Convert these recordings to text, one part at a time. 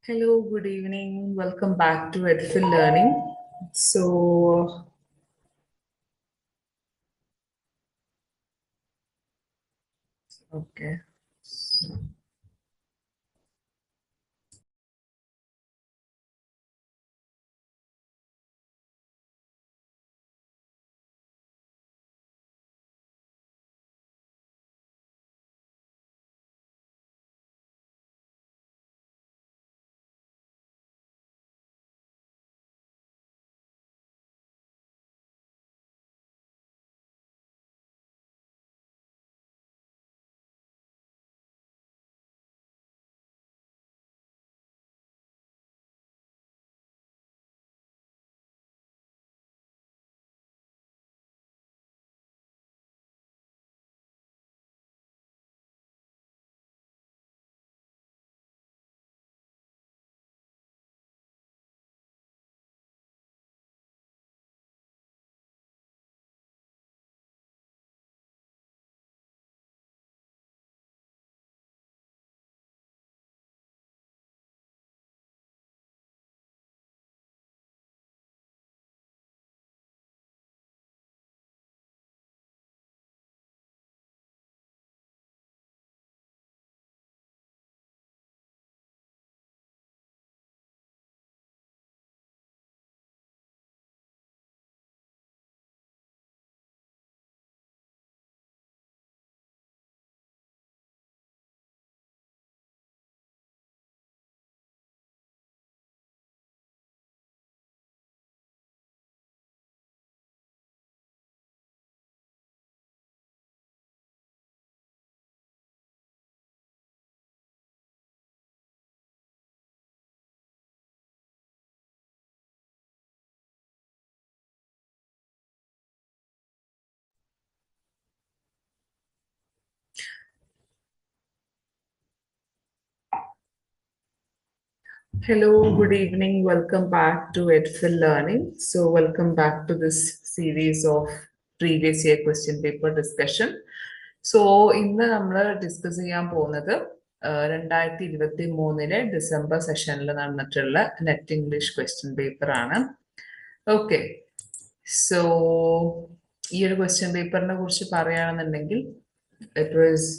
Hello, good evening. Welcome back to Edfil Learning. So, okay. Hello, good evening. Welcome back to Edfil Learning. So, welcome back to this series of previous year question paper discussion. So, ഇന്ന് നമ്മൾ discuss ചെയ്യാൻ പോകുന്നത് 2023 December സെഷനിൽ നടന്നിട്ടുള്ള net English question paper ആണ്. Okay, so ഈ ഒരു question പേപ്പറിനെ കുറിച്ച് പറയുകയാണെന്നുണ്ടെങ്കിൽ it was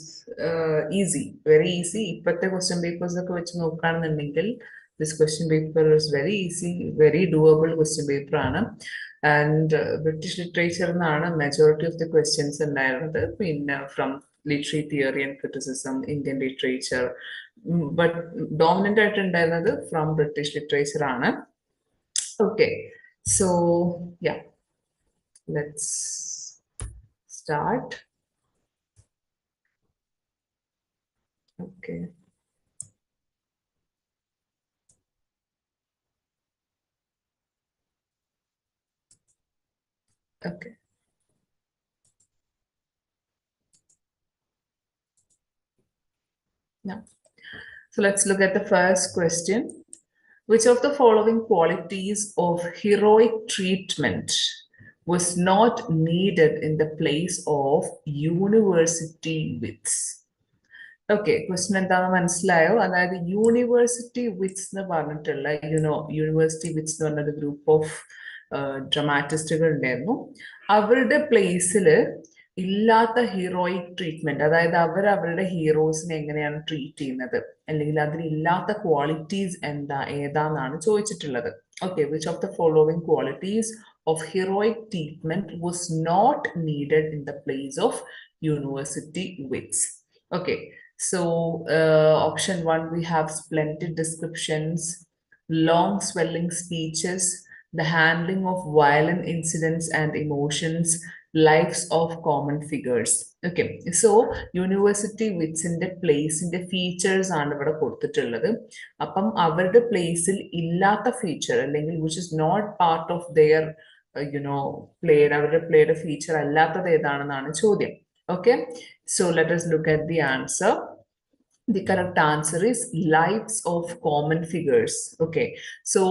easy, very easy. ഇപ്പോഴത്തെ ക്വസ്റ്റ്യൻ പേപ്പേഴ്സ് ഒക്കെ വെച്ച് നോക്കുകയാണെന്നുണ്ടെങ്കിൽ this question paper is very easy, very doable question paper ആണ്. And British literature എന്നാണ് majority of the questions ഉണ്ടായിരുന്നത്. പിന്നെ from literary theory and criticism, Indian literature, but dominant ആയിട്ട് ഉണ്ടായിരുന്നത് from British literature ആണ്. Okay, so yeah, let's start. Okay. Okay. Now, so let's look at the first question. Which of the following qualities of heroic treatment was not needed in the place of university wits? Okay, question എന്താണെന്ന് മനസ്സിലായോ? അതായത് university wits എന്ന് പറഞ്ഞിട്ടുള്ള university wits എന്ന് പറഞ്ഞൊരു group of ഡ്രമാറ്റിസ്റ്റുകൾ ഉണ്ടായിരുന്നു. അവരുടെ പ്ലേസിൽ ഇല്ലാത്ത ഹീറോയിക് ട്രീറ്റ്മെന്റ്, അതായത് അവരുടെ ഹീറോസിനെ എങ്ങനെയാണ് ട്രീറ്റ് ചെയ്യുന്നത്, അല്ലെങ്കിൽ അതിലില്ലാത്ത ക്വാളിറ്റീസ് ഏതാന്നാണ് ചോദിച്ചിട്ടുള്ളത്. Okay, which of the following qualities of heroic treatment was not needed in the place of university wits? Okay, so option 1, we have splendid descriptions, long swelling speeches, the handling of violent incidents and emotions, lives of common figures. Okay, so university wits in the place in the features ആണ് ഇവിടെ കൊടുത്തിട്ടുള്ളത്. അപ്പം അവരുടെ പ്ലേസിൽ ഇല്ലാത്ത feature അല്ലെങ്കിൽ which is not part of their അവരുടെ പ്ലേയുടെ feature അല്ലാത്തത് ഏതാണെന്നാണ് ചോദ്യം. Okay, so let us look at the answer. The correct answer is lives of common figures. Okay, so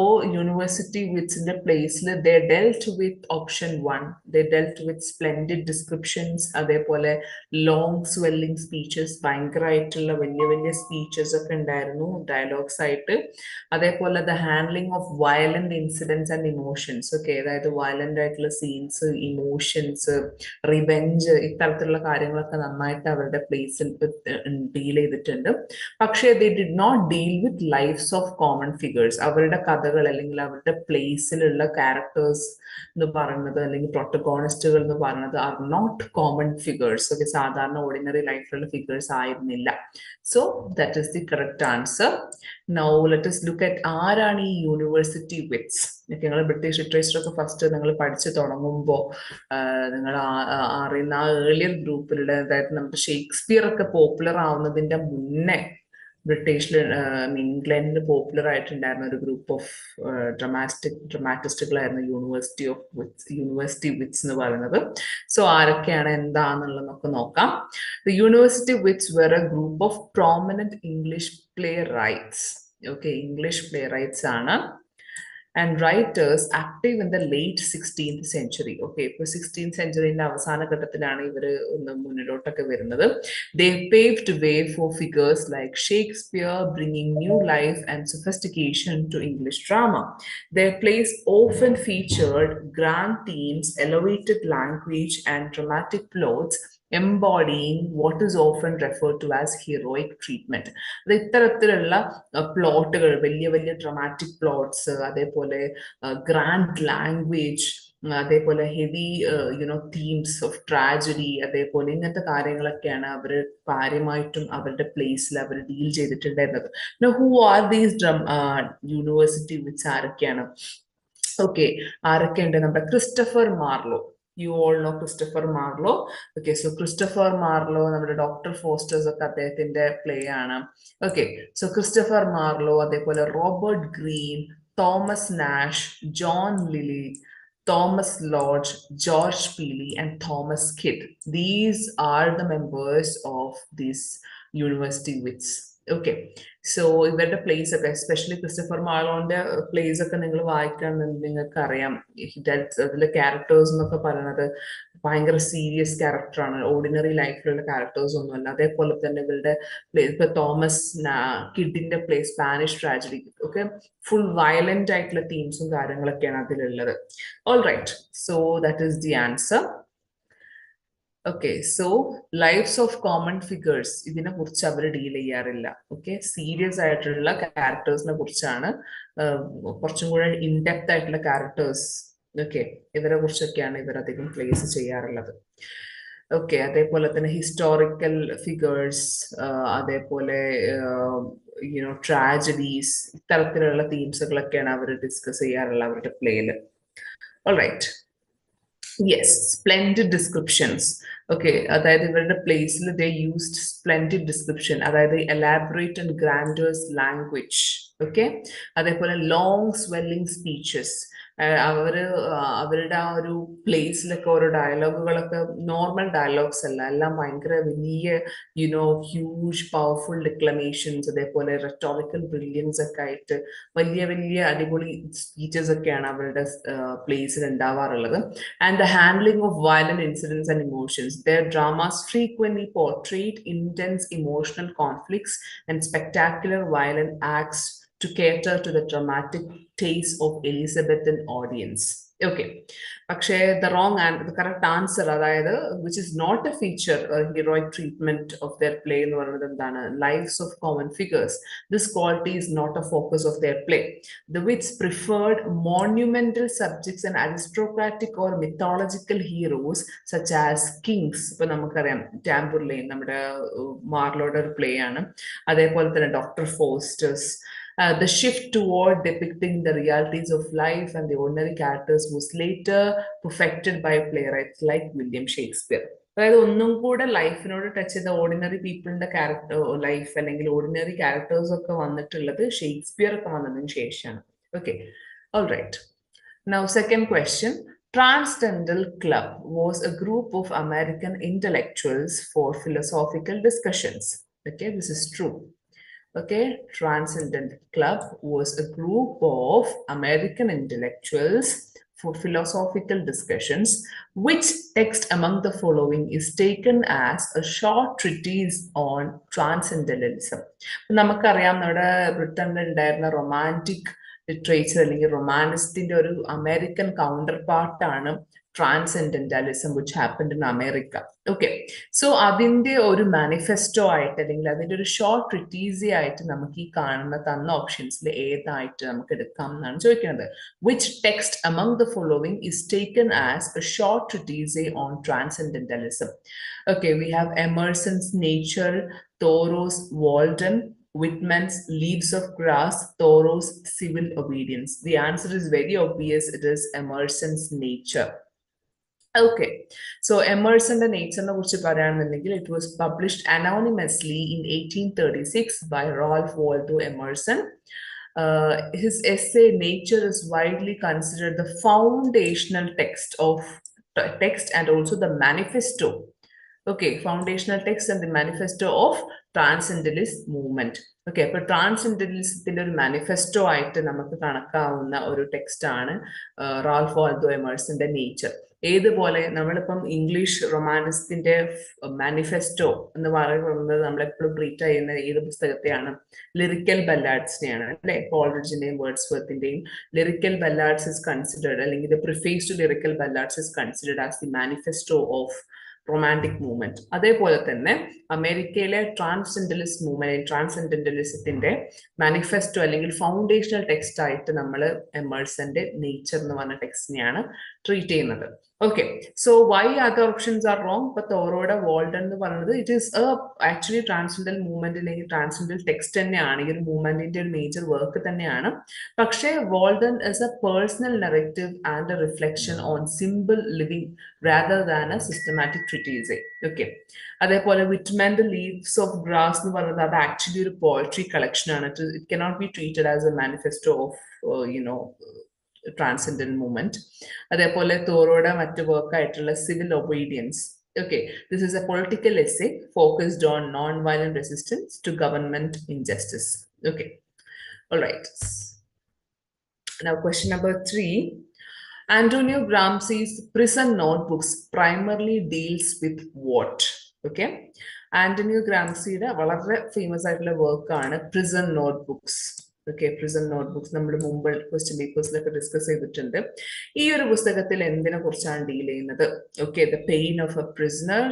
university which in the place they dealt with option one. They dealt with splendid descriptions. അതേപോലെ long swelling speeches, ഭയങ്കരമായിട്ടുള്ള വലിയ വലിയ speeches ഒക്കെ ഉണ്ടായിരുന്നു, dialogues ആയിട്ട്. അതേപോലെ the handling of violent incidents and emotions. Okay, അതായത് violent ആയിട്ടുള്ള scenes, emotions, revenge ഇത്തരത്തിലുള്ള കാര്യങ്ങളൊക്കെ നന്നായിട്ട് അവരുടെ പ്ലേസിൽ ഡീൽ ചെയ്തിട്ടുണ്ട്. പക്ഷേ they did not deal with lives of common figures. അവരുടെ കഥകൾ അല്ലെങ്കിൽ അവരുടെ പ്ലേസിലുള്ള ക്യാരക്ടേഴ്സ് എന്ന് പറയുന്നത് അല്ലെങ്കിൽ പ്രൊട്ടഗോണിസ്റ്റുകൾ എന്ന് പറയുന്നത് are not common figures. Okay, സാധാരണ ഓർഡിനറി ലൈഫിലുള്ള ഫിഗേഴ്സ് ആയിരുന്നില്ല. So that is the correct answer. Now let us look at ആരാണ് ഈ യൂണിവേഴ്സിറ്റി വിറ്റ്സ്. നിങ്ങൾ ബ്രിട്ടീഷ് ലിറ്ററേച്ചർ ഒക്കെ ഫസ്റ്റ് നിങ്ങൾ പഠിച്ചു തുടങ്ങുമ്പോൾ നിങ്ങൾ അറിയുന്ന ആ ഏർലിയർ ഗ്രൂപ്പിലുള്ള, അതായത് നമ്മുടെ ഷേക്സ്പിയർ ഒക്കെ പോപ്പുലർ ആവുന്നതിന്റെ മുന്നേ ബ്രിട്ടീഷിൽ ഇംഗ്ലണ്ടിൽ പോപ്പുലർ ആയിട്ടുണ്ടായിരുന്ന ഒരു ഗ്രൂപ്പ് ഓഫ് ഡ്രമാറ്റിസ്റ്റുകളായിരുന്നു യൂണിവേഴ്സിറ്റി വിറ്റ്സ് എന്ന് പറയുന്നത്. സോ ആരൊക്കെയാണ് എന്താന്നുള്ളതൊക്കെ നോക്കാം. The university wits were a group of prominent English playwrights. Okay, English playwrights ആണ്. And writers active in the late 16th century. Okay, ഇപ്പോൾ 16th centuryന്റെ അവസാന ഘട്ടത്തിലാണ് ഇവര് ഒന്ന് മുന്നിലോട്ടൊക്കെ വരുന്നത്. They paved way for figures like Shakespeare, bringing new life and sophistication to English drama. Their plays often featured grand themes, elevated language, and dramatic plots, embodying what is often referred to as heroic treatment. ഇത്തരത്തിലുള്ള പ്ലോട്ടുകൾ, വലിയ വലിയ dramatic plots, അതേപോലെ grand language, അതേപോലെ heavy themes of tragedy, അതേപോലെ ഇങ്ങനത്തെ കാര്യങ്ങളൊക്കെയാണ് അവർ കാര്യമായിട്ടും അവരുടെ പ്ലേസിൽ അവർ ഡീൽ ചെയ്തിട്ടുണ്ടായിരുന്നത്. Who are these university wits ആരൊക്കെയാണ്? ഓക്കെ, ആരൊക്കെയുണ്ട്? നമ്മുടെ Christopher Marlow. You all know Christopher Marlowe. Okay, so Christopher Marlowe, നമ്മുടെ ഡോക്ടർ ഫോസ്റ്റേഴ്സ് ഒക്കെ അദ്ദേഹത്തിന്റെ പ്ലേ ആണ്. ഓക്കെ, സോ ക്രിസ്റ്റഫർ മാർലോ, അതേപോലെ Robert Greene, Thomas Nashe, John Lyly, Thomas Lodge, George Peely, and Thomas Kidd. These are the members of these university wits. Okay, so ഇവരുടെ place ഒക്കെ, especially Christopher മാർലോന്റെ place ഒക്കെ നിങ്ങൾ വായിക്കുകയാണെന്ന് നിങ്ങൾക്ക് അറിയാം. അതിലെ characters എന്നൊക്കെ പറയുന്നത് ഭയങ്കര സീരിയസ് ക്യാരക്ടറാണ്, ഓർഡിനറി ലൈഫിലുള്ള ക്യാരക്ടേഴ്സ് ഒന്നുമല്ല. അതേപോലെ തന്നെ ഇവരുടെ പ്ലേ, ഇപ്പൊ തോമസ് കിഡിന്റെ പ്ലേ സ്പാനിഷ് ട്രാജഡി ഒക്കെ ഫുൾ വയലന്റ് ആയിട്ടുള്ള തീംസും കാര്യങ്ങളൊക്കെയാണ് അതിലുള്ളത്. All right, so that is the answer. Okay, so lives of common figures ഇതിനെ കുറിച്ച് അവർ ഡീൽ ചെയ്യാറില്ല. ഓക്കെ, സീരിയസ് ആയിട്ടുള്ള ക്യാരക്ടേഴ്സിനെ കുറിച്ചാണ്, കുറച്ചും കൂടെ ഇൻഡെപ്ത് ആയിട്ടുള്ള ക്യാരക്ടേഴ്സ്, ഓക്കെ, ഇവരെ കുറിച്ചൊക്കെയാണ് ഇവർ അധികം പ്ലേസ് ചെയ്യാറുള്ളത്. ഓക്കെ, അതേപോലെ തന്നെ ഹിസ്റ്റോറിക്കൽ ഫിഗേഴ്സ്, അതേപോലെ ട്രാജഡീസ്, ഇത്തരത്തിലുള്ള തീംസുകളൊക്കെയാണ് അവർ ഡിസ്കസ് ചെയ്യാറുള്ളത് അവരുടെ പ്ലേയിൽ. Alright, yes, splendid descriptions. Okay, അതായത് ഇവരുടെ പ്ലേസിൽ they used splendid description, അതായത് elaborate and grandiose language. Okay, അതേപോലെ long swelling speeches. അവരുടെ ആ ഒരു പ്ലേസിലൊക്കെ ഓരോ ഡയലോഗുകളൊക്കെ നോർമൽ ഡയലോഗ്സ് അല്ല, എല്ലാം ഭയങ്കര വലിയ ഹ്യൂജ് പവർഫുൾ ഡിക്ലമേഷൻസ്, അതേപോലെ റെറ്റോറിക്കൽ ബ്രില്യൻസ് ഒക്കെ ആയിട്ട് വലിയ വലിയ അടിപൊളി സ്പീച്ചസ് ഒക്കെയാണ് അവരുടെ പ്ലേസിൽ ഉണ്ടാവാറുള്ളത്. And the handling of violent incidents and emotions. Their dramas frequently portrayed intense emotional conflicts and spectacular violent acts to cater to the dramatic taste of Elizabethan audience. Okay, പക്ഷേ the correct answer, അതായത് which is not a feature, a heroic treatment of their play എന്ന് പറയുന്നത് എന്താണ്? Lives of common figures. This quality is not a focus of their play. The wits preferred monumental subjects and aristocratic or mythological heroes such as kings. ഇപ്പൊ നമുക്കറിയാം ടാംബുർലൈൻ നമ്മുടെ മാർലോയുടെ ഒരു play ആണ്. അതേപോലെ തന്നെ doctor fosters. The shift toward depicting the realities of life and the ordinary characters was later perfected by playwrights like William Shakespeare. അതായത് ഒന്നും കൂടെ ലൈഫിനോട് ടച്ച് ചെയ്ത ഓർഡിനറി പീപ്പിളിന്റെ ക്യാരക്ടർ ലൈഫ് അല്ലെങ്കിൽ ഓർഡിനറി ക്യാരക്ടേഴ്സ് ഒക്കെ വന്നിട്ടുള്ളത് ഷേക്സ്പിയർ ഒക്കെ വന്നതിന് ശേഷമാണ്. Okay, all right. Now second question. Transcendental Club was a group of American intellectuals for philosophical discussions. Okay, this is true. Okay, Transcendental Club was a group of American intellectuals for philosophical discussions. Which text among the following is taken as a short treatise on transcendentalism? നമുക്കറിയാം നമ്മുടെ ബ്രിട്ടനിൽ ഉണ്ടായിരുന്ന romantic literature അല്ലെങ്കിൽ റൊമാനിസത്തിന്റെ ഒരു American counter പാർട്ടാണ് transcendentalism which happened in America. Okay, so അതിന്റെ ഒരു manifesto ആയിട്ട് അല്ലെങ്കിൽ അതിന്റെ ഒരു ഷോർട്ട് ട്രിറ്റീസി ആയിട്ട് നമുക്ക് ഈ കാണുന്ന തന്ന ഓപ്ഷൻസിൽ ഏതായിട്ട് നമുക്ക് എടുക്കാം എന്നാണ് ചോദിക്കുന്നത്. Which text among the following is taken as a short treatise on transcendentalism? Okay, we have Emerson's Nature, Thoreau's Walden, Whitman's Leaves of Grass, Thoreau's Civil Obedience. The answer is very obvious. It is Emerson's Nature. Okay, so Emerson's Nature it was published anonymously in 1836 by Ralph Waldo Emerson. His essay Nature is widely considered the foundational text and also the manifesto. Okay, foundational text and the manifesto of transcendentalist movement. Okay, but transcendentalism manifesto ആയിട്ട് നമുക്ക് കണക്കാവുന്ന ഒരു text ആണ് Ralph Waldo എമേഴ്സന്റെ nature. ഏതുപോലെ നമ്മളിപ്പം English റൊമാനിസത്തിന്റെ manifesto എന്ന് പറയുന്നത് നമ്മളെപ്പോഴും treat ചെയ്യുന്ന ഏത് പുസ്തകത്തെയാണ്? ലിറിക്കൽ ബല്ലാഡ്സിനെയാണ് അല്ലെ. കോൾറിഡ്ജിന്റെയും വേർഡ്സ്വർത്തിന്റെയും ലിറിക്കൽ ബല്ലാഡ്സ് ഇസ് കൺസിഡേർഡ്, അല്ലെങ്കിൽ the preface to lyrical ballads is considered as the manifesto of romantic movement. അതേപോലെ തന്നെ അമേരിക്കയിലെ ട്രാൻസെൻഡന്റലിസ്റ്റ് മൂവ്മെന്റ്, ട്രാൻസെൻഡന്റലിസത്തിന്റെ മാനിഫെസ്റ്റോ അല്ലെങ്കിൽ ഫൗണ്ടേഷണൽ ടെക്സ്റ്റ് ആയിട്ട് നമ്മൾ എമേഴ്സന്റെ നേച്ചർ എന്ന് പറഞ്ഞ ടെക്സ്റ്റിനെയാണ് ട്രീറ്റ് ചെയ്യുന്നത്. Okay, so why other options are wrong? ഇപ്പൊ തോറോയുടെ വാൾഡൻ എന്ന് പറയുന്നത് it is actually transcendental movement അല്ലെങ്കിൽ ട്രാൻസെൻഡൽ ടെക്സ്റ്റ് തന്നെയാണ്, ഈ ഒരു മൂവ്മെന്റിന്റെ ഒരു മേജർ വർക്ക് തന്നെയാണ്. പക്ഷേ Walden is A personal narrative and A reflection on simple living rather than a systematic treatise. Okay, അതേപോലെ വിറ്റ്മാന്റെ ലീവ്സ് ഓഫ് ഗ്രാസ് എന്ന് പറയുന്നത് അത് ആക്ച്വലി ഒരു പോയട്രി കളക്ഷൻ ആണ്. It cannot be treated as A manifesto of transcendent movement. അതേപോലെ തോറോയുടെ മറ്റു work ആയിട്ടുള്ള civil obedience. Okay, this is a political essay focused on non-violent resistance to government injustice. Okay, all right. Now question number 3. Antonio Gramsci's Prison Notebooks primarily deals with what? Okay, Antonio Gramsciയുടെ വളരെ famous ആയിട്ടുള്ള വർക്കാണ് Prison Notebooks. Okay, Prison Notebooks നമ്മൾ മുമ്പ് question പേപ്പേഴ്സിലൊക്കെ discuss ചെയ്തിട്ടുണ്ട്. ഈ ഒരു പുസ്തകത്തിൽ എന്തിനെ കുറിച്ചാണ് ഡീൽ ചെയ്യുന്നത്? Okay, the pain of a prisoner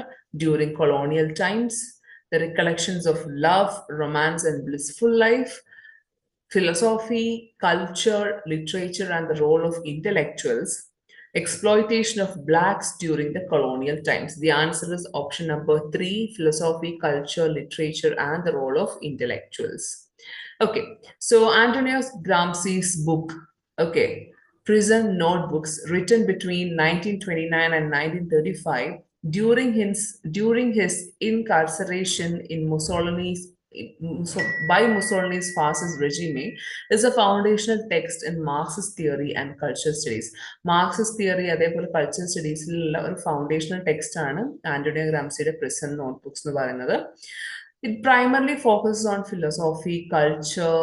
during colonial times, the recollections of love, romance and blissful life, philosophy, culture, literature, and the role of intellectuals, exploitation of blacks during the colonial times. The answer is option number 3, philosophy, culture, literature, and the role of intellectuals. Okay, so Antonio Gramsci's book, okay, Prison Notebooks, written between 1929 and 1935, during his incarceration in by Mussolini's fascist regime, is a foundational text in Marxist theory and cultural studies. Marxist theory അതേപോലെ cultural studiesലുള്ള ഒരു foundational text ആണ് Antonio ഗ്രാംസിയുടെ Prison Notebooks എന്ന് പറയുന്നത്. It primarily focuses on philosophy, culture,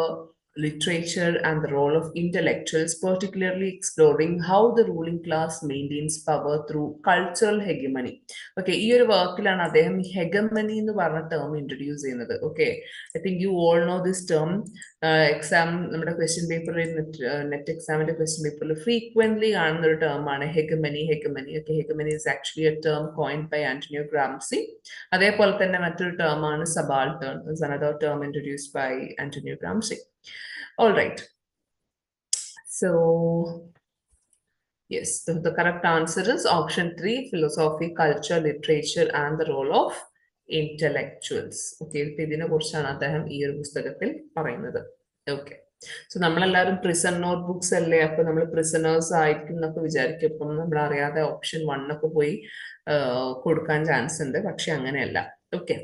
literature, and the role of intellectuals, particularly exploring how the ruling class maintains power through cultural hegemony. Okay, ഈ ഒരു വർക്കിലാണ് അദ്ദേഹം hegemony എന്ന് പറഞ്ഞ term introduce ചെയ്യുന്നത്. Okay, I think you all know this term. Exam നമ്മുടെ question പേപ്പറിൽ net എക്സാമിന്റെ question പേപ്പറിൽ ഫ്രീക്വന്റ്ലി കാണുന്ന ഒരു ടേം ആണ് hegemony. Okay, hegemony is actually a term coined by Antonio Gramsci. അതേപോലെ തന്നെ മറ്റൊരു ടേം ആണ് subaltern. Is another term introduced by Antonio Gramsci. All right, so yes, the correct answer is option 3, philosophy, culture, literature, and the role of intellectuals. Okay, ഇതിനെ കുറിച്ചാണ് അദ്ദേഹം ഈ ഒരു പുസ്തകത്തിൽ പറയുന്നത്. Okay, so നമ്മളെല്ലാവരും prison notebooks അല്ലേ, അപ്പൊ നമ്മൾ prisoners ആയിരിക്കും എന്നൊക്കെ വിചാരിക്കും. അപ്പം നമ്മൾ അറിയാതെ ഓപ്ഷൻ 1 ഒക്കെ പോയി കൊടുക്കാൻ ചാൻസ് ഉണ്ട്, പക്ഷെ അങ്ങനെയല്ല. Okay,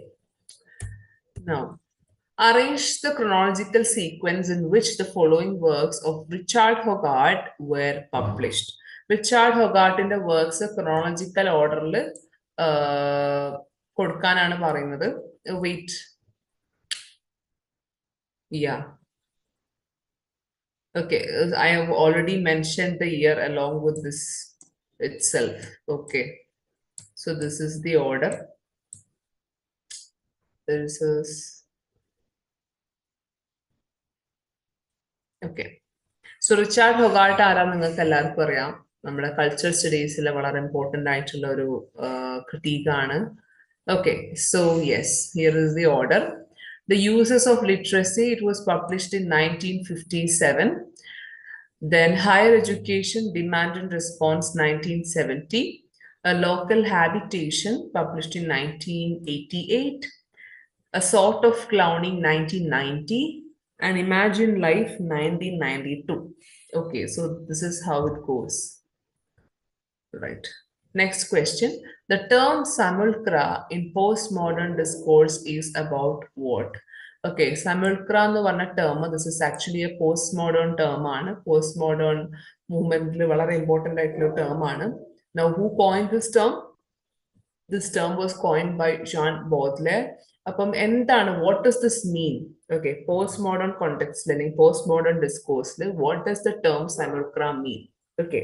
now arrange the chronological sequence in which the following works of Richard Hogarth were published. Richard Hogarthന്റെ works chronological orderൽ കൊടുക്കാനാണ് പറയുന്നത്. Wait, Yeah. Okay, I have already mentioned the year along with this itself. Okay, so this is the order. This is okay. So Richard Hogarth ആരാ നിങ്ങൾക്ക് എല്ലാവർക്കും അറിയാം. നമ്മുടെ culture സ്റ്റഡീസിൽ വളരെ important ആയിട്ടുള്ള ഒരു critique ആണ്. Okay, so yes, here is the order. The Uses of Literacy, it was published in 1957. Then Higher Education, Demand and Response, 1970. A Local Habitation, published in 1988. A Sort of Clowning, 1990. And Imagine Life, 1992. Okay, so this is how it goes. Right. Next question. The term samulcra in postmodern discourse is about what? Okay, samulcra എന്ന് പറഞ്ഞ term, this is actually a postmodern term ആണ്. Postmodern movement വളരെ important ആയിട്ടുള്ള term ആണ്. Now, who coined this term? This term was coined by Jean Baudelaire. അപ്പം എന്താണ്, what does this mean? Okay, postmodern context അല്ലെങ്കിൽ postmodern discourse, what does the term simulacra mean? Okay,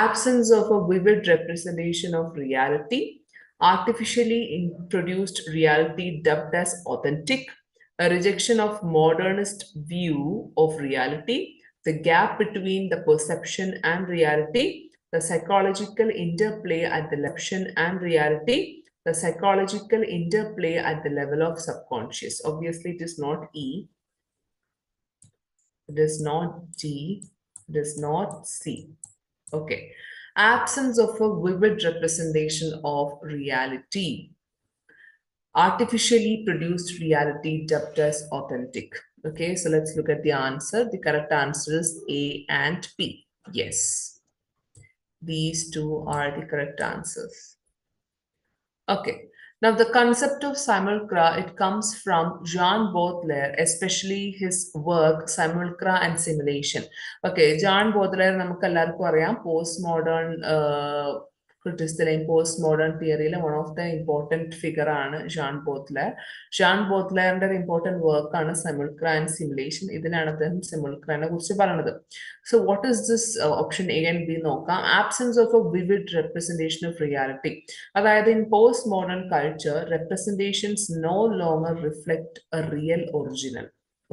absence of a vivid representation of reality, artificially introduced reality dubbed as authentic, a rejection of modernist view of reality, the gap between the perception and reality, the psychological interplay at the perception and reality, the psychological interplay at the level of subconscious. Obviously, it is not E, it is not G, it is not C. Okay. Absence of a vivid representation of reality. Artificially produced reality dubbed as authentic. Okay, so let's look at the answer. The correct answer is A and B. Yes. These two are the correct answers. Okay. Now, the concept of simulacra, it comes from Jean Baudelaire, especially his work Simulacra and Simulation. Okay, Jean Baudelaire നമുക്ക് എല്ലാവർക്കും അറിയാം, postmodern criticism, postmodern theory, one of the important figure ആണ് Jean Baudelaire. Jean Baudelaire important work ആണ് Simulacra and Simulation. ഇതിനാണ് അദ്ദേഹം Simulacra കുറിച്ച് പറയുന്നത്. So what is this option A and B നോക്കാം. Absence of a vivid representation of reality. അതായത് in postmodern culture, representations no longer reflect a real original.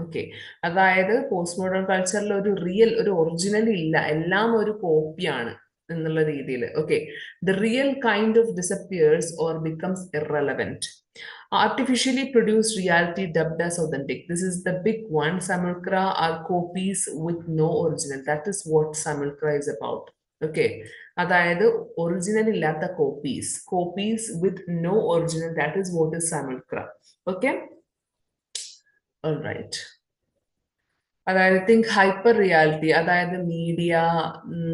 Okay, അതായത് postmodern culture ഒരു real ഒരു original ഇല്ല, എല്ലാം ഒരു കോപ്പിയാണ് എന്നുള്ള രീതിയിൽ. Okay, the real kind of disappears or becomes irrelevant. Artificially produced reality dubbed as authentic. This is the big one. Simulacra are copies with no original. That is what simulacra is about. Okay, അതായത് original ഇല്ലാത്ത copies with no original, that is what is simulacra. Okay, all right. അതായത് think hyperreality, അതായത് media,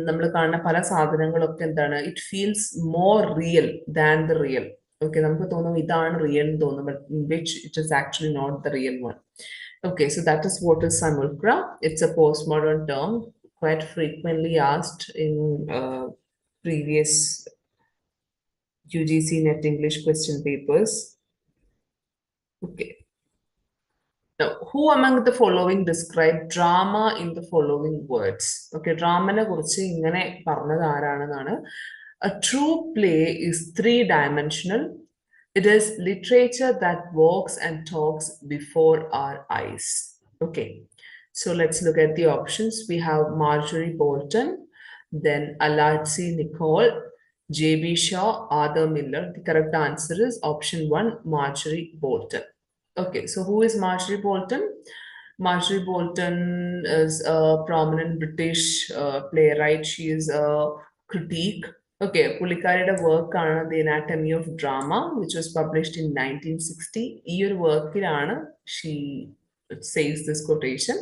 നമ്മൾ കാണുന്ന പല സാധനങ്ങളൊക്കെ എന്താണ്, it feels more real than the real. Okay, നമുക്ക് തോന്നും ഇതാണ് റിയൽ എന്ന് തോന്നും, but in which it is actually not the real one. Okay, so that is what is simulacra. It's a postmodern term, quite frequently asked in previous UGC Net English question papers. Okay. Now, who among the following describe drama in the following words? Okay, drama ne kurichu ingane parnathu aarananu. A true play is three-dimensional. It is literature that walks and talks before our eyes. Okay, so let's look at the options. We have Marjorie Bolton, then Alatsi Nicole, J.B. Shaw, Arthur Miller. The correct answer is option 1, Marjorie Bolton. Okay, so who is Marjorie Bolton? Marjorie Bolton is a prominent British playwright. She is a critique. Okay, പുള്ളിക്കാരിയുടെ work ആണ് The Anatomy of Drama, which was published in 1960. ഈ ഒരു വർക്കിലാണ് she says this quotation.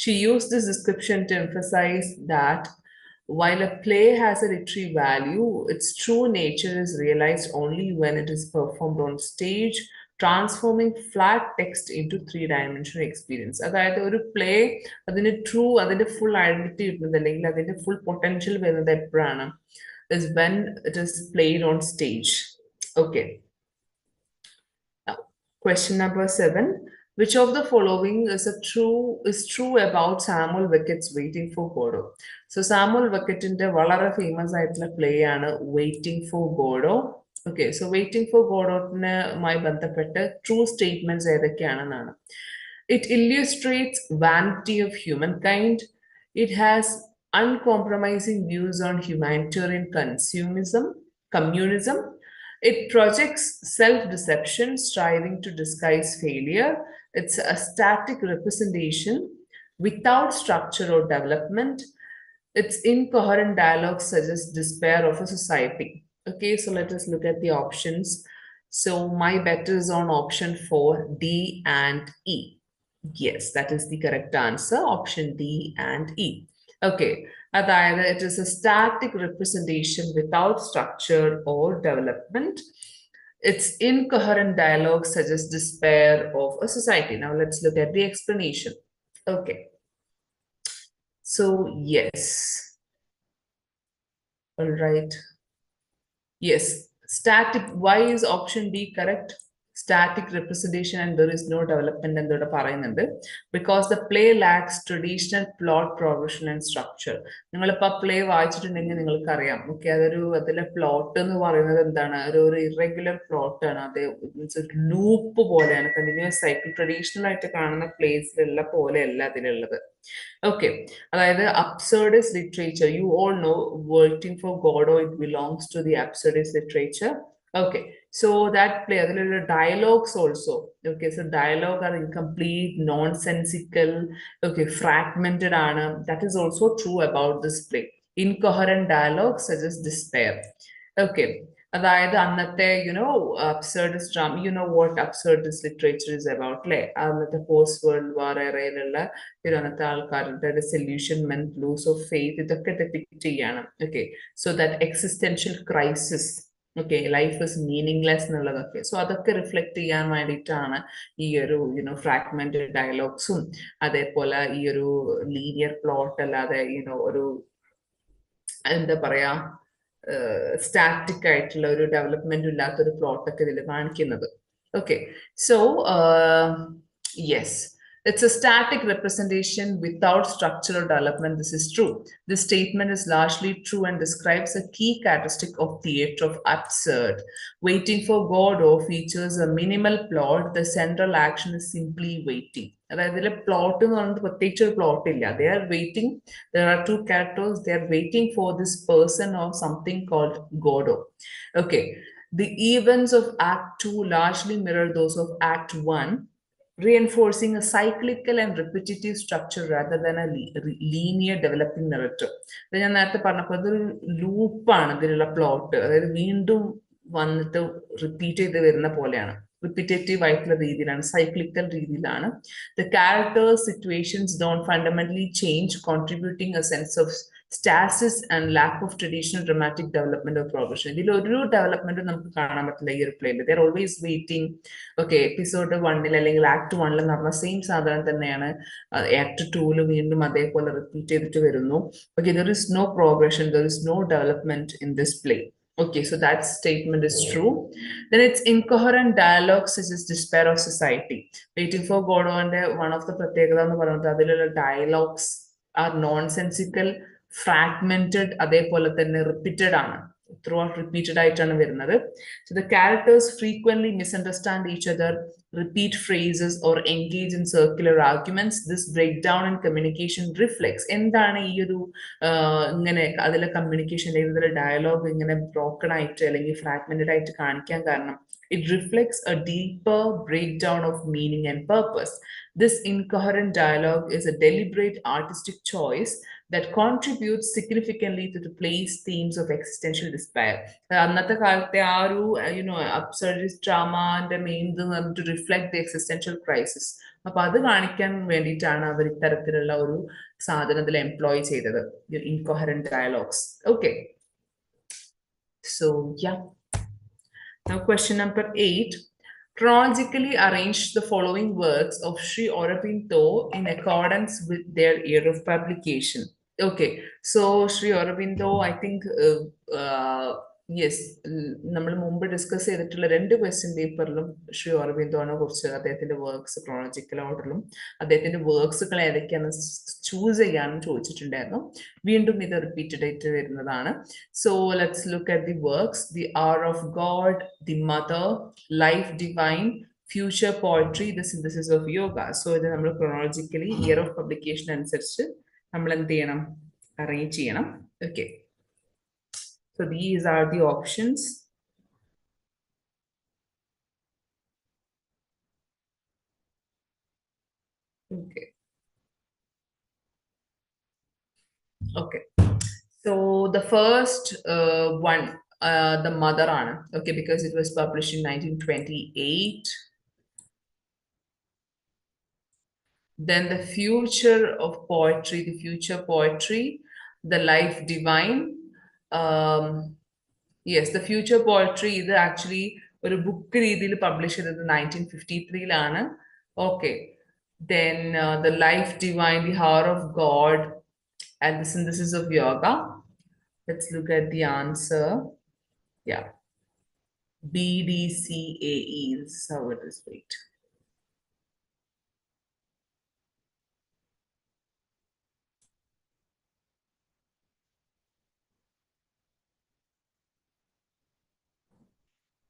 She used this description to emphasize that while a play has a literary value, its true nature is realized only when it is performed on stage, transforming flat text into three-dimensional experience. അതായത് ഒരു play അതിന്റെ true, അതിന്റെ full identity കിട്ടുന്നത് അല്ലെങ്കിൽ അതിന്റെ full potential വരുന്നത് എപ്പോഴാണ്, is when it is played on stage. Okay. Now, question number 7. Which of the following is true about Samuel Beckett's Waiting for Godot? So Samuel Beckettന്റെ വളരെ famous ആയിട്ടുള്ള play ആണ് waiting for Godot. Okay, so waiting for ഗോഡോട്ടുമായി ബന്ധപ്പെട്ട് true statements ഏതൊക്കെയാണെന്നാണ്. It illustrates vanity of humankind. It has uncompromising views on humanitarian communism. It projects self-deception, striving to disguise failure. It's a static representation without structure or development. Its incoherent dialogue suggests despair of a society. Okay, so let us look at the options. So my bet is on option 4, D and E. Yes, that is the correct answer, option D and E. Okay, അതായത് it is a static representation without structure or development. Its incoherent dialogue suggests despair of a society. Now let's look at the explanation. Okay, so yes, all right, yes, static. Why is option D correct? Static representation and there is no development എന്നോട് പറയുന്നുണ്ട് because the play lacks traditional plot progression and structure. നിങ്ങളിപ്പോൾ play വായിച്ചിട്ടുണ്ടെങ്കിൽ നിങ്ങൾക്കറിയാം. Okay, അതിലെ plot എന്ന് പറയുന്നത് എന്താണ്? ഒരു irregular plot ആണ്. അത് ലൂപ്പ് പോലെയാണ്, കണ്ടിന്യൂസ് സൈക്കിൾ. ട്രഡീഷണൽ ആയിട്ട് കാണുന്ന പ്ലേസിലുള്ള പോലെയല്ല അതിലുള്ളത്. Okay, അതായത് absurdist literature, you all know Waiting for Godot, it belongs to the absurdist literature. Okay, so that play, there are dialogues also. Okay, so dialogue are incomplete, nonsensical, okay, fragmented. That is also true about this play. Incoherent dialogue suggests despair. Okay, അതായത് അന്നത്തെ absurdist drama, you know what absurdist literature is about, അല്ലേ? അന്നത്തെ post world war എറയിലുള്ള അന്നത്തെ ആൾക്കാരുടെ disillusionment, lose of faith, ഇതൊക്കെ depict ചെയ്യാണ്. Okay, so that existential crisis, okay, life is meaningless എന്നുള്ളതൊക്കെ. So അതൊക്കെ റിഫ്ലക്ട് ചെയ്യാൻ വേണ്ടിയിട്ടാണ് ഈ ഒരു ഫ്രാഗ്മെന്റഡ് ഡയലോഗ്സും അതേപോലെ ഈ ഒരു ലീനിയർ പ്ലോട്ട് അല്ലാതെ ഒരു എന്താ പറയാ സ്റ്റാറ്റിക് ആയിട്ടുള്ള ഒരു ഡെവലപ്മെന്റ് ഇല്ലാത്തൊരു പ്ലോട്ടൊക്കെ ഇതിൽ കാണിക്കുന്നത്. Okay, so yes, it's a static representation without structural development. This is true. This statement is largely true and describes a key characteristic of theatre of absurd. Waiting for Godot features a minimal plot. The central action is simply waiting. അതായത് plot എന്ന് പറയുന്നത് പ്രത്യേകിച്ച് ഒരു plot ഇല്ല. They are waiting. There are two characters. They are waiting for this person or something called Godot. Okay. The events of Act 2 largely mirror those of Act 1, reinforcing a cyclical and repetitive structure rather than a linear developing narrative. ഞാൻ നേരത്തെ പറഞ്ഞപ്പോൾ അതൊരു ലൂപ്പാണ് ഇതിലുള്ള plot. അതായത് വീണ്ടും വന്നിട്ട് repeat ചെയ്ത് വരുന്ന പോലെയാണ്, റിപ്പീറ്റേറ്റീവ് ആയിട്ടുള്ള രീതിയിലാണ്, സൈക്ലിക്കൽ രീതിയിലാണ്. The characters' situations don't fundamentally change, contributing a sense of stasis and lack of traditional dramatic development or progression. ഇതിൽ ഒരു ഡെവലപ്മെന്റ് നമുക്ക് കാണാൻ പറ്റില്ല ഈ ഒരു പ്ലേയിൽ. They are always waiting. Okay, episode 1 അല്ലെങ്കിൽ ആക്ട് 1 നടന്ന സെയിം സാധനം തന്നെയാണ് ആക്ട് 2 വീണ്ടും അതേപോലെ റിപ്പീറ്റ് ചെയ്തിട്ട് വരുന്നു. Okay, there is no progression, there is no development in this play. Okay, so that statement is true. Then it's incoherent dialogue suggests despair of society. Waiting for Godot and one of the pratyekada ennu parayunnathu adiലുള്ള dialogues are nonsensical, fragmented, അതേപോലെ തന്നെ repeated ആണ്. Throughout repeated ആയിട്ടാണ് വരുന്നത്. So the characters frequently misunderstand each other, repeat phrases or engage in circular arguments. This breakdown in communication reflects എന്താണ് ഈ ഒരു ഇങ്ങനെ അതിലെ കമ്മ്യൂണിക്കേഷൻ ഇതിലെ ഡയലോഗ് ഇങ്ങനെ ബ്രോക്കൺ ആയിട്ട് അല്ലെങ്കിൽ ഫ്രാഗ്മെന്റഡ് ആയിട്ട് കാണിക്കാൻ കാരണം it reflects a deeper breakdown of meaning and purpose. This incoherent dialogue is a deliberate artistic choice that contributes significantly to the play's themes of existential despair. അന്നത്തെ കാലത്തെ ആ ഒരു absurdist dramaന്റെ main to reflect the existential crisis. അപ്പൊ അത് കാണിക്കാൻ വേണ്ടിയിട്ടാണ് അവർ ഇത്തരത്തിലുള്ള ഒരു സാധനത്തിൽ എംപ്ലോയ് ചെയ്തത്, incoherent dialogues. Okay, so yeah. Now question number 8. Chronologically arrange the following works of Sri Aurobindo in accordance with their year of publication. Okay, so Sri Aurobindo, I think yes, നമ്മൾ മുമ്പ് discuss ചെയ്തിട്ടുള്ള 2 question പേപ്പറിലും Shri അരവിന്ദോനെ കുറിച്ച് അദ്ദേഹത്തിന്റെ works chronological ഓർഡറിലും അദ്ദേഹത്തിന്റെ വർക്ക്സുകൾ ഏതൊക്കെയാണ് choose ചെയ്യാനും ചോദിച്ചിട്ടുണ്ടായിരുന്നു. വീണ്ടും ഇത് റിപ്പീറ്റഡ് ആയിട്ട് വരുന്നതാണ്. So let's look at the works. The hour of God, the mother, life divine, future poetry, the synthesis of yoga. സോ ഇത് നമ്മൾ ക്രോണോളജിക്കലി ഇയർ ഓഫ് പബ്ലിക്കേഷൻ അനുസരിച്ച് നമ്മൾ എന്ത് ചെയ്യണം, അറേഞ്ച് ചെയ്യണം. Okay. So these are the options. Okay. Okay. So the first one, the mother Anna. Okay, because it was published in 1928. Then the future of poetry, the future poetry, the life divine. Um, yes, the future poetry is actually ഒരു book രീതിയിൽ publish ചെയ്തത് 1953-ലാണ്. Okay. Then the life divine, the hour of God, and the synthesis of yoga. Let's look at the answer. Yeah. BDCAE is how it is. Wait.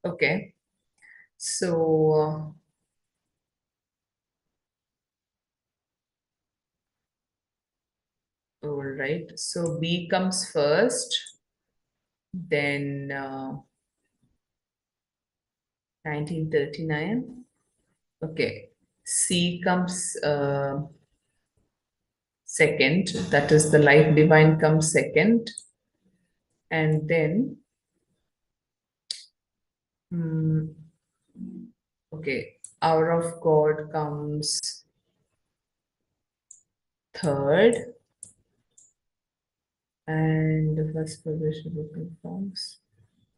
Okay. So, all right. So B comes first. Then 1939. Okay. C comes second. That is the life divine comes second. And then, okay, hour of God comes third. And the first published book informs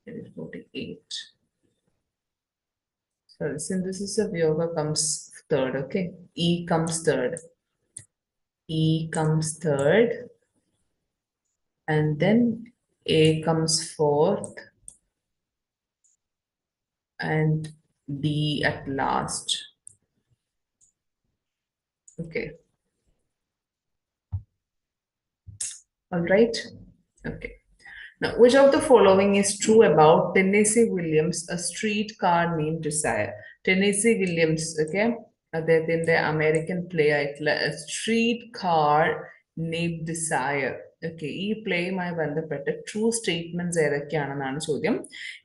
it is 48. Sorry, synthesis of yoga comes third. Okay, E comes third. E comes third. And then A comes fourth. And D at last. Okay. All right. Okay. Now, which of the following is true about Tennessee Williams, a streetcar named Desire? Tennessee Williams, okay, അദ്ദേഹത്തിന്റെ American play ആയിട്ടുള്ള streetcar named desire. Okay, ഈ പ്ലേയുമായി ബന്ധപ്പെട്ട് true statements ഏതൊക്കെയാണെന്നാണ് ചോദ്യം.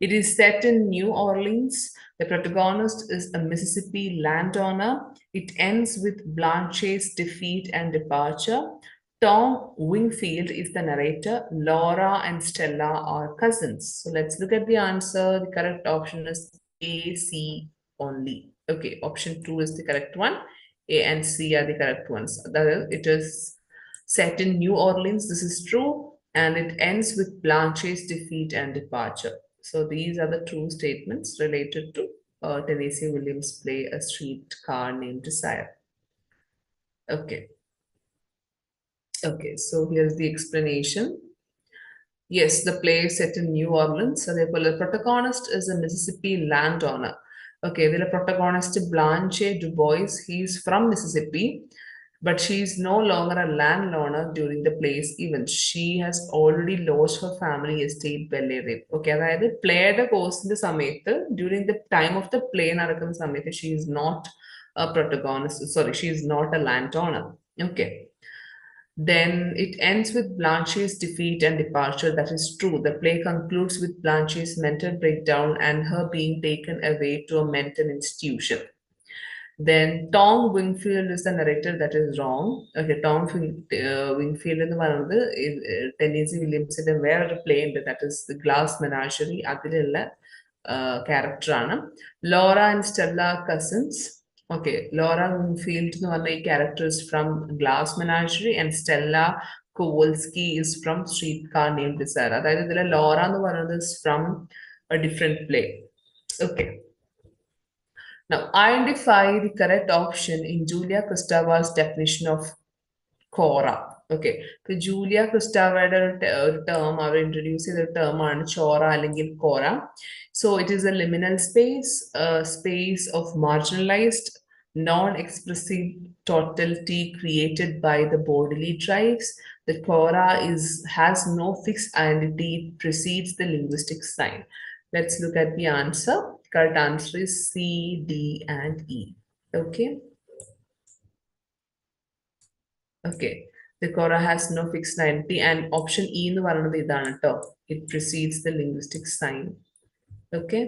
It is set in New Orleans. The protagonist is a Mississippi landowner. It ends with Blanche's defeat and departure. Tom Wingfield is the narrator. Laura and Stella are cousins. So let's look at the answer. The correct option is A, C only. Okay, option 2 is the correct one. A and C are the correct ones. That is, it is set in New Orleans. This is true. And it ends with Blanche's defeat and departure. So these are the true statements related to Tennessee Williams' play A Streetcar Named Desire. Okay. Okay, so here's the explanation. Yes, the play is set in New Orleans. So the protagonist is a Mississippi landowner. Okay, the protagonist Blanche Du Bois, he's from Mississippi, but she's no longer a landowner during the play's event. She has already lost her family estate Bellevue. Okay, അതായത് പ്ലേയുടെ കോഴ്സിന്റെ സമയത്ത് during the time of the play നടക്കുന്ന സമയത്ത് she is not a protagonist. Sorry, she is not a landowner. Okay. Then it ends with Blanche's defeat and departure. That is true. The play concludes with Blanche's mental breakdown and her being taken away to a mental institution. Then Tom Wingfield is the narrator. That is wrong. Okay, Tom Wingfield in the Tennessee Williams in the play, that is the Glass Menagerie. Adililla character. Laura and Stella are cousins. Okay, Laura Wingfield characters from Glass Menagerie and Stella Kowalski is from Streetcar Named Desire. That is, Laura is from a different play. Okay. Now, identify the correct option in Julia Kristava's definition of Cora. Okay, so Julia Kristavaയുടെ ഒരു term അവർ introduce ചെയ്ത term ആണ് ചോറ അല്ലെങ്കിൽ കോറ. So it is a liminal space, a space of marginalized, non-expressive totality created by the bodily drives. The cora has no fixed identity, it precedes the linguistic sign. Let's look at the answer. Correct answer is C, D, and E. Okay. Okay. The Quora has no fixed identity, and option E in the Varanadidanato. It precedes the linguistic sign. Okay.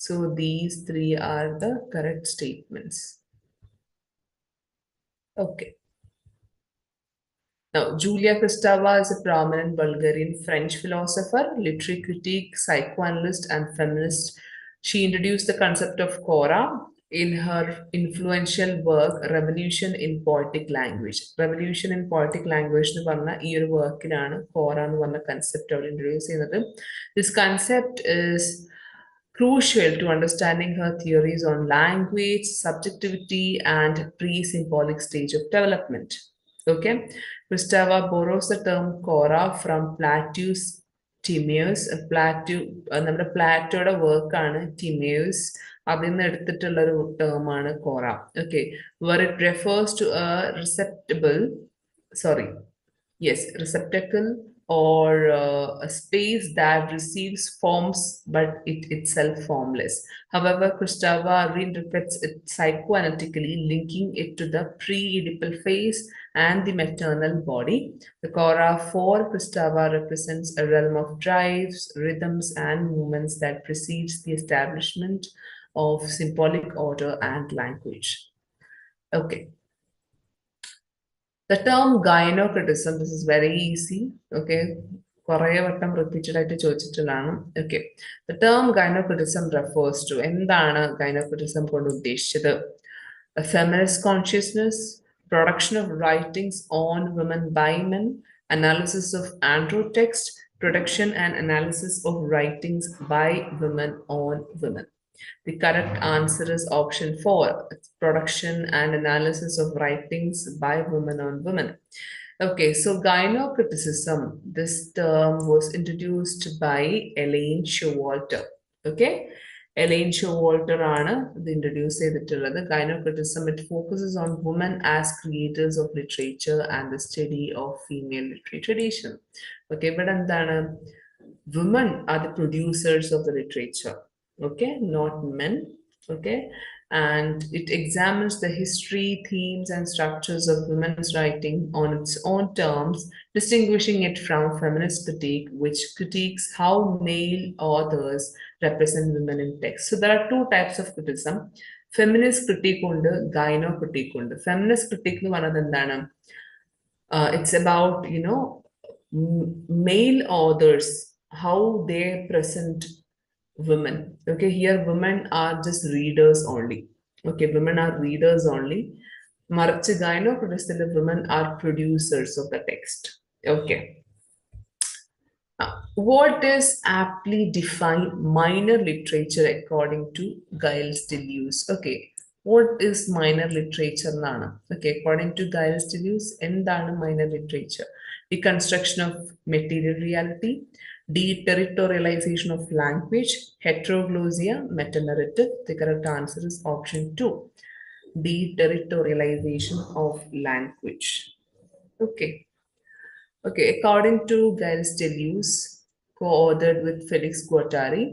So these three are the correct statements. Okay. Now, Julia Kristeva is a prominent Bulgarian French philosopher, literary critic, psychoanalyst, and feminist. She introduced the concept of Quora in her influential work Revolution in Poetic Language. Revolution in Poetic Language എന്ന് പറഞ്ഞ ഈ ഒരു വർക്കിലാണ് കോറ എന്ന് പറഞ്ഞ concept അവർ introduce ചെയ്യുന്നത്. This concept is crucial to understanding her theories on language, subjectivity, and pre-symbolic stage of development. Okay, Kristeva borrows the term Cora from Plato's Timaeus. നമ്മുടെ പ്ലാറ്റോയുടെ വർക്കാണ് Timaeus. അതിൽ നിന്ന് എടുത്തിട്ടുള്ള ഒരു ടേമാണ് കോറ. Okay, where it refers to a receptacle or a space that receives forms but it itself formless. However, Kristeva reinterprets it psychoanalytically, linking it to the pre-Oedipal phase and the maternal body. The Cora for Kristeva represents a realm of drives, rhythms, and movements that precedes the establishment of symbolic order and language. Okay. The term gynocritism, this is very easy. Okay. Okay. The term gynocritism refers to gynocritism a feminist consciousness, production of writings on women by men, analysis of andro text, production and analysis of writings by women on women. The correct answer is option 4. It's production and analysis of writings by women on women. Okay, so gynocriticism, this term was introduced by Elaine Showalter. Okay, Elaine Showalter ആണ് ഇത് introduce ചെയ്തിട്ടുള്ളത്. Gynocriticism, it focuses on women as creators of literature and the study of female literary tradition. Okay, but എന്താണ്? Women are the producers of the literature. Okay, not men. Okay, and it examines the history, themes, and structures of women's writing on its own terms, distinguishing it from feminist critique, which critiques how male authors represent women in text. So there are two types of criticism: feminist critique and gyno critique. Feminist critique nu vanadhu endana? It's about, male authors, how they present women. Okay, here women are just readers only. Okay, women are readers only. Marichu gynocriticism, women are producers of the text. Okay. What is aptly defined minor literature according to Giles Deleuze? Okay, what is minor literature nana? Okay, according to Giles Deleuze, endana minor literature? Deconstruction of material reality, deterritorialization of language, heteroglossia, metanarrative. The correct answer is option 2. Deterritorialization of language. Okay. Okay, according to Giles Deleuze, co-authored with Felix Guattari,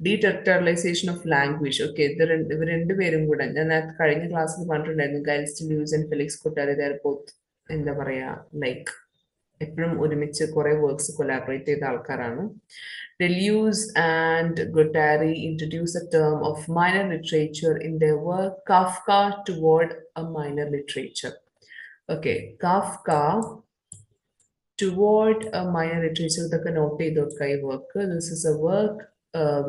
deterritorialization of language. Okay, ഇവർ രണ്ടുപേരും കൂടെ ഞാൻ കഴിഞ്ഞ ക്ലാസ്സിൽ പറഞ്ഞിട്ടുണ്ടായിരുന്നു. Giles Deleuze and Felix Guattari, they are both എന്താ പറയാ like എപ്പോഴും ഒരുമിച്ച് കുറെ വർക്ക്സ് കൊലാബറേറ്റ് ചെയ്ത ആൾക്കാരാണ്. Deleuze and Guattari introduced the term of minor literature in their work Kafka Toward a Minor Literature. Okay, Kafka Toward a Minor Literature, the note work. This is a work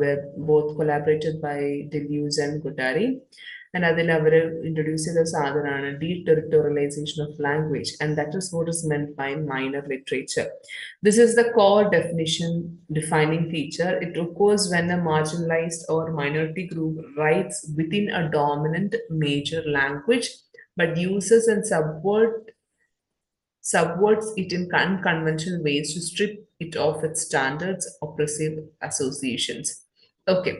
where both collaborated by Deleuze and Guattari. And അതിൽ അവർ introduce ചെയ്ത സാധനമാണ് deterritorialization of language, and that is what is meant by minor literature. This is the core definition, defining feature. It occurs when a marginalized or minority group writes within a dominant major language but uses and subverts it in unconventional ways to strip it of its standards, oppressive associations. Okay,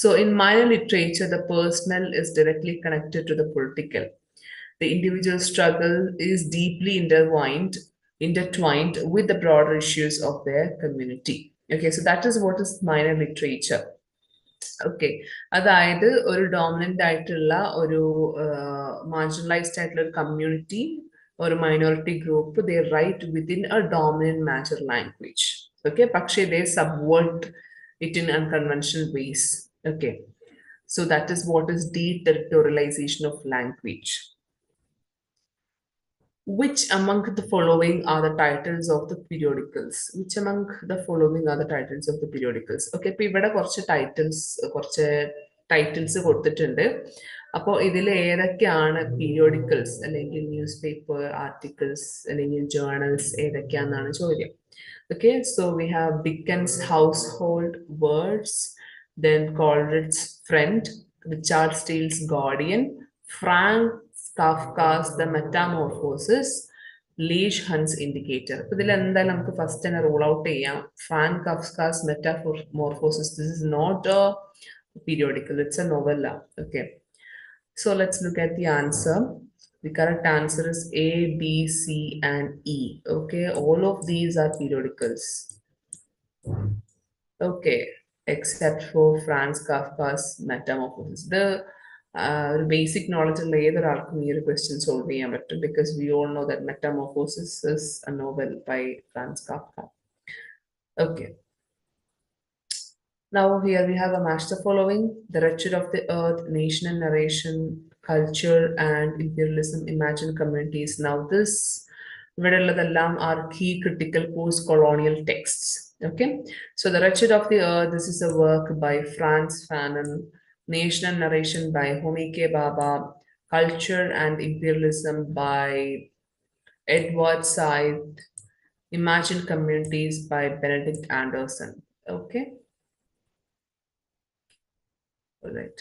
so in minor literature, the personal is directly connected to the political. The individual struggle is deeply intertwined with the broader issues of their community. Okay, so that is what is minor literature. Okay അതായത് ഒരു dominant ആയിട്ടുള്ള ഒരു marginalised ആയിട്ടുള്ള ഒരു community ഒരു minority group they write within a dominant major language okay പക്ഷേ they subvert it in unconventional ways okay so that is what is deterritorialization of language. Which among the following are the titles of the periodicals? Which among the following are the titles of the periodicals? Okay, ഇപ്പൊ ഇവിടെ കുറച്ച് titles കൊടുത്തിട്ടുണ്ട്. അപ്പോൾ ഇതിൽ ഏതൊക്കെയാണ് periodicals അല്ലെങ്കിൽ news paper articles അല്ലെങ്കിൽ journals ഏതൊക്കെയാണെന്നാണ് ചോദ്യം. Okay, so we have Dickens' Household Words, then Coleridge's Friend, Richard Steele's Guardian, Frank Kafka's The Metamorphosis, Leigh Hunt's Indicator. അപ്പോൾ ഇതിൽ എന്തായാലും നമുക്ക് ഫസ്റ്റ് തന്നെ റൂൾ ഔട്ട് ചെയ്യാം. Frank Kafka's Metamorphosis, this is not a periodical, it's a novella. Okay, so let's look at the answer. The correct answer is A, B, C, and E. Okay, all of these are periodicals. Okay, except for Franz Kafka's Metamorphosis. The basic knowledge of ഏതൊരാൾക്കും ഈ ഒരു question solve ചെയ്യാൻ പറ്റും because we all know that Metamorphosis is a novel by Franz Kafka. Okay. Now here we have a match the following: The Wretched of the Earth, Nation and Narration, Culture and Imperialism, Imagined Communities. Now this ഇവിടെയുള്ളതെല്ലാം are key critical post-colonial texts. Okay, so The Wretched of the Earth, this is a work by Frantz Fanon. Nation and Narration by Homike Baba. Culture and Imperialism by Edward Said. Imagined Communities by Benedict Anderson. Okay. All right.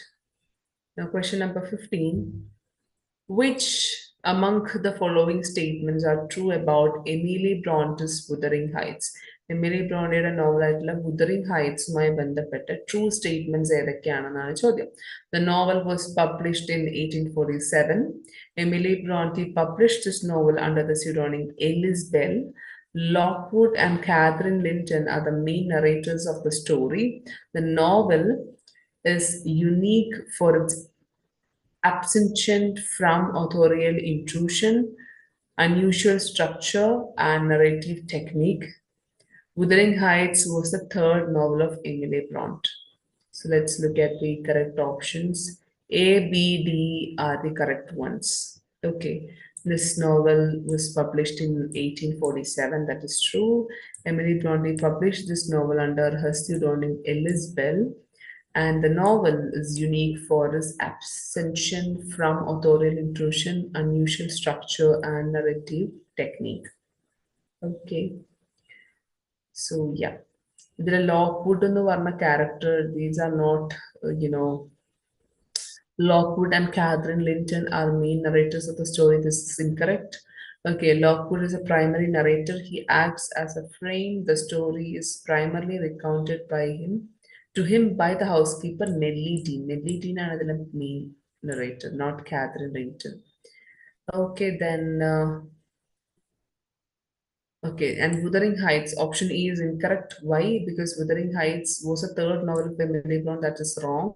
Now question number 15. Which among the following statements are true about Emily Bronte's Wuthering Heights? Emily Bronte's novel Wuthering Heights മായി ബന്ധപ്പെട്ട true statements ഏതൊക്കെയാണെന്നാണ് ചോദ്യം. The novel was published in 1847. Emily Bronte published this novel under the pseudonym Ellis Bell. Lockwood and Catherine Linton are the main narrators of the story. The novel is unique for its abstention from authorial intrusion, unusual structure, and narrative technique. Wuthering Heights was the third novel of Emily Bronte. So let's look at the correct options. A, B, D are the correct ones. Okay, this novel was published in 1847, that is true. Emily Bronte published this novel under her pseudonym Ellis Bell. And the novel is unique for its abstention from authorial intrusion, unusual structure, and narrative technique. Okay. So, yeah. There are Lockwood and the character. These are not, Lockwood and Catherine Linton are main narrators of the story. This is incorrect. Okay, Lockwood is a primary narrator. He acts as a frame. The story is primarily recounted to him by the housekeeper Nellie Dean. Nellie Dean is the main narrator, not Catherine Linton. Okay, then. Okay, and Wuthering Heights, option E is incorrect. Why? Because Wuthering Heights was a third novel by Emily Bronte. That is wrong.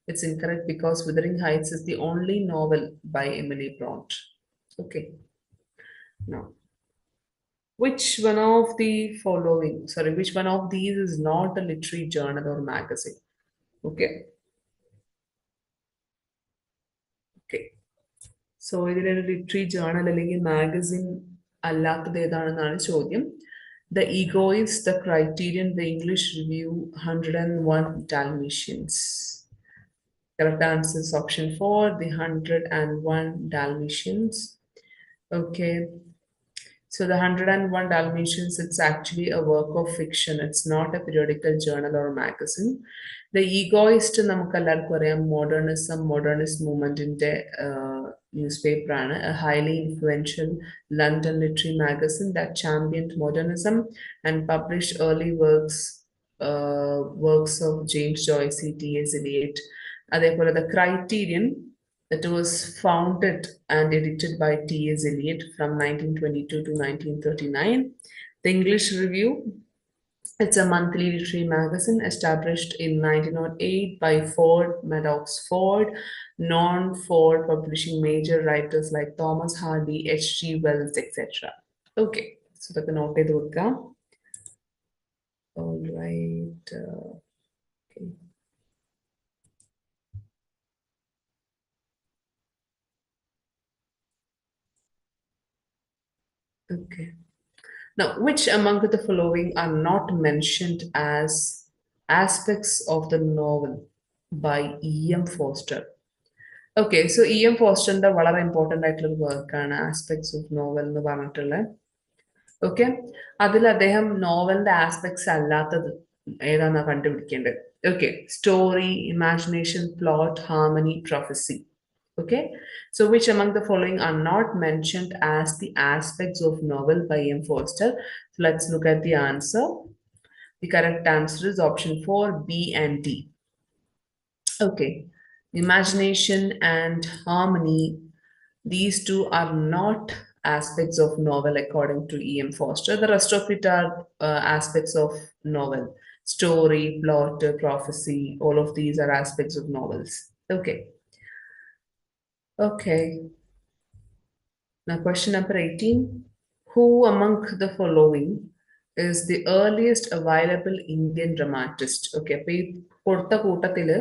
It's incorrect because Wuthering Heights is the only novel by Emily Bronte. Okay. Now, which one of these is not a literary journal or magazine? Okay. Okay. So, ഇതിൽ ഒരു literary journal അല്ലെങ്കിൽ magazine അല്ലാത്തത് ഏതാണെന്നാണ് ചോദ്യം. The Egoist, The Criterion, The English Review, 101 Dalmatians. Correct answer is option 4, The 101 Dalmatians. Okay. So the 101 Dalmatians, it's actually a work of fiction. It's not a periodical journal or magazine. The Egoist, നമുക്കെല്ലാവർക്കും അറിയാം modernist movement in the newspaper, a highly influential London literary magazine that championed modernism and published early works of James Joyce, T.S. Eliot. അതേപോലെ the Criterion, it was founded and edited by T.S. Eliot from 1922 to 1939. The English Review, it's a monthly literary magazine established in 1908 by Ford Madox Ford, known for publishing major writers like Thomas Hardy, H.G. Wells, etc. Okay, so that's the note. All right. Okay. Okay. Now, which among the following are not mentioned as aspects of the novel by E.M. Forster? Okay, so E.M. Forster the വളരെ important ആയിട്ടുള്ള വർക്കാണ് aspects of novel എന്ന് പറഞ്ഞിട്ടുള്ളത്. Okay, അതിൽ അദ്ദേഹം നോവലിന്റെ aspects അല്ലാത്തത് ഏതാണെന്നാ കണ്ടുപിടിക്കേണ്ടത്. Okay, story, imagination, plot, harmony, prophecy. Okay, so which among the following are not mentioned as the aspects of novel by M. Forster? So let's look at the answer. The correct answer is option 4, B and D. Okay, imagination and harmony, these two are not aspects of novel according to E.M. Forster. The rest of it are aspects of novel. Story, plot, prophecy, all of these are aspects of novels. Okay. Okay. Now, question number 18. Who among the following is the earliest available Indian dramatist? Okay, അപ്പോൾ ഈ കൊടുത്ത കൂട്ടത്തില്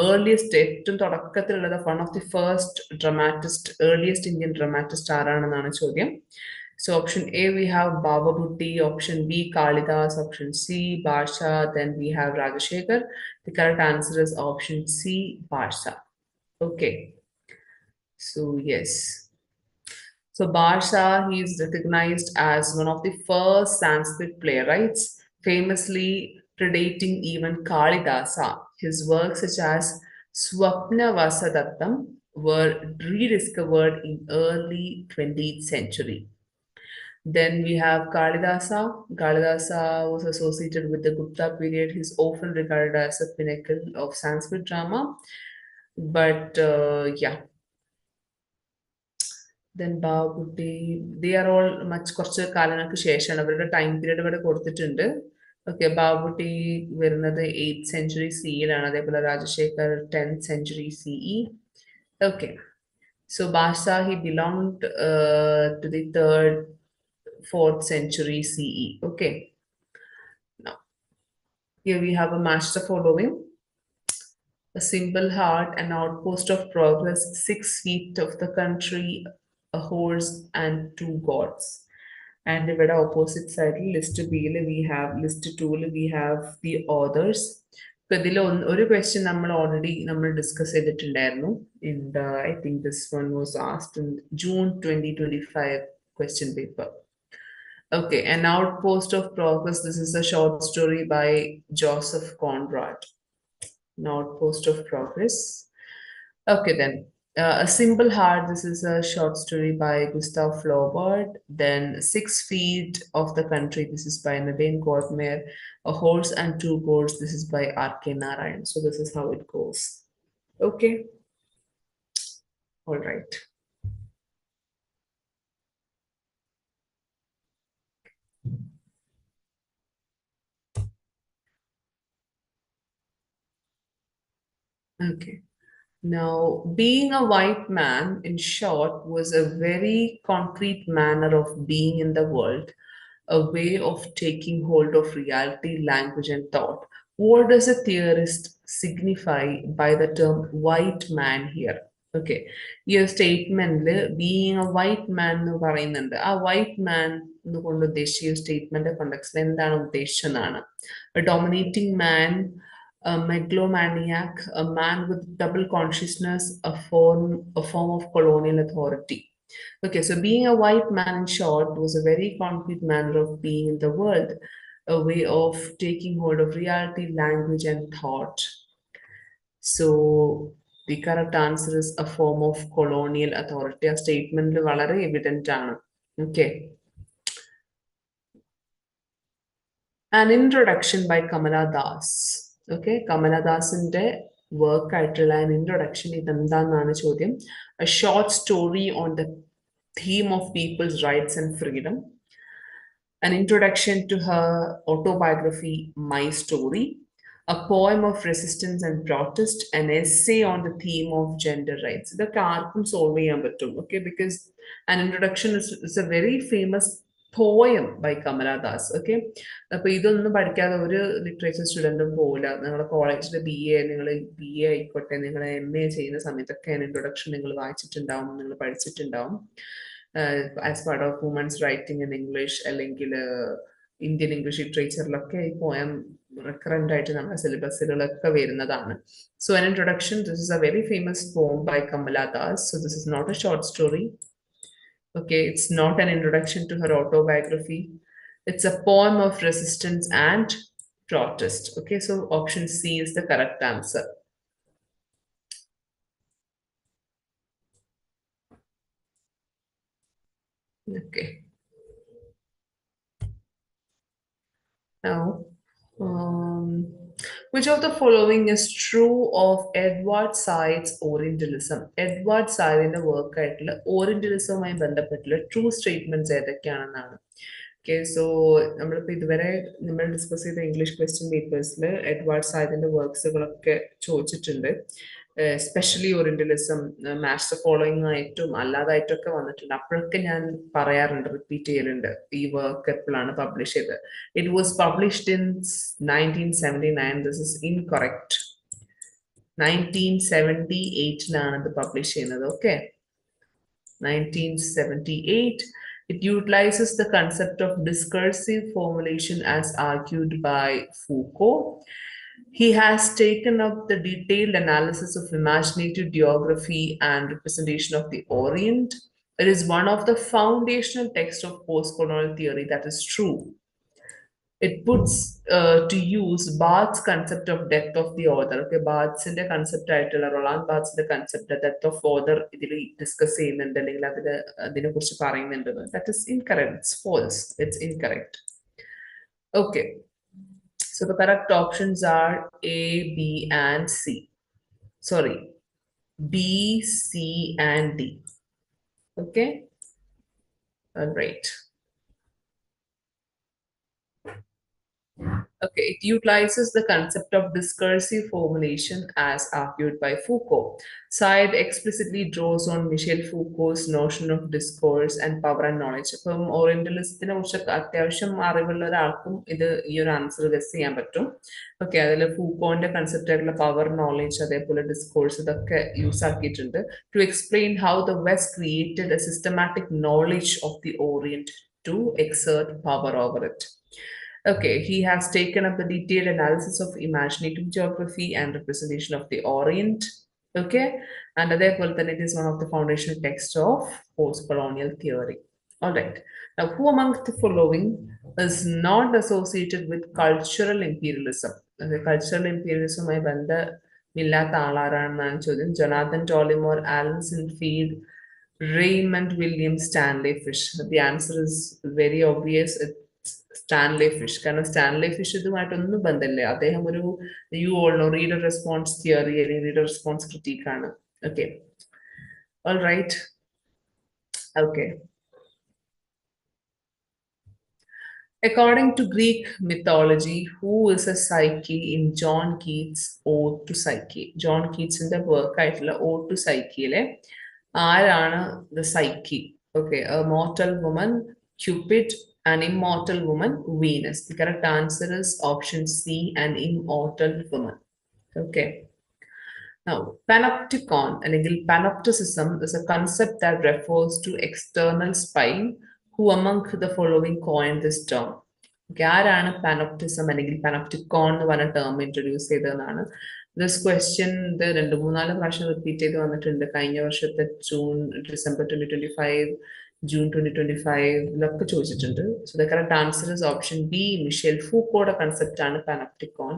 earliest ഏറ്റവും തുടക്കത്തിലുള്ളത് one of the first dramatist, earliest Indian dramatist ആരാണെന്നാണ് ചോദ്യം. So option A, we have Baba-Bhutti, option B, Kalidas, option C, Barsha, then we have Rajashekhar. The correct answer is option C, Barsha. Okay. So yes. So Barsha, he is recognized as one of the first Sanskrit playwrights, famously predating even Kalidasa. His works such as Swapna Vasadattam were rediscovered in early 20th century. Then we have Kalidasa. Kalidasa was associated with the Gupta period. He is often regarded as a pinnacle of Sanskrit drama. But yeah. Then Babuti, they are all much കുറച്ച് കാലങ്ങൾക്ക് ശേഷമാണ് അവരുടെ time period ഇവിടെ കൊടുത്തിട്ടുണ്ട്. Okay, Babutty വരുന്നത് 8th century CE-ലാണ്, അതേപോലെ Rajasekhar 10th century CE. Okay, so Basa, he belonged to the 3rd, 4th century CE. Okay, now here we have a master following. A simple heart, an outpost of progress, 6 feet of the country, a horse, and 2 gods. And the opposite side, list B, we have list 2, we have the authors. ഒരു question നമ്മൾ already discuss ചെയ്തിട്ടുണ്ടായിരുന്നു. I think this one was asked in June 2025 question paper. Okay, an outpost of progress. This is a short story by Joseph Conrad. An outpost of progress. Okay, then a simple heart. This is a short story by Gustav Flaubert. Then 6 feet of the country. This is by Nadine Gortmer. A horse and 2 goats. This is by R.K. Narayan. So this is how it goes. Okay. All right. Okay. Now, being a white man, in short, was a very concrete manner of being in the world, a way of taking hold of reality, language, and thought. What does a theorist signify by the term white man here? Okay, your statement, being a white man, a white man, statement a dominating man, a megalomaniac, a man with double consciousness, a form of colonial authority. Okay, so being a white man in short was a very concrete manner of being in the world, a way of taking hold of reality, language, and thought. So the correct answer is a form of colonial authority. A statement വളരെ evident ആണ്. Okay. An introduction by Kamala Das. Okay, Kamala Dasന്റെ work ആയിട്ടുള്ള an introduction ഇതെന്താണെന്നാണ് ചോദ്യം. A short story on the theme of people's rights and freedom. An introduction to her autobiography, My Story, a poem of resistance and protest, an essay on the theme of gender rights. ഇതൊക്കെ ആർക്കും solve ചെയ്യാൻ പറ്റും. Okay, because an introduction is a very famous poem by Kamala Das. Okay, അപ്പൊ ഇതൊന്നും പഠിക്കാതെ ഒരു literature സ്റ്റുഡൻറ്റും പോകില്ല. നിങ്ങളുടെ കോളേജിലെ നിങ്ങൾ BA ആയിക്കോട്ടെ, നിങ്ങൾ MA ചെയ്യുന്ന സമയത്തൊക്കെ ഇൻട്രൊഡക്ഷൻ നിങ്ങൾ വായിച്ചിട്ടുണ്ടാവും, നിങ്ങൾ പഠിച്ചിട്ടുണ്ടാവും. As part of women's writing in English, അല്ലെങ്കിൽ Indian English ലിറ്ററേച്ചറിലൊക്കെ ഈ പോയം recurrent ആയിട്ട് നമ്മുടെ സിലബസിലൊക്കെ വരുന്നതാണ്. So an introduction, this is a very famous poem by Kamala Das. So this is not a short story. Okay, it's not an introduction to her autobiography. It's a poem of resistance and protest. Okay, so option C is the correct answer. Okay. Now, which of the following is true of Edward Said's Orientalism? Edward Said's work ആയിട്ടുള്ള ഓറിയന്റലിസവുമായി ബന്ധപ്പെട്ടുള്ള true statements ഏതൊക്കെയാണെന്നാണ്. Okay, so നമ്മളിപ്പോൾ ഇതുവരെ നമ്മൾ discuss ചെയ്ത English question പേപ്പേഴ്സിൽ Edward സായിദിന്റെ വർക്ക്സുകളൊക്കെ ചോദിച്ചിട്ടുണ്ട്. Especially orientalism, match the following ആയിട്ടും അല്ലാതായിട്ടൊക്കെ വന്നിട്ടുണ്ട്. അപ്പോഴൊക്കെ ഞാൻ പറയാറുണ്ട്, റിപ്പീറ്റ് ചെയ്യലുണ്ട് ഈ വർക്ക് എപ്പോഴാണ് പബ്ലിഷ് ചെയ്തത്. It was published in 1979. This is incorrect. 1978 ഇത് പബ്ലിഷ് ചെയ്യുന്നത്. Okay, 1978. It utilizes the concept of discursive formulation as argued by Foucault. He has taken up the detailed analysis of imaginative geography and representation of the Orient. It is one of the foundational texts of post-colonial theory that is true. It puts to use Barthes's concept of depth of the author. Okay, Barthes's concept title, Roland Barthes's concept, the depth of author, discuss that is incorrect. It's false. It's incorrect. Okay, so the correct options are A, B, and C. Sorry, B, C, and D. Okay, all right. Okay, it utilizes the concept of discursive formulation as argued by Foucault. Said explicitly draws on Michel Foucault's notion of discourse and power and knowledge. അപ്പം ഓറിയന്റലിസത്തിനെ കുറിച്ച് അത്യാവശ്യം അറിവുള്ള ഒരാൾക്കും ഇത് ഈ ഒരു answer guess ചെയ്യാൻ പറ്റും. ഓക്കെ, അതിൽ ഫൂക്കോന്റെ കൺസെപ്റ്റ് ആയിട്ടുള്ള പവർ, നോളജ്, അതേപോലെ ഡിസ്കോഴ്സ് ഇതൊക്കെ യൂസ് ആക്കിയിട്ടുണ്ട് to explain how the west created a systematic knowledge of the orient to exert power over it. Okay, he has taken up the detailed analysis of imaginative geography and representation of the Orient. Okay, and therefore then it is one of the foundational texts of post-colonial theory. All right. Now, who among the following is not associated with cultural imperialism? Okay, cultural imperialism I banda millata aalarananu chodam. Jonathan Tollimore, Alan Sinfield, Raymond William Stanley Fish. The answer is very obvious. Stanley Fish. കാരണം Stanley Fish ഇതുമായിട്ടൊന്നും ബന്ധമില്ല. അദ്ദേഹം ഒരു reader response theory അല്ലെങ്കിൽ reader response critic ആണ്. Okay, all right. Okay, according to Greek mythology, who is a Psyche in John Keats' Ode to Psyche? John Keatsന്റെ work ആയിട്ടുള്ള Ode to Psycheയിലെ ആരാണ് the Psyche? Okay, a mortal woman, Cupid; an immortal woman, Venus. The correct answer is option C, an immortal woman. Okay. Now, panopticon, panopticism, is a concept that refers to external spying. Who among the following coined this term? ആരാണ് പാനോപ്റ്റിസം അല്ലെങ്കിൽ പാനോപ്റ്റിക്കോൺ എന്ന് പറഞ്ഞ term introduce ചെയ്തതെന്നാണ്. This question the രണ്ട് മൂന്നാല് പ്രാവശ്യം repeat ചെയ്ത് വന്നിട്ടുണ്ട് കഴിഞ്ഞ വർഷത്തെ ഡിസംബർ 2025 ജൂൺ 2025 ചോദിച്ചിട്ടുണ്ട്. So the correct answer is option B. Michel ഫൂക്കോയുടെ കൺസെപ്റ്റ് ആണ് പാനോപ്റ്റിക്കോൺ.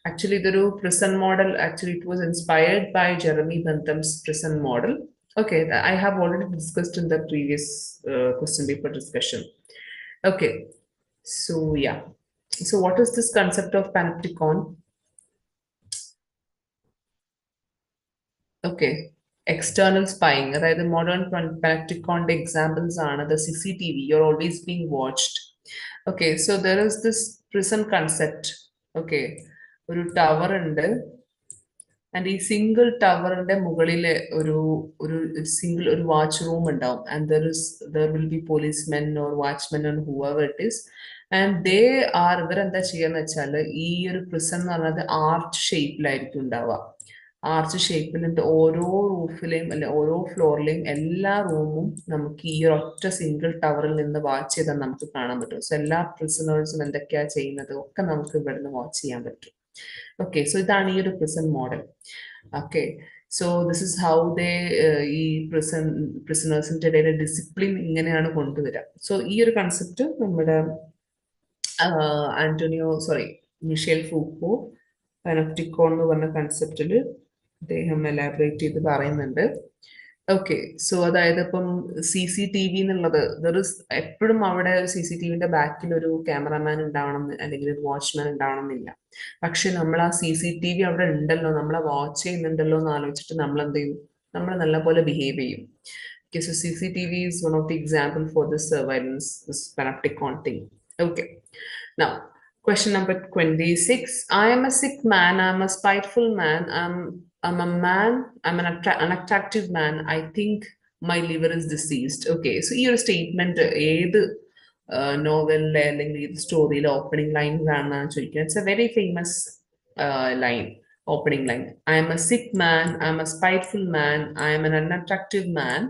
Actually ഇതൊരു prison model. Actually it was inspired by Jeremy Bentham's prison model. Okay, I have already discussed in the previous question paper discussion. Okay, so yeah. So what is this concept of panopticon? Okay, external spying. അതായത് modern panopticon examples ആണ് the CCTV. You're always being watched. Okay, so there is this prison concept. Okay, ഒരു tower ഉണ്ട്. And ഈ single ടവറിന്റെ മുകളിലെ ഒരു single ഒരു watch room ഉണ്ടാവും. And there will be policemen or watchmen or whoever it is. And they are ഇവരെന്താ ചെയ്യാന്ന് വെച്ചാൽ ഈ ഒരു പ്രിസൺ എന്ന് പറഞ്ഞത് ആർച്ച് ഷേപ്പിലായിരിക്കും ഉണ്ടാവുക. ആർച്ച് ഷേപ്പിൽ എന്നിട്ട് ഓരോ റൂഫിലെയും അല്ലെ ഓരോ ഫ്ലോറിലെയും എല്ലാ റൂമും നമുക്ക് ഈ ഒറ്റ സിംഗിൾ ടവറിൽ നിന്ന് വാച്ച് ചെയ്താൽ നമുക്ക് കാണാൻ പറ്റും. സോ എല്ലാ പ്രിസണേഴ്സും എന്തൊക്കെയാ ചെയ്യുന്നത് ഒക്കെ നമുക്ക് ഇവിടുന്ന് വാച്ച് ചെയ്യാൻ പറ്റും. ഓക്കെ, സോ ഇതാണ് ഈ ഒരു prison model. Okay, so this is how they ഈ പ്രിസണേഴ്സിന്റെ ഇടയിലെ ഡിസിപ്ലിൻ ഇങ്ങനെയാണ് കൊണ്ടുവരിക. സോ ഈ ഒരു കൺസെപ്റ്റ് നമ്മുടെ മിഷേൽ ഫൂക്കോ പാനോപ്റ്റിക്കോൺ എന്ന് പറഞ്ഞ കൺസെപ്റ്റിൽ അദ്ദേഹം എലാബറേറ്റ് ചെയ്ത് പറയുന്നുണ്ട്. ഓക്കെ, സോ അതായത് ഇപ്പം CCTV എന്നുള്ളത് എപ്പോഴും അവിടെ CCTVന്റെ ബാക്കിൽ ഒരു ക്യാമറാമാൻ ഉണ്ടാവണം അല്ലെങ്കിൽ ഒരു വാച്ച്മാൻ ഉണ്ടാവണം എന്നില്ല. പക്ഷെ നമ്മൾ ആ CCTV അവിടെ ഉണ്ടല്ലോ, നമ്മളെ വാച്ച് ചെയ്യുന്നുണ്ടല്ലോ എന്ന് ആലോചിച്ചിട്ട് നമ്മൾ എന്ത് ചെയ്യും, നമ്മൾ നല്ലപോലെ ബിഹേവ് ചെയ്യും. Okay, so CCTV is one of the example for this surveillance, this panopticon thing. Okay, now question number 26. I am a sick man. I'm a spiteful man. I'm a man. I'm an unattractive man. I think my liver is diseased. Okay, so your statement, ഏത് നോവലിലെ അല്ലെങ്കിൽ ഏത് സ്റ്റോറിയിലെ opening line ആണെന്നാണ് ചോദിക്കുന്നത്. It's A very famous line, opening line. I am a sick man. I am a spiteful man. I am an unattractive man.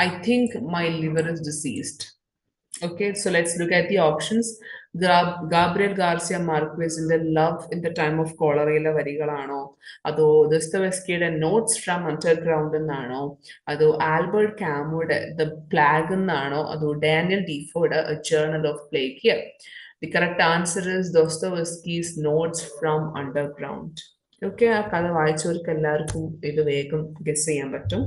I think my liver is diseased. Okay, so let's look at the options. Gabriel Garcia Marquez's Love in the Time of Cholera വരികളാണോ, അതോ ദസ്തവസ്കിയുടെ notes from underground എന്നാണോ, അതോ Albert കാമുയുടെ the plague എന്നാണോ, അതോ Daniel ഡീഫോയുടെ A Journal of Plague? Here the correct answer is Dostoevsky's Notes from Underground. Okay, ആ കഥ വായിച്ചവർക്ക് എല്ലാവർക്കും ഇത് വേഗം ഗസ് ചെയ്യാൻ പറ്റും.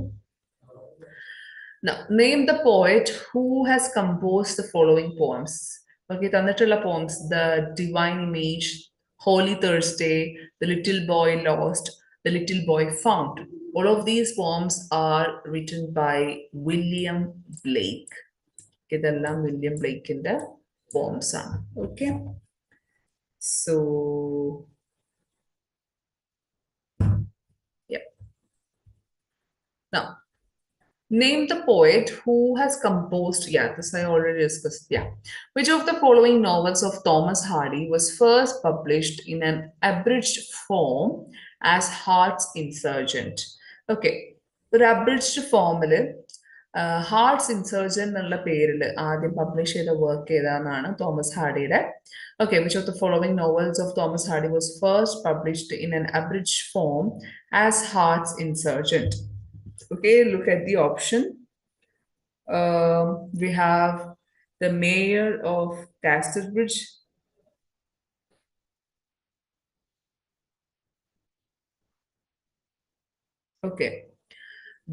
Now, name the poet who has composed the following poems. Okay, തന്നിട്ടുള്ള poems: The Divine Image, Holy Thursday, The Little Boy Lost, The Little Boy Found. All of these poems are written by William Blake. ഇതെല്ലാം William ബ്ലേക്കിന്റെ poems ആണ്. Okay, so yeah. Now, name the poet who has composed, yeah, this I already discussed, yeah. Which of the following novels of Thomas Hardy was first published in an abridged form as Heart's Insurgent? Okay, ഒരു abridged form hearts insurgent എന്നുള്ള പേരിൽ ആദ്യം publish ചെയ്ത work ഏതാണെന്നാണ് Thomas ഹാർഡിയുടെ. Okay, which of the following novels of Thomas Hardy was first published in an abridged form as Heart's Insurgent? Okay, look at the option. We have The Mayor of Casterbridge. Okay,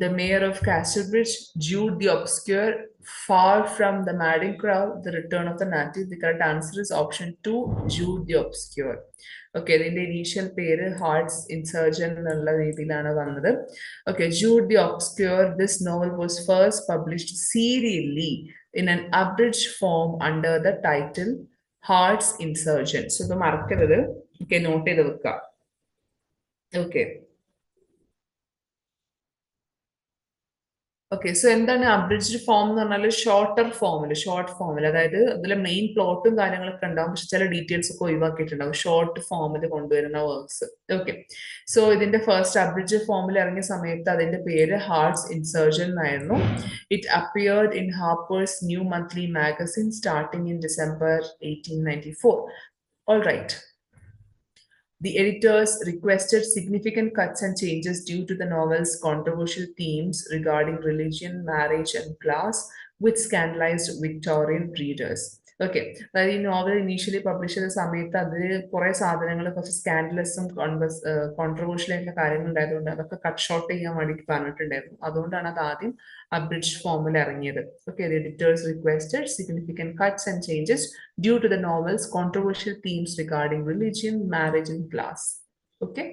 The Mayor of Casterbridge, Jude the Obscure, Far from the Madding Crowd, The Return of the Native. The correct answer is option 2, Jude the Obscure. Okay, the initial പേര് Heart's Insurgent എന്നുള്ള രീതിയിലാണ് വന്നത്. Okay, Jude the Obscure. This novel was first published serially in an abridged form under the title Heart's Insurgent. So ഇത് മറക്കരുത്. Okay, not ചെയ്ത് വെക്കുക. Okay. Okay, so എന്താണ് അബ്രിഡ്ജ്ഡ് form എന്ന് പറഞ്ഞാൽ ഷോർട്ടർ ഫോമിൽ, അതായത് അതിലെ മെയിൻ പ്ലോട്ടും കാര്യങ്ങളൊക്കെ ഉണ്ടാവും, പക്ഷെ ചില ഡീറ്റെയിൽസ് ഒക്കെ ഒഴിവാക്കിയിട്ടുണ്ടാവും, ഷോർട്ട് ഫോമിൽ കൊണ്ടുവരുന്ന വർക്ക്സ്. ഓക്കെ, സോ ഇതിന്റെ ഫസ്റ്റ് അബ്രിഡ്ജ് ഫോമിൽ ഇറങ്ങിയ സമയത്ത് അതിന്റെ പേര് ഹാർട്ട്സ് ഇൻസർജൻ എന്നായിരുന്നു. It appeared in Harper's New Monthly Magazine starting in December 1894. All right. The editors requested significant cuts and changes due to the novel's controversial themes regarding religion, marriage, and class, which scandalized Victorian readers. Okay, that in novel initially published the സമയത്ത് അതിൽ കുറേ സാധനങ്ങൾ കുറച്ച് സ്കാൻഡലസും controversial ആയിട്ടുള്ള കാര്യങ്ങൾ ഉണ്ടായതുകൊണ്ട് അതൊക്കെ cut short ചെയ്യാൻ വേണ്ടിയിട്ട് പറഞ്ഞിട്ടുണ്ടായിരുന്നു. അതുകൊണ്ടാണ് അത് ആദ്യം abridged ഫോമിൽ ഇറങ്ങിയത്. Okay, the editors requested significant cuts and changes due to the novel's controversial themes regarding religion, marriage, and class. Okay.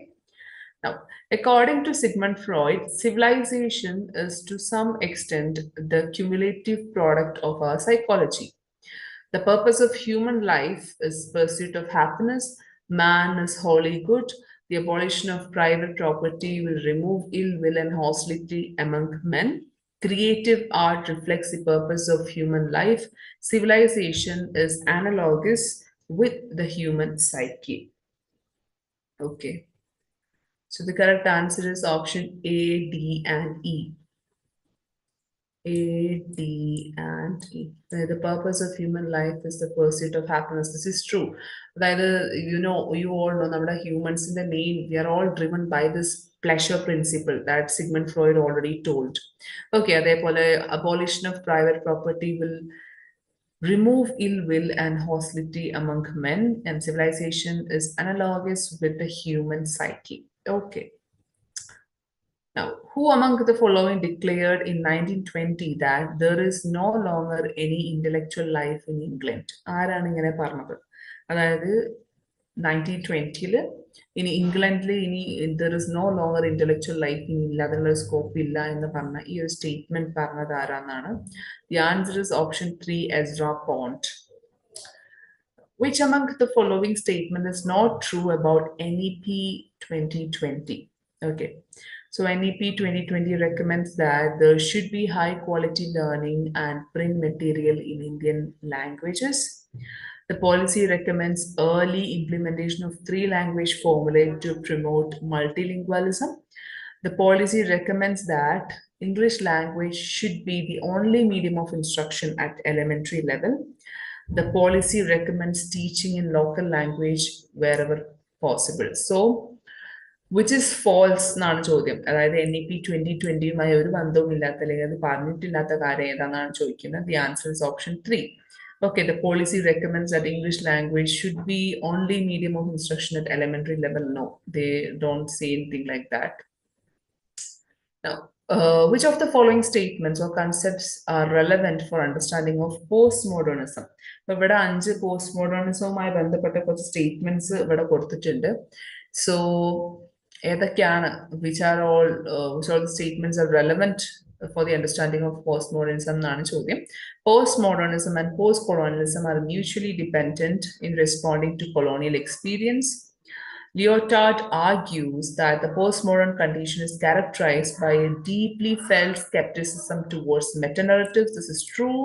Now, according to Sigmund Freud, civilization is to some extent the cumulative product of our psychology. The purpose of human life is pursuit of happiness. Man is wholly good. The abolition of private property will remove ill will and hostility among men. Creative art reflects the purpose of human life. Civilization is analogous with the human psyche. Okay. So the correct answer is option A, D, and E. A, D, and E. The purpose of human life is the pursuit of happiness. This is true. That you all know that humans in the main, we are all driven by this pleasure principle that Sigmund Freud already told. Okay, therefore, abolition of private property will remove ill will and hostility among men, and civilization is analogous with the human psyche. Okay. Now, who among the following declared in 1920 that there is no longer any intellectual life in England? ആരാണ് ഇങ്ങനെ പറഞ്ഞത്? അതായത് 1920-ൽ ഇനി ഇംഗ്ലണ്ടിൽ ഇനി there is no longer intellectual life ഇനി ഇല്ല, അതിനുള്ള സ്കോപ്പ് ഇല്ല എന്ന് പറഞ്ഞ ഈ ഒരു സ്റ്റേറ്റ്മെന്റ് പറഞ്ഞത് ആരാന്നാണ്? The answer is option 3, Ezra Pound. Which among the following statement is not true about NEP 2020? Okay. So NEP 2020 recommends that there should be high quality learning and print material in Indian languages. The policy recommends early implementation of 3-language formulae to promote multilingualism. The policy recommends that English language should be the only medium of instruction at elementary level. The policy recommends teaching in local language wherever possible. So, which is false എന്നാണ് ചോദ്യം. അതായത് NEP 2020-യുമായി ഒരു ബന്ധവുമില്ലാത്ത അല്ലെങ്കിൽ അത് പറഞ്ഞിട്ടില്ലാത്ത കാര്യം ഏതാണെന്നാണ് ചോദിക്കുന്നത്. The answer is option 3. Okay, the policy recommends that English language should be only medium of instruction at elementary level. No, they don't say anything like that. Now, which of the following statements or concepts are relevant for understanding of postmodernism? അപ്പോൾ ഇവിടെ 5 postmodernismവുമായി ബന്ധപ്പെട്ട കുറച്ച് statements ഇവിടെ കൊടുത്തിട്ടുണ്ട്. So, ഏതൊക്കെയാണ് which are all the statements are relevant for the understanding of postmodernism എന്നാണ് ചോദ്യം. Postmodernism and postcolonialism are mutually dependent in responding to colonial experience. Lyotard argues that the postmodern condition is characterized by a deeply felt skepticism towards meta-narratives. This is true.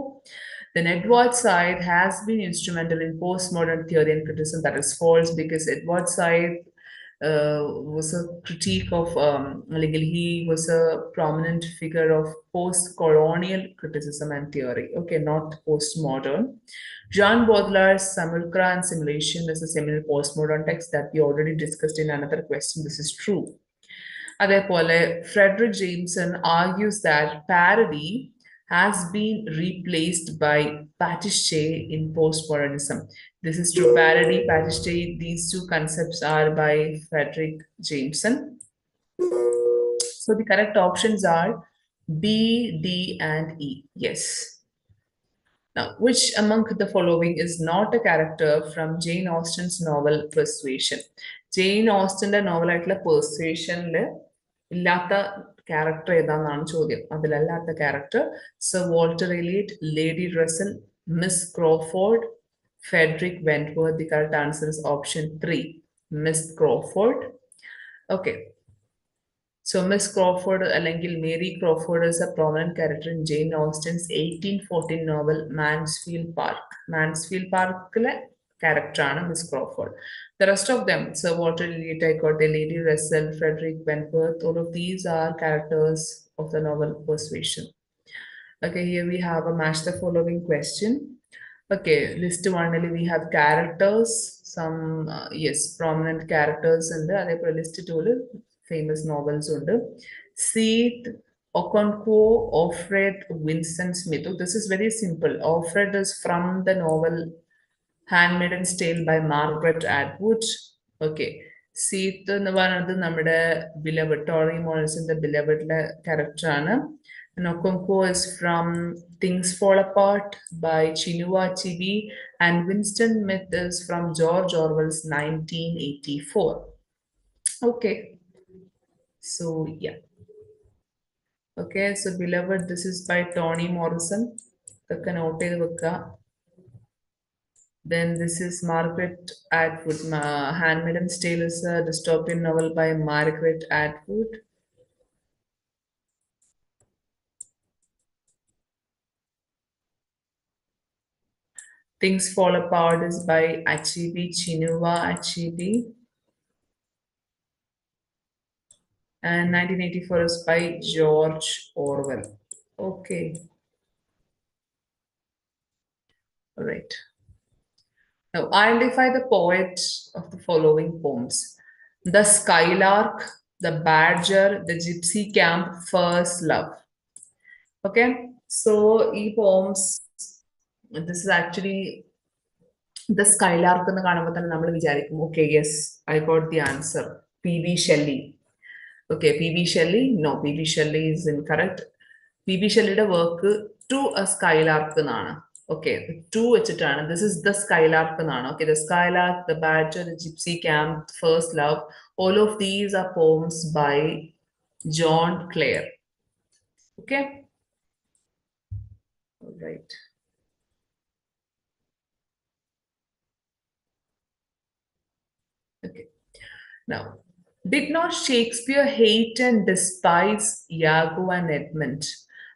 Then Edward Said has been instrumental in postmodern theory and criticism. That is false, because Edward Said was a critique of, he was a prominent figure of post-colonial criticism and theory. Okay, not postmodern. Jean Baudelaire's Simulacra and Simulation is a seminal postmodern text that we already discussed in another question. This is true. അതേപോലെ Frederick Jameson argues that parody has been replaced by pastiche in postmodernism. This is true. Parody, pastiche, these two concepts are by Frederick Jameson. So the correct options are B, D, and E. Yes. Now, which among the following is not a character from Jane Austen's novel Persuasion? Jane Austen's novel Persuasion ഇല്ലാത്ത character ഏതാണെന്നാണ് ചോദ്യം. അതിലല്ലാത്ത character sir Walter Elliot, lady Russell, miss Crawford, Frederick Wentworth. The correct answer is option 3, Miss Crawford. Okay. So Miss Crawford അല്ലെങ്കിൽ Mary Crawford is a prominent character in Jane Austen's 1814 novel Mansfield Park. Mansfield Parkലെ character Miss Crawford. The rest of them, Sir Walter Elliot, Lady Russell, Frederick Wentworth, all of these are characters of the novel Persuasion. Okay, here we have a match the following question. Okay, list one we have characters, some yes, prominent characters in the list two famous novels under. Seat, Okonkwo, Alfred, Winston Smith. Oh, this is very simple. Alfred is from the novel Handmaid's Tale by Margaret Atwood. Okay. Seat എന്ന് പറയുന്നത് നമ്മുടെ beloved Tori Morrison's beloved character ആണ്. Nokonko is from Things Fall Apart by Chinua Achebe, and Winston Smith is from George Orwell's 1984. Okay. So yeah. Okay, so beloved, this is by Toni Morrison. ഇതൊക്കെ not ചെയ്ത് വെക്കുക. Then this is Margaret Atwood. Handmaid's Tale is a dystopian novel by Margaret Atwood. Things Fall Apart is by Achebe, Chinua Achebe. And 1984 is by George Orwell. Okay. All right. Now, identify the poet of the following poems. The Skylark, The Badger, The Gypsy Camp, First Love. Okay, so poems, this is actually the Skylark എന്ന് കാണുമ്പോൾ തന്നെ നമ്മൾ വിചാരിക്കും okay, yes, I got the answer. P.B. Shelley. Okay, P.B. Shelley? No, P.B. Shelley is incorrect. P.B. Shelleyയുടെ work to a skylark എന്നാണ്. Okay, to വെച്ചിട്ടാണ്. This is the skylark എന്നാണ്. Okay, the skylark, the badger, the gypsy camp, first love, all of these are poems by John Clare. Okay, right. Okay, now, did not Shakespeare hate and despise Iago and Edmund?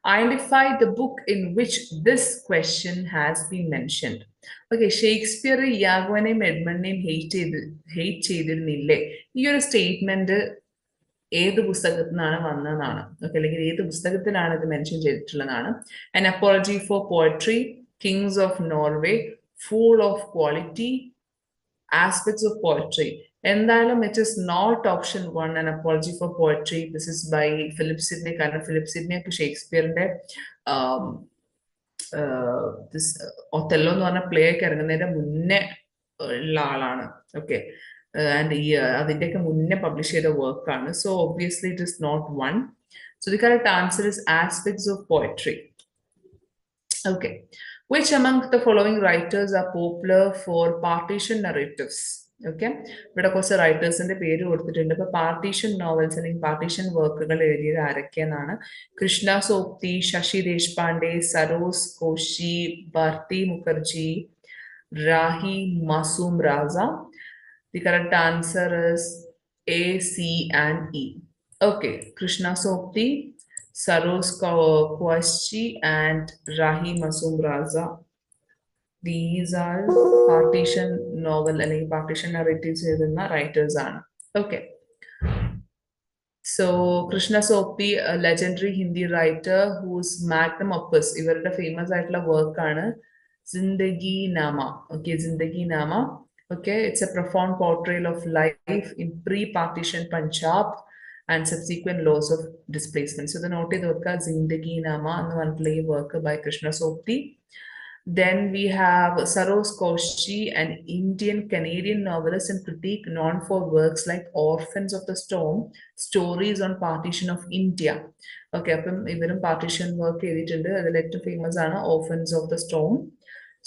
Identify the book in which this question has been mentioned. Okay, Shakespeare Iagoനെയും എഡ്മണ്ടിനെയും hate ചെയ്തിരുന്നില്ലേ? ഈ ഒരു statement ഏത് പുസ്തകത്തിൽ നിന്നാണ് വന്നതെന്നാണ്. Okay, അല്ലെങ്കിൽ ഏത് പുസ്തകത്തിലാണ് ഇത് മെൻഷൻ ചെയ്തിട്ടുള്ളതാണ്. An Apology for Poetry, Kings of Norway, Full of Quality, Aspects of Poetry. എന്തായാലും it is not option 1, An Apology for Poetry. This is by Philip Sidney. കാരണം ഫിലിപ്പ് സിഡ്നി ഒക്കെ ഷേക്സ്പിയറിന്റെ ഒത്തല്ലോ എന്ന് പറഞ്ഞ പ്ലേ ഒക്കെ ഇറങ്ങുന്നതിന്റെ മുന്നേ ഉള്ള ആളാണ്. ഓക്കെ, ആൻഡ് ഈ അതിന്റെയൊക്കെ മുന്നേ പബ്ലിഷ് ചെയ്ത വർക്കാണ്. So obviously it is not 1. So the correct answer is Aspects of Poetry. Okay, which among the following writers are popular for partition narratives? Okay, ഇവിടെ കുറച്ച് റൈറ്റേഴ്സിന്റെ പേര് കൊടുത്തിട്ടുണ്ട്. ഇപ്പൊ പാർട്ടീഷൻ നോവൽസ് അല്ലെങ്കിൽ പാർട്ടീഷൻ വർക്കുകൾ എഴുതിയത് ആരൊക്കെയെന്നാണ്. കൃഷ്ണ സോപ്തി, ശശി ദേശ്പാണ്ഡെ, സരോസ് കോശി, ഭാരതി മുഖർജി, രാഹി മാസൂം രാസ. The correct answer is A, C, and E. Okay, Krishna Sopti, Saros Kouachi, and Rahi Masum Raza. These are partition novel and partition narratives in the writers are. Okay. So Krishna Sopti, a legendary Hindi writer whose magnum opus, even the famous work ആണ് Zindagi Nama. Okay, Zindagi Nama. Okay, it's a profound portrayal of life in pre-partition Punjab and subsequent laws of displacement. So the note is Zindagi Nama and one play work by Krishna Sopti. Then we have Saros Koshi, an Indian-Canadian novelist and critic known for works like Orphans of the Storm, Stories on Partition of India. Okay, even partition work edited, the famous Orphans of the Storm,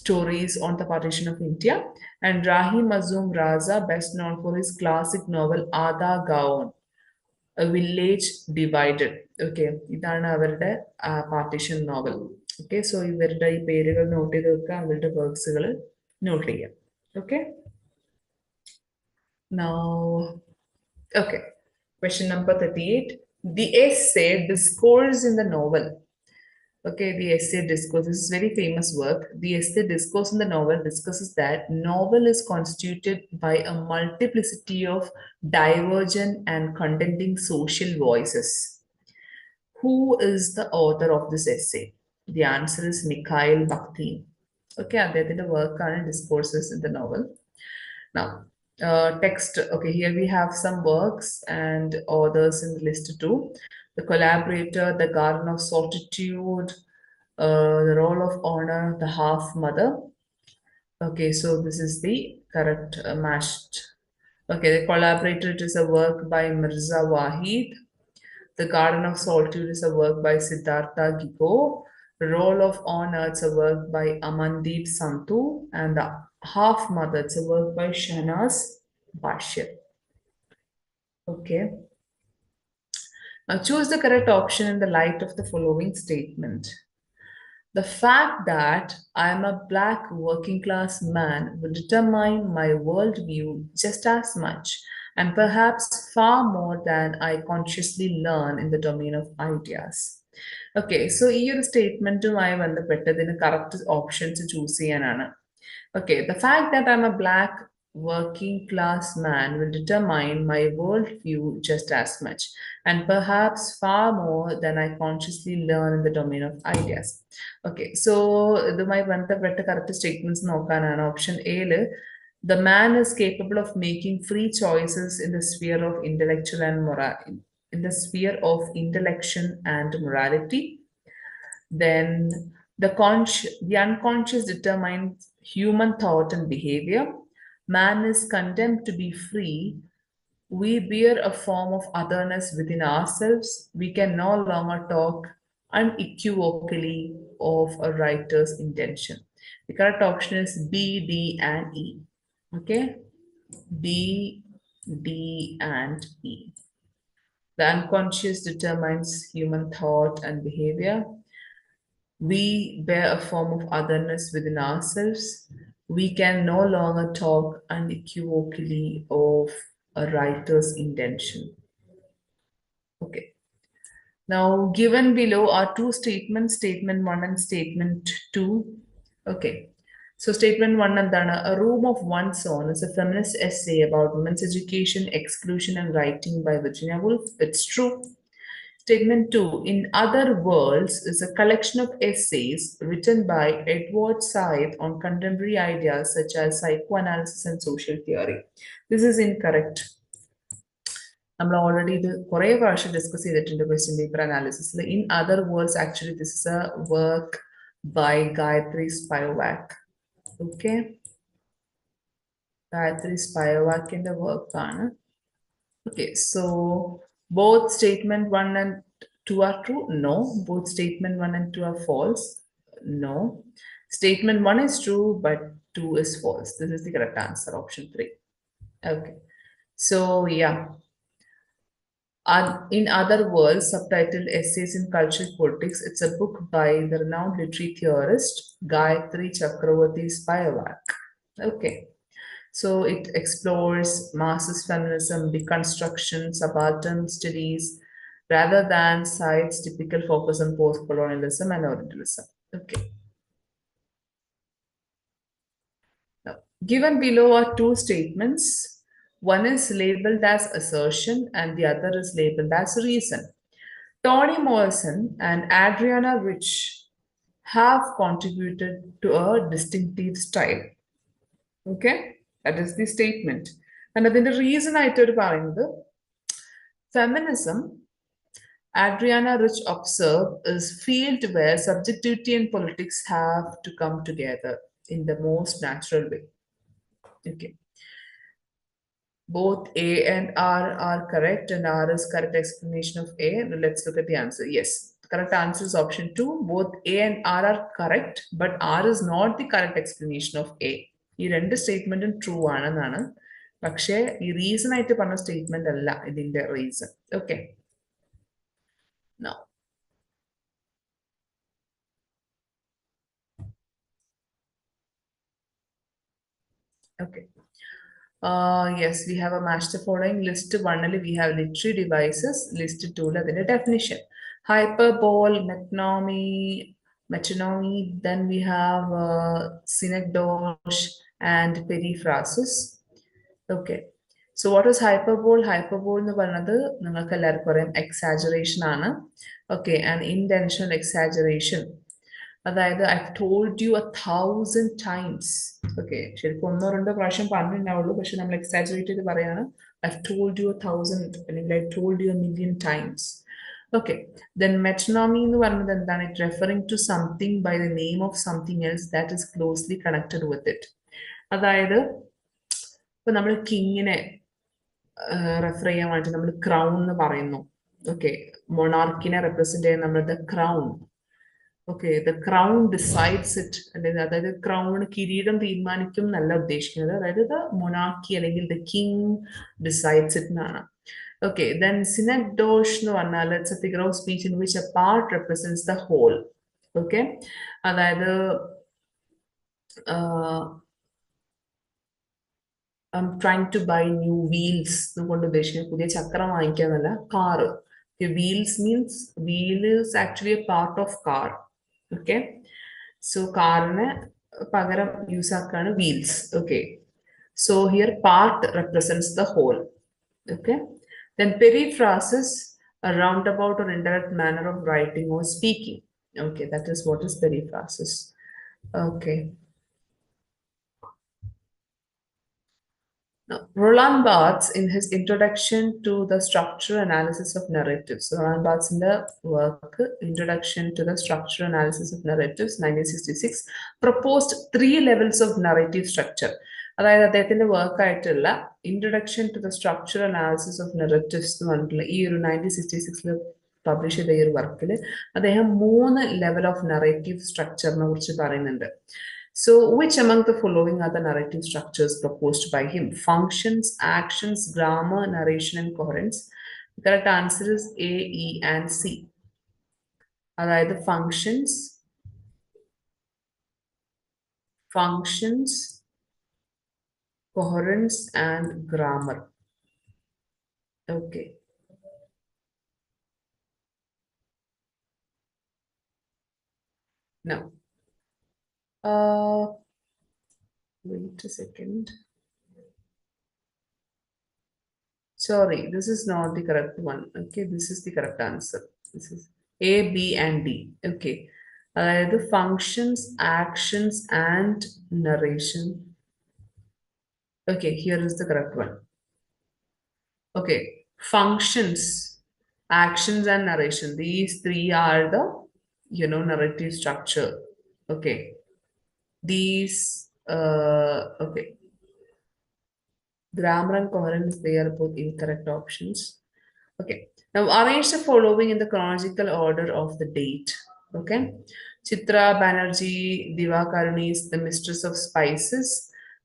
Stories on the Partition of India. And Rahi Mazum Raza, best known for his classic novel Ada Gaon, A Village Divided. Okay, ഇതാണ് അവരുടെ partition novel. Okay, so ഇവരുടെ ഈ പേരുകൾ not ചെയ്ത് വെക്കുക, അവരുടെ വർക്ക്സുകൾ not ചെയ്യാം. Okay, now, okay, question number 38. The essay Discourse in the novel. Okay, the essay Discourse, this is very famous work. The essay Discourse in the novel discusses that novel is constituted by a multiplicity of divergent and contending social voices. Who is the author of this essay? The answer is Mikhail Bakhtin. Okay, അദ്ദേഹത്തിന്റെ വർക്കാണ് discourses in the novel. Now, text. Okay, here we have some works and authors in the list too. The Collaborator, The Garden of Solitude, The Role of Honor, The Half Mother. Okay, so this is the correct matched. Okay, The Collaborator, it is a work by Mirza Wahid. The Garden of Solitude is a work by Siddhartha Gigo. Role of Honor, it's a work by Amandeep Santhu. And The Half Mother, it's a work by Shahnaz Bashir. Okay. Now choose the correct option in the light of the following statement. The fact that I am a black working class man will determine my worldview just as much and perhaps far more than I consciously learn in the domain of ideas. Okay, so ഈ ഒരു സ്റ്റേറ്റ്മെന്റുമായി ബന്ധപ്പെട്ടതിന് correct options choose ചെയ്യാനാണ്. Okay, the fact that I'm a black working class man will determine my worldview just as much, and perhaps far more than I consciously learn in the domain of ideas. Okay, so ഇതുമായി ബന്ധപ്പെട്ട correct statements നോക്കാനാണ് option എയില് the man is capable of making free choices in the sphere of intellectual and moral in the sphere of intellection and morality. Then the unconscious determines human thought and behavior. Man is condemned to be free. We bear a form of otherness within ourselves. We can no longer talk unequivocally of a writer's intention. The correct option is B, D, and E. Okay? B, D, and E. The unconscious determines human thought and behavior. We bear a form of otherness within ourselves. We can no longer talk unequivocally of a writer's intention. Okay. Now, given below are two statements, statement 1 and statement 2. Okay. So statement 1 endana, A Room of One's Own is a feminist essay about women's education, exclusion, and writing by Virginia Woolf. It's true. Statement 2, In Other Worlds is a collection of essays written by Edward Said on contemporary ideas such as psychoanalysis and social theory. This is incorrect. നമ്മൾ already ഇത് കുറേ പ്രാവശ്യം discuss ചെയ്തിട്ടുണ്ട് question paper അനാലിസിസിൽ. In other words actually this is a work by Gayatri Spivak. Okay, Gayatri സ്പൈവാക്കിന്റെ വർക്കാണ്. Okay, so both statement 1 and 2 are true? No. Both statement 1 and 2 are false? No. Statement 1 is true, but 2 is false. This is the correct answer, option 3. Okay. So, yeah. In Other Worlds, subtitled Essays in Cultural Politics, it's a book by the renowned literary theorist Gayatri Chakravarti Spivak. Okay. So it explores Marxist feminism, deconstruction, subaltern studies, rather than Said's typical focus on post-colonialism and Orientalism. Okay. Now, given below are two statements. One is labeled as assertion and the other is labeled as reason. Toni Morrison and Adriana Rich have contributed to a distinctive style. Okay? That is the statement. And the reason I told you feminism, Adriana Rich observed, is field where subjectivity and politics have to come together in the most natural way. Okay. Both A and R are correct, and R is correct explanation of A. Let's look at the answer. Yes, the correct answer is option 2. Both A and R are correct, but R is not the correct explanation of A. ഈ രണ്ട് സ്റ്റേറ്റ്മെന്റും true ആണെന്നാണ്, പക്ഷേ ഈ reason ആയിട്ട് പറഞ്ഞ statement അല്ല ഇതിന്റെ reason. Okay, okay. Yes, we have a match the following. List 1 we have literary devices. List 2 the definition. Hyperbole, metonymy. Then we have synecdoche and periphrasis. Okay. So what is hyperbole? Hyperbole എന്ന് പറയുന്നത് നിങ്ങൾക്ക് എല്ലാവർക്കും അറിയാം exaggeration ആണ്. Okay, an intentional exaggeration. അതായത് I've told you 1,000 times. Okay, ശരിക്കും ഒന്നോ രണ്ടോ പ്രാവശ്യം പറഞ്ഞിട്ടുണ്ടാവുള്ളൂ, പക്ഷെ നമ്മൾ എക്സാജറേറ്റ് ചെയ്ത് പറയാണ് I've told you 1,000 അല്ലെങ്കിൽ I've told you 1,000,000 times. Okay, then metonymy എന്ന് പറയുന്നത് എന്താണ്? It referring to something by the name of something else that is closely connected with it. അതായത് ഇപ്പൊ നമ്മൾ കിങ്ങിനെ റെഫർ ചെയ്യാൻ വേണ്ടി നമ്മൾ ക്രൗൺ എന്ന് പറയുന്നു. ഓക്കെ, മൊണാർക്കിനെ റെപ്രസെന്റ് ചെയ്യാൻ നമ്മൾ the crown. Okay, the crown decides it, അതായത് ക്രൗൺ കിരീടം തീരുമാനിക്കും എന്നല്ല ഉദ്ദേശിക്കുന്നത്, അതായത് ദ മൊണാർക്കി അല്ലെങ്കിൽ ദ കിങ് ഡിസൈഡ്സ് ഇറ്റ് എന്നാണ്. ഓക്കെ, ദെൻ സിനക്ഡോഷ് എന്ന് പറഞ്ഞാൽ it's a figure of speech in which a part represents the whole. Okay, അതായത് I'm trying to buy new wheels എന്നുകൊണ്ട് ഉദ്ദേശിക്കുന്നത് പുതിയ ചക്രം വാങ്ങിക്കാന്നല്ല, car. Wheels means wheel is actually a part of car. Okay, so കാറിന് പകരം use ആക്കാണ് wheels. Okay, so here part represents the whole. Okay, then periphrasis, a roundabout or indirect manner of writing or speaking. Okay, that is what is periphrasis. Okay. Now, Roland Barthes, in his introduction to the structural analysis of narratives, Roland Barthes in the work Introduction to the Structural Analysis of Narratives, 1966, proposed 3 levels of narrative structure. അതായത് അദ്ദേഹത്തിന്റെ work ആയിട്ടുള്ള introduction to the structural analysis of narratives എന്ന് പറഞ്ഞിട്ടുള്ള ഈ ഒരു 1966 publish ചെയ്ത ഈ ഒരു വർക്കിൽ അദ്ദേഹം 3 ലെവൽ ഓഫ് നറേറ്റീവ് സ്ട്രക്ചറിനെ കുറിച്ച് പറയുന്നുണ്ട്. So, which among the following are the narrative structures proposed by him? Functions, actions, grammar, narration, and coherence. The correct answer is A, E, and C. Either functions, coherence, and grammar. Okay. Now, wait a second. Sorry, this is not the correct one. Okay, this is the correct answer. This is A, B, and D. Okay, the functions, actions, and narration. Okay, here is the correct one. Okay, functions, actions, and narration. These 3 are the, narrative structure. Okay, these, okay. Grammar and coherence, they are both incorrect options. Okay, now arrange the following in the chronological order of the date. Okay, Chitra Banerjee Divakaruni is the Mistress of Spices.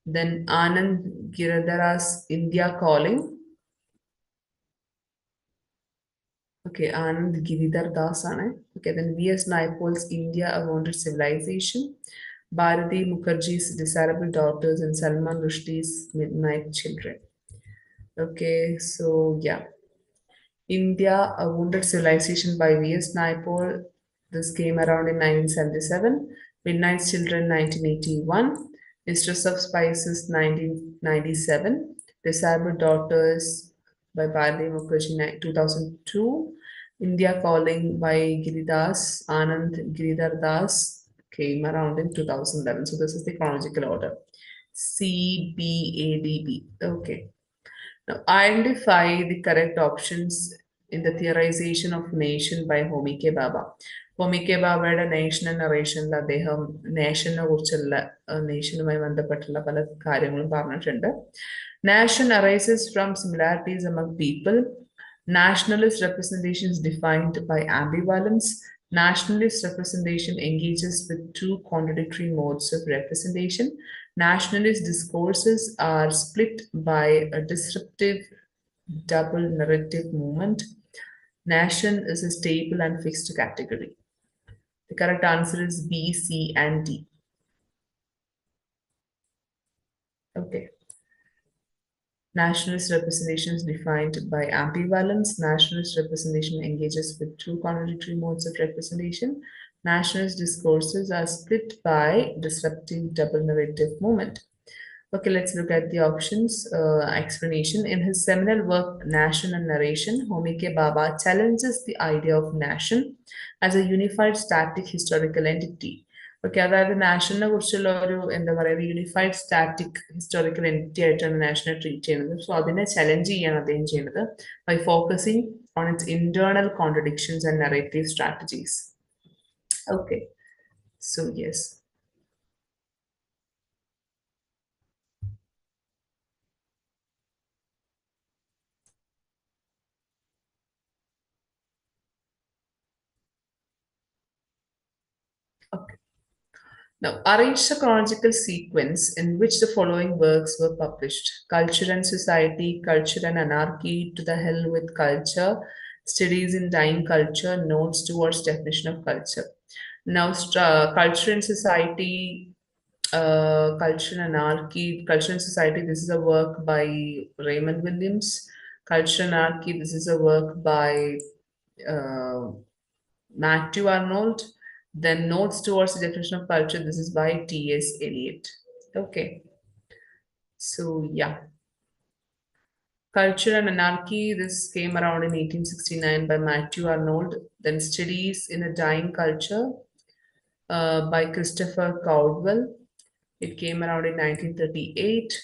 Then Anand Giridhara's India Calling. Okay, Anand Giridhar Das. Okay, then V.S. Naipaul's India, A Wounded Civilization. Bharati Mukherjee's Desirable Daughters, and Salman Rushdie's Midnight Children. Okay, so yeah. India, A Wounded Civilization by V.S. Naipaul. This came around in 1977. Midnight Children, 1981. Mistress of Spices, 1997. Desirable Daughters by Bharati Mukherjee, 2002. India Calling by Giridas, Anand Giridhar Das came around in 2011. So this is the chronological order. C, B, A, D, B. Okay. Now identify the correct options in the theorization of nation by Homi K. Bhabha. Homi K. Bhabhയുടെ nation നറേഷനിൽ അദ്ദേഹം നേഷനെ കുറിച്ചുള്ള നേഷനുമായി ബന്ധപ്പെട്ടുള്ള പല കാര്യങ്ങളും പറഞ്ഞിട്ടുണ്ട്. Nation arises from similarities among people. Nationalist representation is defined by ambivalence. Nationalist representation engages with 2 contradictory modes of representation. Nationalist discourses are split by a disruptive double narrative movement. Nation is a stable and fixed category. The correct answer is B, C, and D. Okay. Nationalist representation is defined by ambivalence. Nationalist representation engages with 2 contradictory modes of representation. Nationalist discourses are split by disruptive double narrative movement. Okay, let's look at the options. Explanation. In his seminal work, Nation and Narration, Homi K. Bhabha challenges the idea of nation as a unified static historical entity. Okay, അതായത് നാഷണലിനെ കുറിച്ചുള്ള ഒരു എന്താ പറയുക unified static historical entity ആയിട്ടാണ് national treat ചെയ്യുന്നത്. So അതിനെ challenge ചെയ്യാണ് അദ്ദേഹം ചെയ്യുന്നത് by focusing on its internal contradictions and narrative strategies. Okay, so yes. Okay. Now, arrange the chronological sequence in which the following works were published: Culture and Society, Culture and Anarchy, To the Hell with Culture, Studies in Dying Culture, Notes Towards Definition of Culture. Now, Culture and Society, Culture and Anarchy, Culture and Society, this is a work by Raymond Williams. Culture and Anarchy, this is a work by uh, Matthew Arnold. Then Notes Towards the Definition of Culture. This is by T.S. Eliot. Okay. So yeah. Culture and Anarchy. This came around in 1869 by Matthew Arnold. Then Studies in a Dying Culture by Christopher Caldwell. It came around in 1938.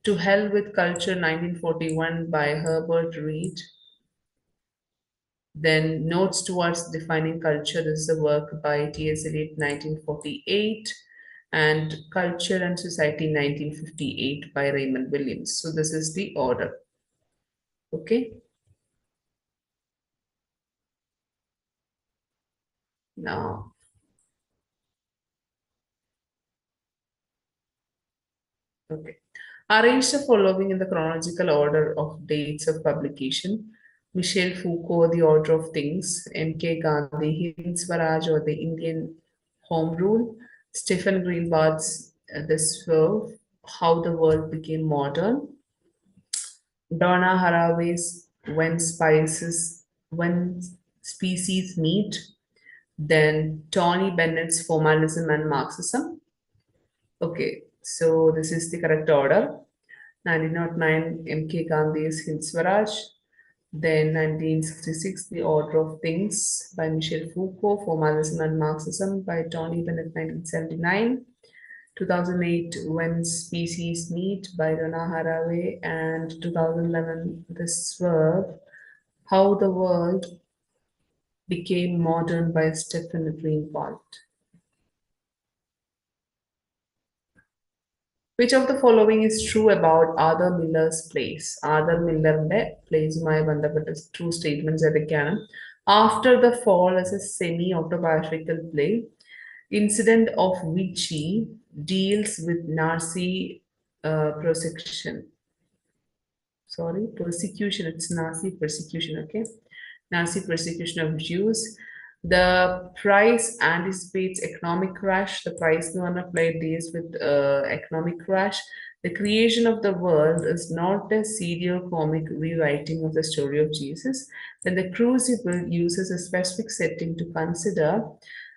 To Hell with Culture 1941 by Herbert Reed. Then Notes Towards Defining Culture. This is a work by T.S. Eliot, 1948. And Culture and Society, 1958 by Raymond Williams. So this is the order. Okay. Now, okay. Arrange the following in the chronological order of dates of publication. Michel Foucault, The Order of Things. M.K. Gandhi, Hind Swaraj or the Indian Home Rule. Stephen Greenblatt's The Swerve, How the World Became Modern. Donna Haraway's When Species Meet. Then Tony Bennett's Formalism and Marxism. Okay, so this is the correct order. 1909, M.K. Gandhi's Hind Swaraj. Then 1966, The Order of Things by Michel Foucault, Formalism and Marxism by Tony Bennett, 1979. 2008, When Species Meet by Donna Haraway. And 2011, The Swerve, How the World Became Modern by Stephen Greenwald. Which of the following is true about Arthur Miller's plays? Arthur Millerന്റെ പ്ലേസുമായി ബന്ധപ്പെട്ട true statements ഏതൊക്കെയാണ്? After the Fall is a semi-autobiographical play, incident of which he deals with Nazi persecution. Sorry, persecution. It's Nazi persecution, okay? Nazi persecution of Jews. The price anticipates economic crash. The price no one applied deals with economic crash. The creation of the world is not a serial comic rewriting of the story of Jesus. Then the crucible uses a specific setting to consider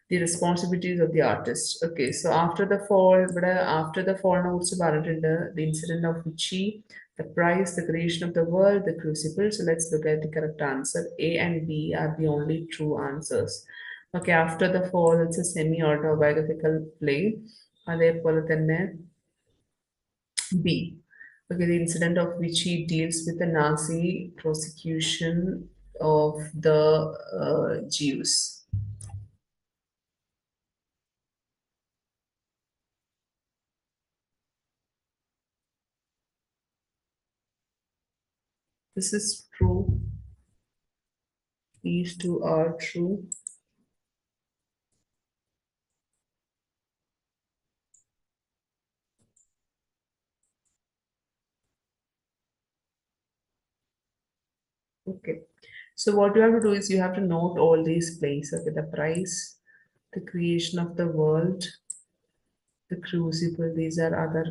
the responsibilities of the artist. Okay, so after the fall, but after the fall notes about the incident of Vichy, the price, the creation of the world, the crucible. So let's look at the correct answer. A and B are the only true answers. Okay, after the fall, it's a semi-autobiographical play. അതേപോലെ തന്നെ B. Okay, the incident of which he deals with the Nazi prosecution of the Jews. This is true. These two are true. Okay. So what you have to do is you have to note all these plays. Okay, the price, the creation of the world, the crucible. These are other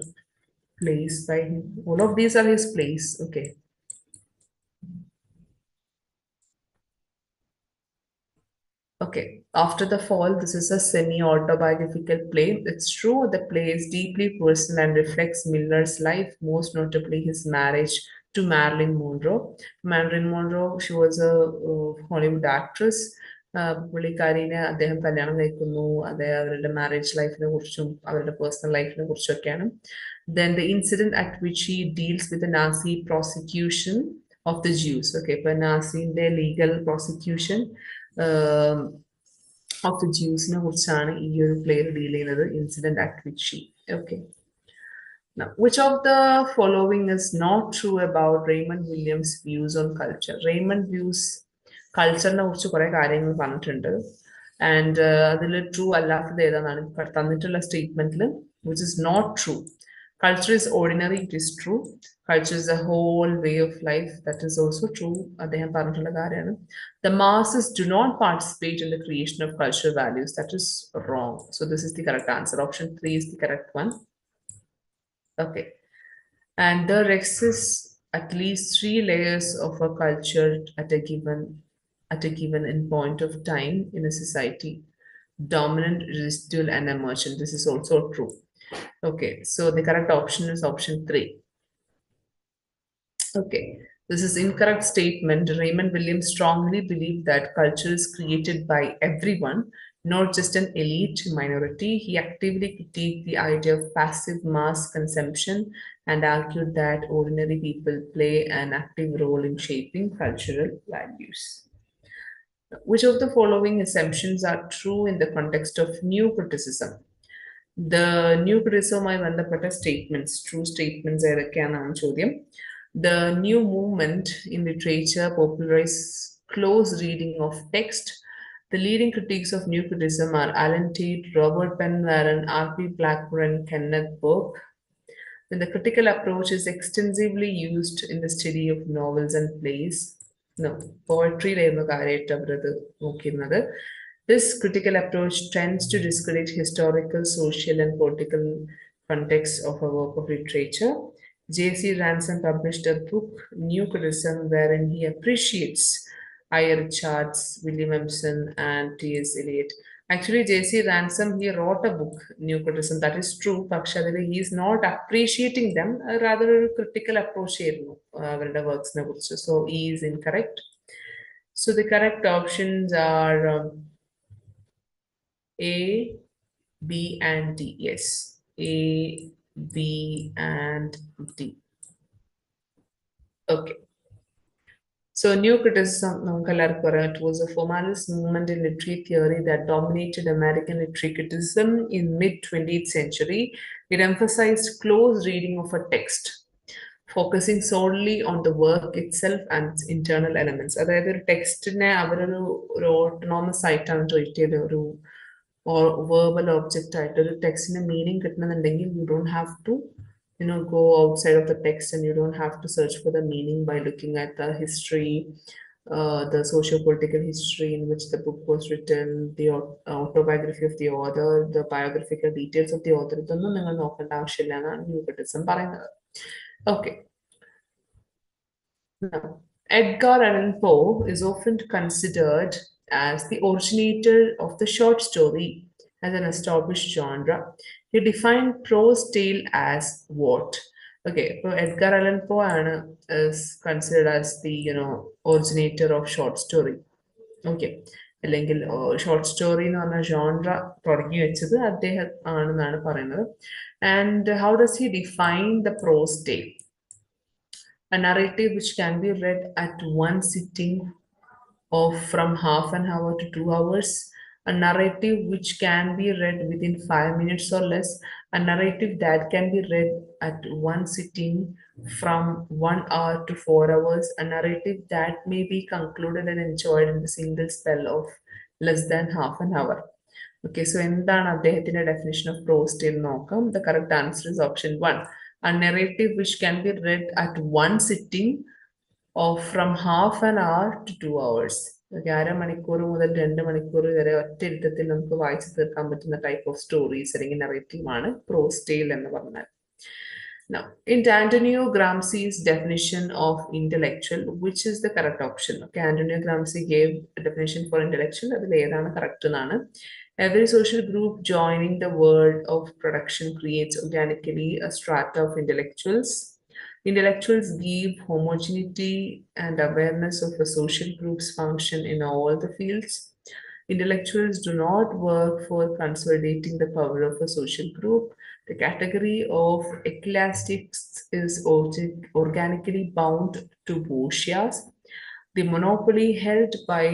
plays by him. All of these are his plays. Okay. Okay, After the Fall, this is a semi-autobiographical play. It's true, the play is deeply personal and reflects Miller's life, most notably his marriage to Marilyn Monroe. Marilyn Monroe, she was a Hollywood actress. പുള്ളിക്കാരിനെ അദ്ദേഹം കല്യാണം കഴിക്കുന്നു, അവരുടെ marriage ലൈഫിനെ കുറിച്ചും അവരുടെ personal ലൈഫിനെ കുറിച്ചും ഒക്കെയാണ്. Then the incident at which he deals with the Nazi prosecution of the Jews. Okay, ഇപ്പൊ നാസിന്റെ ലീഗൽ പ്രോസിക്യൂഷൻ ഓഫ് ദ ജ്യൂസിനെ കുറിച്ചാണ് ഈ ഒരു പ്ലേയിൽ ഡീൽ ചെയ്യുന്നത്. Incident at which he. Okay. Now, which of the following is not true about Raymond Williams' views on culture? Raymond views കൾച്ചറിനെ കുറിച്ച് കുറെ കാര്യങ്ങൾ പറഞ്ഞിട്ടുണ്ട്. And അതിൽ ട്രൂ അല്ലാത്തത് ഏതാണെന്നാണ് തന്നിട്ടുള്ള സ്റ്റേറ്റ്മെന്റിൽ. Which is not true. Culture is ordinary, it is true. Culture is a whole way of life, that is also true. അദ്ദേഹം പറഞ്ഞിട്ടുള്ള കാര്യമാണ്. The masses do not participate in the creation of cultural values, that is wrong. So this is the correct answer. Option 3 is the correct one. Okay. And there exists at least 3 layers of a culture at a given in point of time in a society: dominant, residual, and emergent. This is also true. Okay, so the correct option is option 3. Okay, this is incorrect statement. Raymond Williams strongly believed that culture is created by everyone, not just an elite minority. He actively critiqued the idea of passive mass consumption and argued that ordinary people play an active role in shaping cultural values. Which of the following assumptions are true in the context of new criticism? The new criticismമായി ബന്ധപ്പെട്ട statements, true statements ഏതൊക്കെയാണെന്നാണ് ചോദ്യം. The new movement in literature popularized close reading of text. The leading critiques of new criticism are Alan Tate, Robert Penn-Warren, R.P. Blackburn, Kenneth Burke. Then the critical approach is extensively used in the study of novels and plays. No, poetry ലായിരുന്നു കാര്യമായിട്ട് അവരത് നോക്കിയിരുന്നത്. This critical approach tends to discredit historical, social, and political context of a work of literature. J.C. Ransom published a book, New Criticism, wherein he appreciates I. Richards, William Emerson, and T.S. Eliot. Actually, J.C. Ransom, he wrote a book, New Criticism. That is true, but he is not appreciating them, rather a critical approach അവരുടെ വർക്ക്സിനെ കുറിച്ച്. So, E is incorrect. So, the correct options are A, B, and D. Yes, A, B, and D. Okay. So new criticism it was a formalist movement in literary theory that dominated American literary criticism in mid-20th century. It emphasized close reading of a text, focusing solely on the work itself and its internal elements. അതായത് ഒരു ടെക്സ്റ്റിനെ അവരൊരു autonomous ആയിട്ടാണ് treat ചെയ്ത ഒരു verbal object ആയിട്ട് ഒരു ടെക്സ്റ്റിന് meaning കിട്ടണമെന്നുണ്ടെങ്കിൽ you don't have to go outside of the text, and you don't have to search for the meaning by looking at the history, the socio-political history in which the book was written, the autobiography of the author, the biographical details of the author. ഇതൊന്നും നിങ്ങൾ നോക്കേണ്ട ആവശ്യമില്ല എന്നാണ് new criticism പറയുന്നത്. Okay. Now, Edgar Allan Poe is often considered as the originator of the short story as an established genre. He defined prose tale as what? Okay, so Edgar Allan Poe is considered as the originator of short story. Okay, അല്ലെങ്കിൽ short story എന്ന് പറഞ്ഞ genre തുടങ്ങി വെച്ചത് അദ്ദേഹം ആണെന്നാണ് പറയുന്നത്. And how does he define the prose tale? A narrative which can be read at one sitting of from half an hour to 2 hours, a narrative which can be read within 5 minutes or less, a narrative that can be read at one sitting from 1 hour to 4 hours, a narrative that may be concluded and enjoyed in a single spell of less than half an hour. Okay, so എന്താണ് അദ്ദേഹത്തിന്റെ definition of prose tale നോക്കാം. The correct answer is option 1. A narrative which can be read at one sitting of from half an hour to 2 hours. അരമണിക്കൂർ മുതൽ 2 മണിക്കൂർ വരെ ഒറ്റ ഇരുത്തത്തിൽ നമുക്ക് വായിച്ചു തീർക്കാൻ പറ്റുന്ന ടൈപ്പ് ഓഫ് സ്റ്റോറീസ് അല്ലെങ്കിൽ നറേറ്റീവ് ആണ് പ്രോസ് ടെയിൽ എന്ന് പറഞ്ഞാൽ. Now, in Antonio Gramsci's definition of intellectual, which is the correct option? Okay, Antonio Gramsci gave a definition for intellectual. അതിൽ ഏതാണ് correct എന്നാണ്. Every social group joining the world of production creates organically a strata of intellectuals. Intellectuals give homogeneity and awareness of a social group's function in all the fields. Intellectuals do not work for consolidating the power of a social group. The category of ecclesiastics is organically bound to bourgeois. The monopoly held by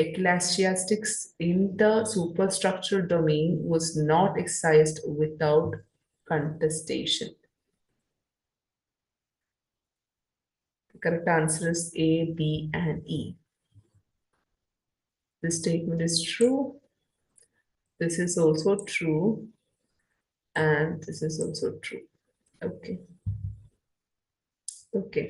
ecclesiastics in the superstructural domain was not excised without contestation. The correct answer is A, B, and E. This statement is true. This is also true. And this is also true. Okay. Okay.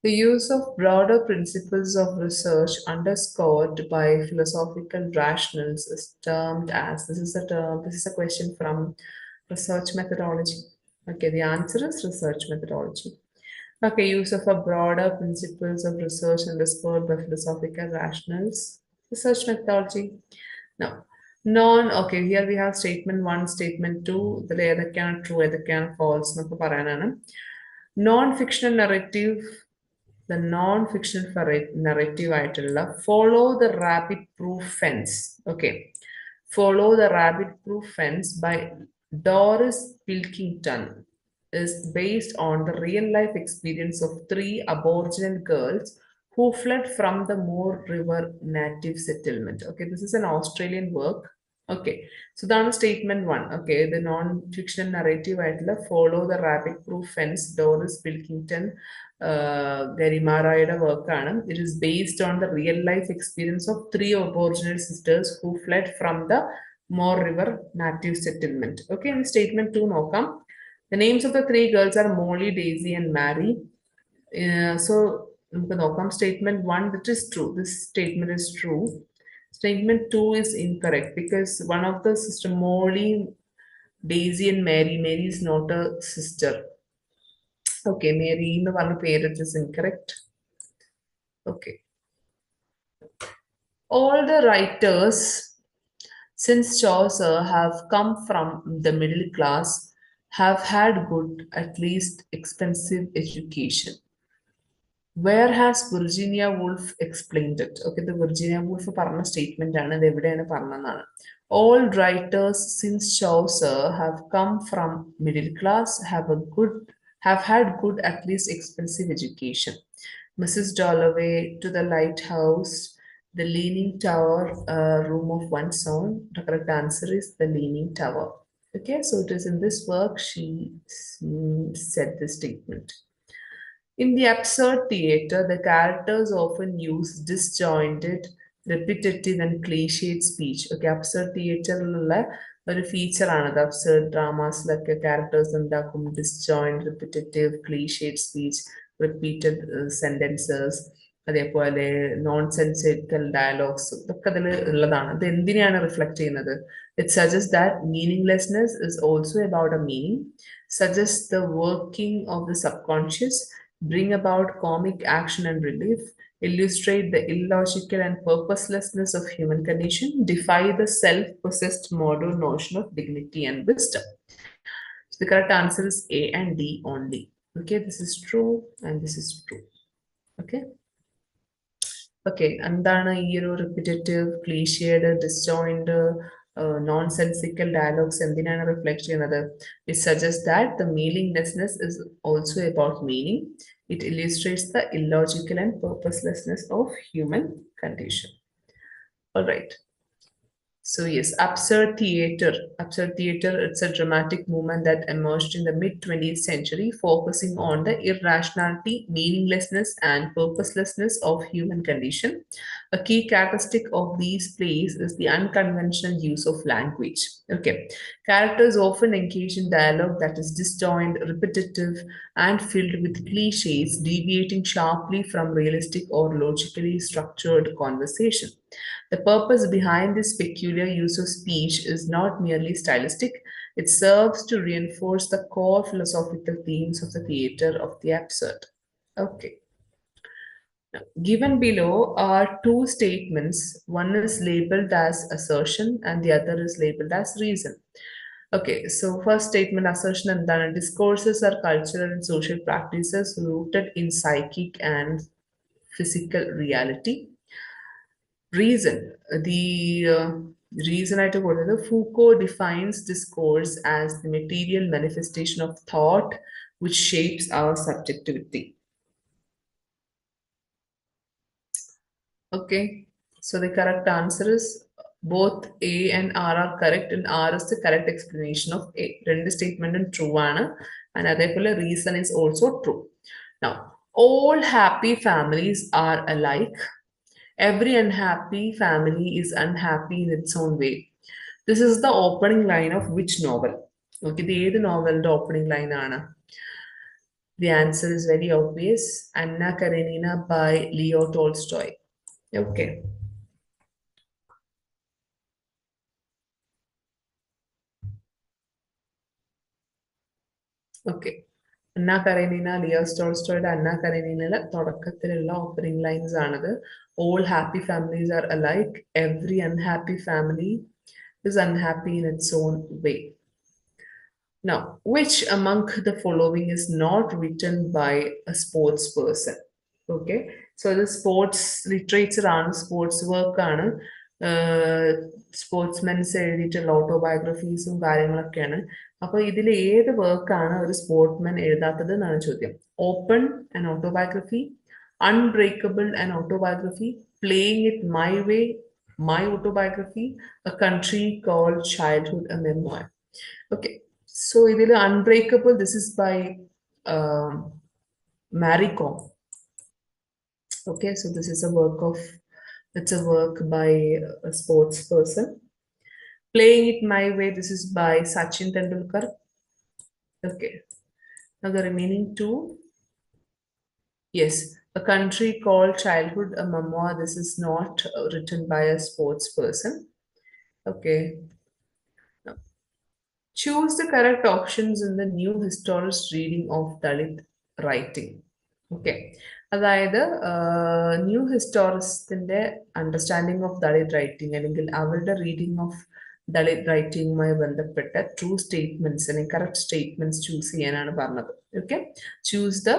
The use of broader principles of research underscored by philosophical rationals is termed as, this is a term, this is a question from research methodology. Okay, the answer is research methodology. Okay, use of a broader principles of research underscored by philosophical rationals, research methodology. Now, okay, here we have statement one, statement two, the ഏതൊക്കെയാണ് true, ഏതൊക്കെയാണ് false എന്നൊക്കെ പറയാനാണ്. Non-fictional narrative, the non-fictional narrative ആയിട്ടുള്ള follow the rabbit proof fence. Okay, follow the rabbit proof fence by Doris Pilkington is based on the real life experience of three Aboriginal girls who fled from the Moore River native settlement. Okay, this is an Australian work. Okay, so that's statement one. Okay, the non-fictional narrative ആയിട്ടുള്ള follow the rabbit proof fence, Doris Pilkington Garimarayude workana. It is based on the real life experience of three Aboriginal sisters who fled from the Moore River native settlement. Okay, in statement two, nokam. The names of the three girls are Molly, Daisy, and Mary. So, nokam statement one, that is true. This statement is true. Statement two is incorrect because one of the sister Molly, Daisy, and Mary. Mary is not a sister. Okay, Mary in the one parent is incorrect. Okay. All the writers since Chaucer have come from the middle class, have had good, at least expensive education. Where has Virginia Woolf explained it? Okay, the Virginia Woolf പറഞ്ഞ statement ആണ് ഇത് എവിടെയാണ് പറഞ്ഞതെന്നാണ്. All writers since Chaucer have come from middle class, have had good, at least expensive education. Mrs. Dalloway, To the Lighthouse, The Leaning Tower, Room of One Sound. The correct answer is The Leaning Tower. Okay, so it is in this work she said this statement. In the absurd theater, the characters often use disjointed, repetitive, and cliched speech. Okay, absurd theater ഒരു ഫീച്ചറാണ് അത്. Absurd ഡ്രാമാസിലൊക്കെ characters എന്താക്കും disjoint, repetitive, cliched speech, repeated sentences, അതേപോലെ nonsensical dialogues ഇതൊക്കെ അതിൽ ഉള്ളതാണ്. ഇത് എന്തിനെയാണ് റിഫ്ലക്ട് ചെയ്യുന്നത്? It suggest that meaninglessness is also about a meaning, suggest the working of the subconscious, bring about comic action and relief, illustrate the illogical and purposelessness of human condition, defy the self-possessed modern notion of dignity and wisdom. So the correct answer is A and D only. Okay, this is true and this is true. Okay. Okay, എന്താണ് ഈ ഒരു repetitive, ക്ലീഷിയേഡ്, disjoint, nonsensical dialogues എന്തിനാണ് reflect ചെയ്യുന്നത്? It suggests that the meaninglessness is also about meaning. It illustrates the illogical and purposelessness of human condition. All right. So yes, absurd theater. Absurd theater, it's a dramatic movement that emerged in the mid-20th century, focusing on the irrationality, meaninglessness, and purposelessness of human condition. A key characteristic of these plays is the unconventional use of language. Okay, characters often engage in dialogue that is disjointed, repetitive, and filled with cliches, deviating sharply from realistic or logically structured conversation. The purpose behind this peculiar use of speech is not merely stylistic, it serves to reinforce the core philosophical themes of the theater of the absurd. Okay. Given below are two statements. One is labeled as assertion and the other is labeled as reason. Okay, so first statement assertion and then discourses are cultural and social practices rooted in psychic and physical reality. Reason. The reason I took over Foucault defines discourse as the material manifestation of thought which shapes our subjectivity. Okay, so the correct answer is both A and R are correct, and R is the correct explanation of A. രണ്ട് സ്റ്റേറ്റ്മെന്റും true ആണ്, and അതേപോലെ reason is also true. Now, all happy families are alike. Every unhappy family is unhappy in its own way. This is the opening line of which novel? Okay, the ഏത് നോവലിന്റെ opening line ആണ്? The answer is very obvious. Anna Karenina by Leo Tolstoy. Okay. Okay. Anna Karenina, Leo Tolstoy, Anna Karenina, തുടക്കത്തിലുള്ള opening lines ആണത്. All happy families are alike. Every unhappy family is unhappy in its own way. Now, which among the following is not written by a sports person? Okay, so the sports literature ആണ്, sports work ആണ്, സ്പോർട്സ്മെൻസ് എഴുതിയിട്ടുള്ള ഓട്ടോബയോഗ്രഫീസും കാര്യങ്ങളൊക്കെയാണ്. അപ്പോൾ ഇതിൽ ഏത് വർക്കാണ് ഒരു sportsman എഴുതാത്തത് എന്നാണ് ചോദ്യം. Open and autobiography, unbreakable and autobiography, playing it my way, my autobiography, a country called childhood, a memoir. Okay, so ഇതിൽ unbreakable, this is by Marie Kom. Okay, so this is a work of, it's a work by a sports person. Playing It My Way, this is by Sachin Tendulkar. Okay, now the remaining two. Yes, A Country Called Childhood, a memoir, this is not written by a sports person. Okay. Now, choose the correct options in the new historist reading of Dalit writing. Okay. അതായത് new ഹിസ്റ്റോറിസ്റ്റിന്റെ understanding of Dalit writing അല്ലെങ്കിൽ അവരുടെ reading of Dalit റൈറ്റിംഗുമായി ബന്ധപ്പെട്ട true statements അല്ലെങ്കിൽ correct statements choose ചെയ്യാനാണ് പറഞ്ഞത്. Okay, choose the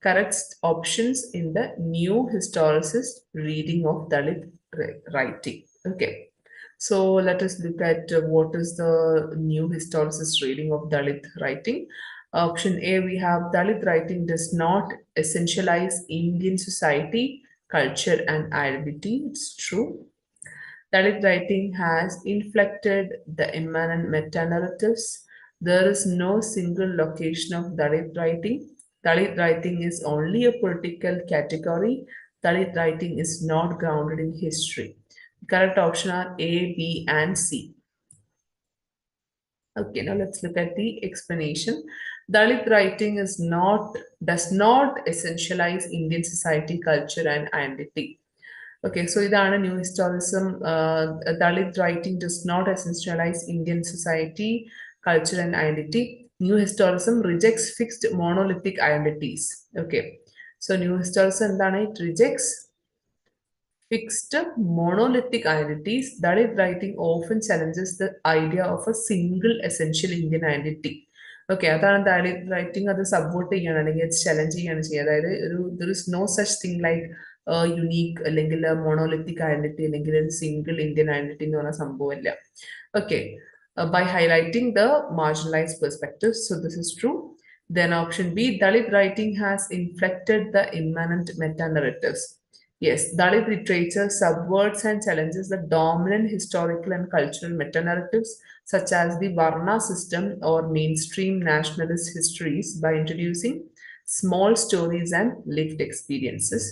correct options in the new historicist reading of Dalit writing. Okay, so let us look at what is the new historicist reading of Dalit writing. Option A, we have Dalit writing does not essentialize Indian society, culture, and identity. It's true. Dalit writing has inflected the immanent meta-narratives. There is no single location of Dalit writing. Dalit writing is only a political category. Dalit writing is not grounded in history. The correct option are A, B, and C. Okay, now let's look at the explanation. Dalit writing does not essentialize Indian society, culture, and identity. Okay, so ഇതാണ് new historicism. Dalit writing does not essentialize Indian society, culture, and identity. New historicism rejects fixed monolithic identities. Okay, so new historicism എന്താണ്? It rejects fixed monolithic identities. Dalit writing often challenges the idea of a single essential Indian identity. Okay, അതാണ് Dalit writing അത് support ചെയ്യണം അല്ലെങ്കിൽ challenge ചെയ്യാണ് ചെയ്യുക. അതായത് there is no such thing like unique അല്ലെങ്കിൽ monolithic identity അല്ലെങ്കിൽ ഒരു സിംഗിൾ ഇന്ത്യൻ ഐഡന്റിറ്റി എന്ന് പറഞ്ഞ സംഭവമില്ല. Okay, by highlighting the marginalized perspectives. So this is true. Then option B, Dalit writing has inflected the immanent meta-narratives. Yes, Dalit literature subverts and challenges the dominant historical and cultural meta-narratives such as the Varna system or mainstream nationalist histories by introducing small stories and lived experiences.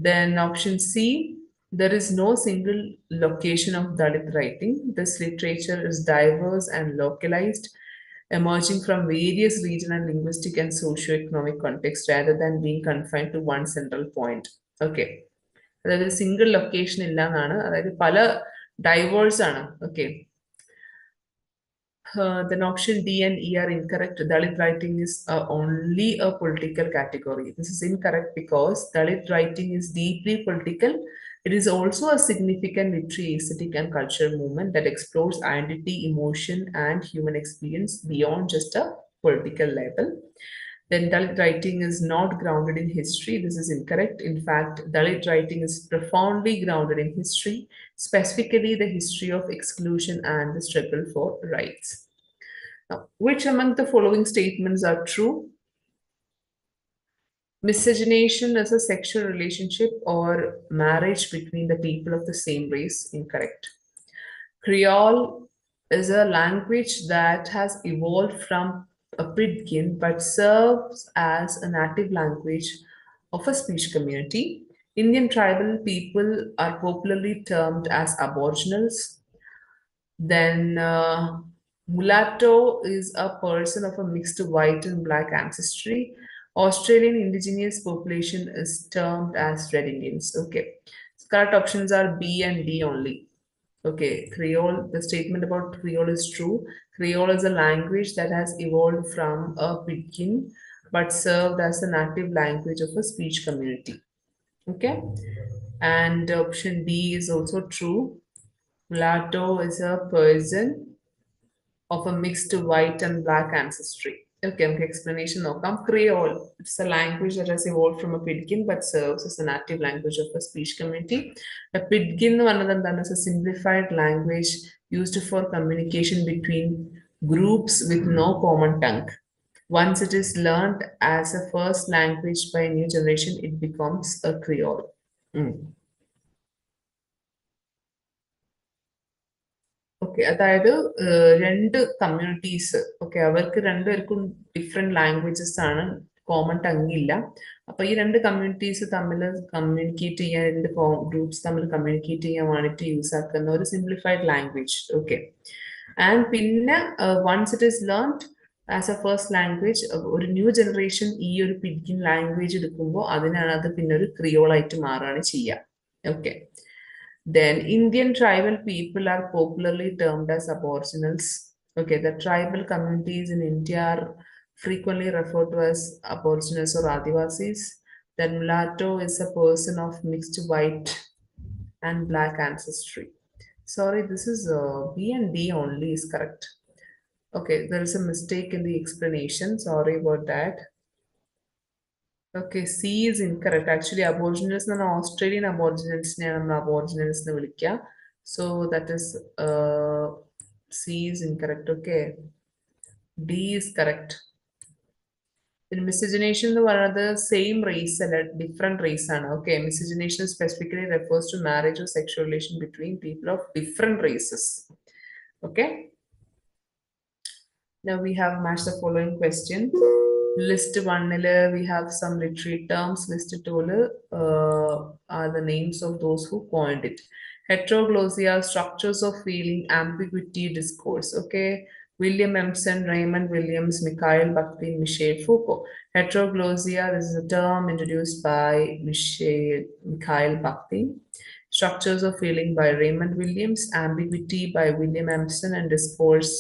Then option C, there is no single location of Dalit writing. This literature is diverse and localized, emerging from various regional, linguistic, and socio-economic contexts rather than being confined to one central point. Okay. അതായത് single location ഇല്ല എന്നാണ്, അതായത് പല diverse ആണ്. Okay, Then option D and E are incorrect. Dalit writing is only a political category. This is incorrect because Dalit writing is deeply political. It is also a significant literary, aesthetic, and cultural movement that explores identity, emotion, and human experience beyond just a political level. Then Dalit writing is not grounded in history. This is incorrect. In fact, Dalit writing is profoundly grounded in history, specifically the history of exclusion and the struggle for rights. Now, which among the following statements are true? Miscegenation is a sexual relationship or marriage between the people of the same race. Incorrect. Creole is a language that has evolved from a Pidgin but serves as a native language of a speech community. Indian tribal people are popularly termed as Aboriginals. Then, mulatto is a person of a mixed white and black ancestry. Australian indigenous population is termed as Red Indians. Okay. So correct options are B and D only. Okay, Creole, the statement about Creole is true. Creole is a language that has evolved from a Pidgin but served as a native language of a speech community. Okay, and option B is also true. Mulatto is a person of a mixed white and black ancestry. Okay, okay, explanation നോക്കാം. Creole, it's a language that has evolved from a Pidgin but serves as a native language of a speech community. A Pidgin എന്ന് പറഞ്ഞത് എന്താണ്? Is a simplified language used for communication between groups with no common tongue. Once it is learned as a first language by a new generation, it becomes a Creole. Mm. Okay അതായത് രണ്ട് communities okay അവർക്ക് രണ്ടുപേർക്കും different languages ആണ് common tongue ഇല്ല അപ്പൊ ഈ രണ്ട് communities തമ്മിൽ കമ്മ്യൂണിക്കേറ്റ് ചെയ്യാൻ രണ്ട് ഗ്രൂപ്പ്സ് തമ്മിൽ കമ്മ്യൂണിക്കേറ്റ് ചെയ്യാൻ വേണ്ടിയിട്ട് യൂസ് ആക്കുന്ന ഒരു സിംപ്ലിഫൈഡ് ലാംഗ്വേജ് ഓക്കെ ആൻഡ് പിന്നെ once it is learned as a first language ഒരു ന്യൂ ജനറേഷൻ ഈ ഒരു പിഡ്ഗിൻ ലാംഗ്വേജ് എടുക്കുമ്പോൾ അതിനാണ് അത് പിന്നെ ഒരു ക്രിയോളായിട്ട് മാറുകയാണ് ചെയ്യുക okay Then Indian tribal people are popularly termed as aboriginals. Okay, the tribal communities in India are frequently referred to as aboriginals or adivasis. Then mulatto is a person of mixed white and black ancestry. Sorry, this is B and D only is correct. Okay, there is a mistake in the explanation. Sorry about that. Okay, C is incorrect. Actually, Aboriginals are Australian Aboriginals. Aboriginals. So that is C is incorrect. Okay, D is correct. In miscegenation, the same race and different race. Okay, miscegenation specifically refers to marriage or sexual relation between people of different races. Okay. Now we have matched the following question. List 1 we have some literary terms. List 2 are the names of those who coined it. Heteroglossia, structures of feeling, ambiguity, discourse. Okay. William Empson, Raymond Williams, Mikhail Bakhtin, Michel Foucault. Heteroglossia, this is a term introduced by Mikhail Bakhtin. Structures of feeling by Raymond Williams, ambiguity by William Empson, and discourse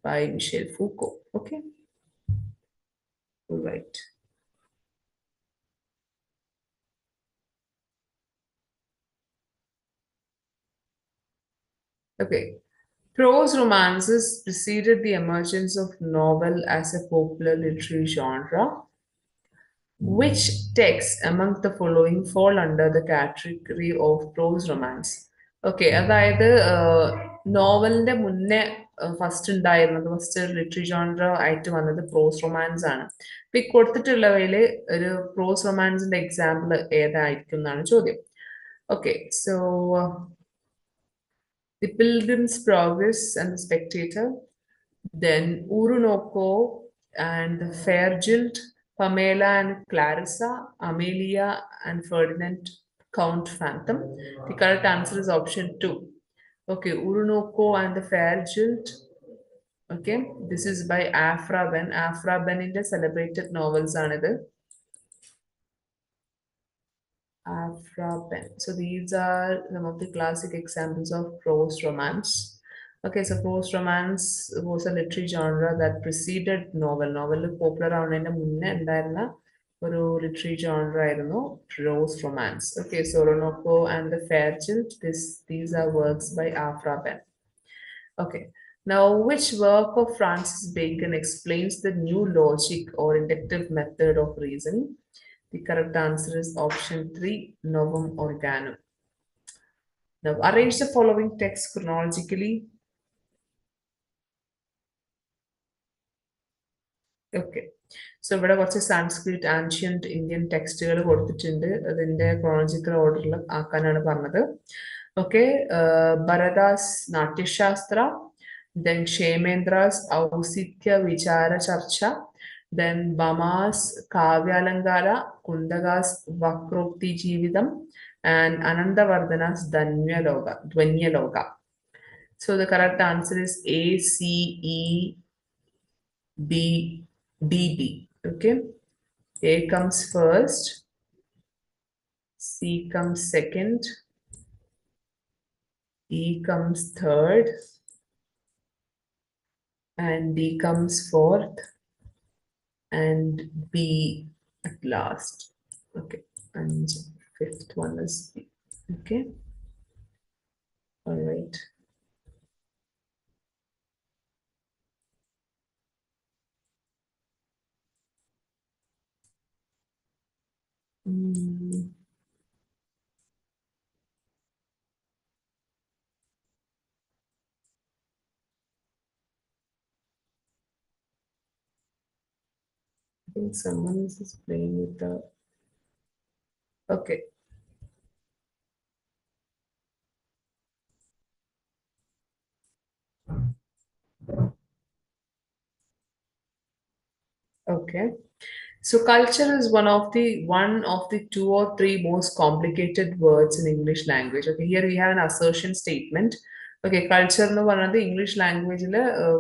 by Michel Foucault. Okay. All right. Okay. Prose romances preceded the emergence of novel as a popular literary genre. Which texts among the following fall under the category of prose romance? Okay, അതായത് നോവലിന്റെ മുന്നേ first ഉണ്ടായിരുന്നത് first literary genre ആയിട്ട് വന്നത് പ്രോസ് romance ആണ് അപ്പൊ ഈ കൊടുത്തിട്ടുള്ളവയില് ഒരു പ്രോസ് റൊമാൻസിന്റെ എക്സാമ്പിൾ ഏതായിരിക്കും എന്നാണ് ചോദ്യം okay so the pilgrims progress and the spectator then Urunoko and Fairgild, Pamela and Clarissa, Amelia and Ferdinand, Count Phantom. The correct answer is option 2. Okay, Urunoko and the Fairgild. Okay, this is by Afra Ben. Afra Ben in the celebrated novels are the Afra Ben. So these are some of the classic examples of prose romance. Okay, so prose romance was a literary genre that preceded novel. Novel popular ആവുന്നതിന്റെ മുന്നേ ഉണ്ടായിരുന്ന ഒരു literary genre ആയിരുന്നു prose romance. Okay, so Ronoko and the Fairchild, these are works by Afra Ben. Okay, now which work of Francis Bacon explains the new logic or inductive method of reasoning? The correct answer is option 3, Novum Organum. Now arrange the following text chronologically. Okay. So ഇവിടെ കുറച്ച് Sanskrit ancient Indian ടെക്സ്റ്റുകൾ കൊടുത്തിട്ടുണ്ട് അതിന്റെ chronological ഓർഡറിൽ ആക്കാനാണ് പറഞ്ഞത് okay ഭരദാസ് നാട്യശാസ്ത്ര then ക്ഷേമേന്ദ്രാസ് ഔസിത്യ വിചാര ചർച്ച then ബമാസ് കാവ്യാലങ്കാര കുന്തകാസ് വക്രോക്തി ജീവിതം and അനന്തവർദ്ധനാസ് ധ്വന്യലോക So the correct answer is A, C, E, B, D, B. Okay. A comes first, C comes second, E comes third, and D comes fourth, and B at last. Okay. And fifth one is B. Okay. All right. I think someone is playing with the. Okay. Okay. So culture is one of the two or three most complicated words in English language. Okay, here we have an assertion statement. Okay, culture എന്ന് പറയുന്നത് English ലാംഗ്വേജിൽ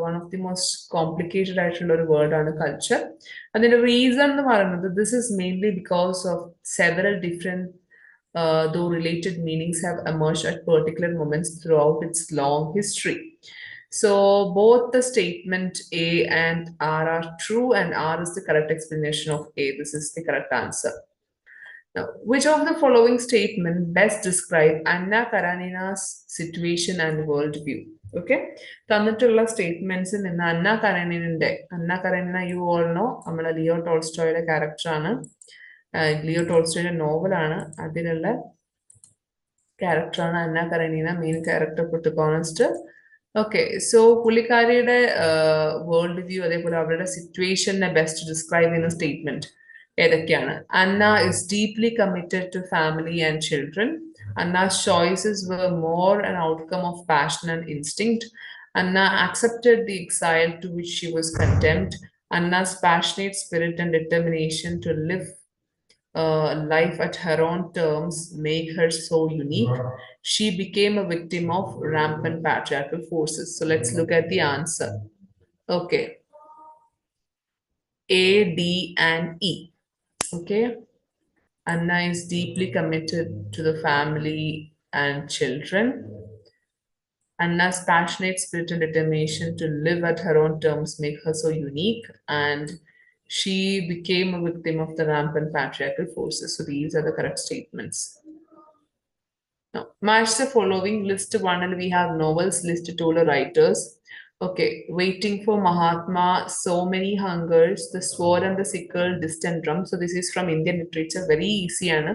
one of the most complicated ആയിട്ടുള്ള ഒരു വേർഡാണ് culture. അതിന്റെ reason എന്ന് പറയുന്നത് this is mainly because of several different though related meanings have emerged at particular moments throughout its long history. So both the statement A and R are true, and R is the correct explanation of A. This is the correct answer. Now, which of the following statement best describe Anna Karenina's situation and worldview? Okay, തന്നിട്ടുള്ള സ്റ്റേറ്റ്മെന്റ്സിൽ നിന്ന് Anna Karenina you all know നമ്മുടെ Leo ടോൾസ്റ്റോയുടെ ക്യാരക്ടറാണ് Leo ടോൾസ്റ്റോയുടെ നോവലാണ് അതിലുള്ള ക്യാരക്ടറാണ് Anna Karenina main character protagonist okay so പുള്ളിക്കാരിയുടെ വേൾഡ് വ്യൂ അതേപോലെ അവരുടെ സിറ്റുവേഷനെ ബെസ്റ്റ് ഡിസ്ക്രൈബ് ചെയ്യുന്ന സ്റ്റേറ്റ്മെന്റ് ഏതൊക്കെയാണ് Anna is deeply committed to family and children Anna's choices were more an outcome of passion and instinct. Anna accepted the exile to which she was condemned. Anna's passionate spirit and determination to live life at her own terms make her so unique. She became a victim of rampant patriarchal forces. So let's look at the answer. Okay. A, D, and E. Okay. Anna is deeply committed to the family and children. Anna's passionate spirit and determination to live at her own terms make her so unique, and she became a victim of the rampant patriarchal forces. So these are the correct statements. Now, match the following. List one, and we have novels. List two writers. Okay, Waiting for Mahatma, So Many Hungers, The Sword and the Sickle, Distant Drum. So this is from Indian literature, very easy, Anna.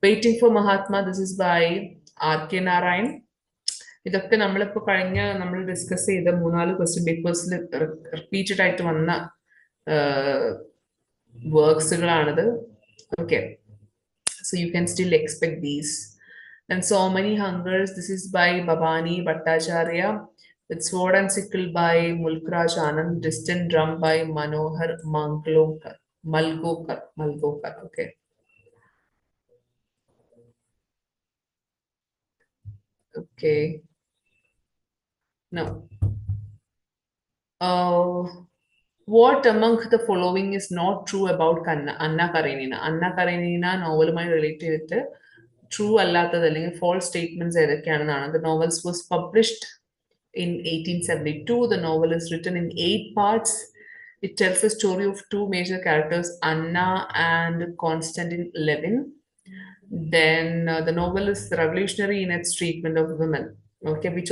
Waiting for Mahatma, this is by R.K. Narayan. ഇതൊക്കെ നമ്മളിപ്പോൾ നമ്മൾ discuss ചെയ്ത മൂന്നാല് question പേപ്പേഴ്സിൽ repeated ആയിട്ട് വന്ന വർക്ക്സുകളാണിത് okay so you can still expect these And So Many Hungers, this is by Bhavani Bhattacharya. With Sword and Sickle by Mulkraj Anand. Distant Drum by Manohar Malgokar. Okay. Okay. Now, what among the following is not true about Anna Karenina? Anna Karenina നോവലുമായി relate ചെയ്തിട്ട് true അല്ലാത്തത് അല്ലെങ്കിൽ false statements ഏതൊക്കെയാണെന്നാണ്. The novels was published in 1872. The novel is written in 8 parts. It tells the story of two major characters, Anna and Konstantin Levin. Then the novel is revolutionary in its treatment of women. Okay, which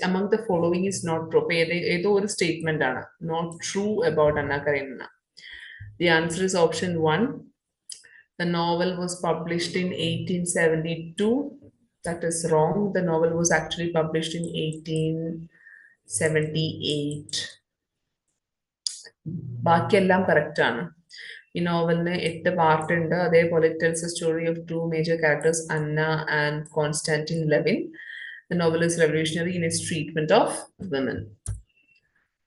among the following is not true? ഏതോ ഒരു statement ആണ് not true about Anna Karenina. The answer is option one. The novel was published in 1872. That is wrong. The novel was actually published in 1878. ബാക്കിയെല്ലാം correct ആണ്. ഈ നോവലിന് 8 part ഉണ്ട്. അതേപോലെ it tells the story of two major characters, Anna and Konstantin Levin. The novel is revolutionary in its treatment of women.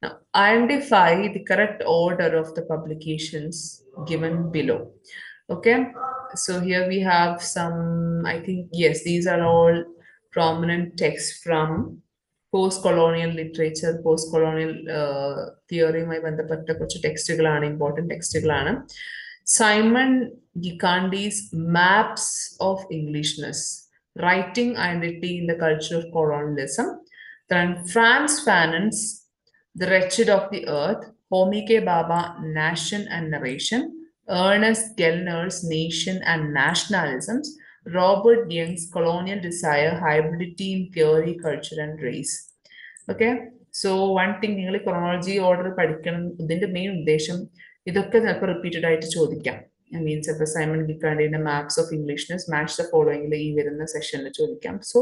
Now, identify the correct order of the publications given below. Okay, so here we have some, I think, yes, these are all prominent texts from post-colonial literature, post-colonial തിയറിയുമായി ബന്ധപ്പെട്ട കുറച്ച് ടെക്സ്റ്റുകളാണ്, important ടെക്സ്റ്റുകളാണ്. Simon Gikandi's Maps of Englishness, Writing Identity in the Culture of Colonialism. Then Franz Fanon's The Wretched of the Earth, Homi K. Bhabha, Nation and Narration, Ernest Gellner's Nation and Nationalisms, Robert Young's Colonial Desire, Hybridity in Theory, Culture and Race. Okay, so one thing, നിങ്ങൾ chronology order പഠിക്കണം. ഇതിന്റെ main ഉദ്ദേശം ഇതൊക്കെ ചിലപ്പോൾ repeated ആയിട്ട് ചോദിക്കാം. Means ഇപ്പോൾ Simon ഗിക്കാണ്ടിന്റെ maps of Englishness match the ഫോളോയിങ്ങിൽ ഈ വരുന്ന സെഷനിൽ ചോദിക്കാം. So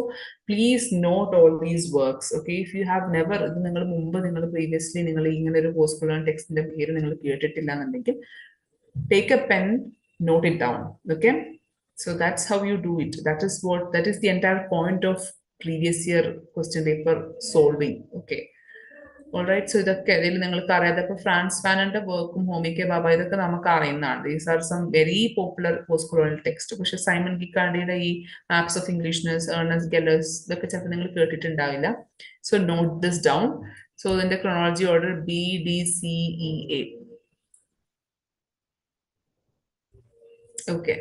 please note all these works. Okay, if you have never, ഇത് നിങ്ങൾ മുമ്പ് നിങ്ങൾ പ്രീവിയസ്ലി നിങ്ങൾ ഇങ്ങനെ ഒരു പോസ്റ്റ് കൊളോണിയൽ ടെക്സ്റ്റിന്റെ പേര് നിങ്ങൾ കേട്ടിട്ടില്ല എന്നുണ്ടെങ്കിൽ take a pen, note it down. Okay, so that's how you do it. That is the entire point of previous year question paper solving. Okay, all right, so ഇതൊക്കെ ഇതിൽ നിങ്ങൾക്ക് അറിയാതെ ഇപ്പോൾ ഫ്രാൻസ് ഫാനന്റെ വർക്കും ഹോമി കെ ബാബ ഇതൊക്കെ നമുക്ക് അറിയുന്നതാണ്. These are some very popular post colonial text. പക്ഷെ സൈമൺ ഗിക്കാണ്ടിയുടെ ഈ മാപ്സ് ഓഫ് ഇംഗ്ലീഷ്നെസ്, ഏർണസ്റ്റ് ഗെല്ലേഴ്സ് ഇതൊക്കെ ചിലപ്പോൾ നിങ്ങൾ കേട്ടിട്ടുണ്ടാവില്ല. So note this down. So ഇതിന്റെ chronology order BDCEA. Okay.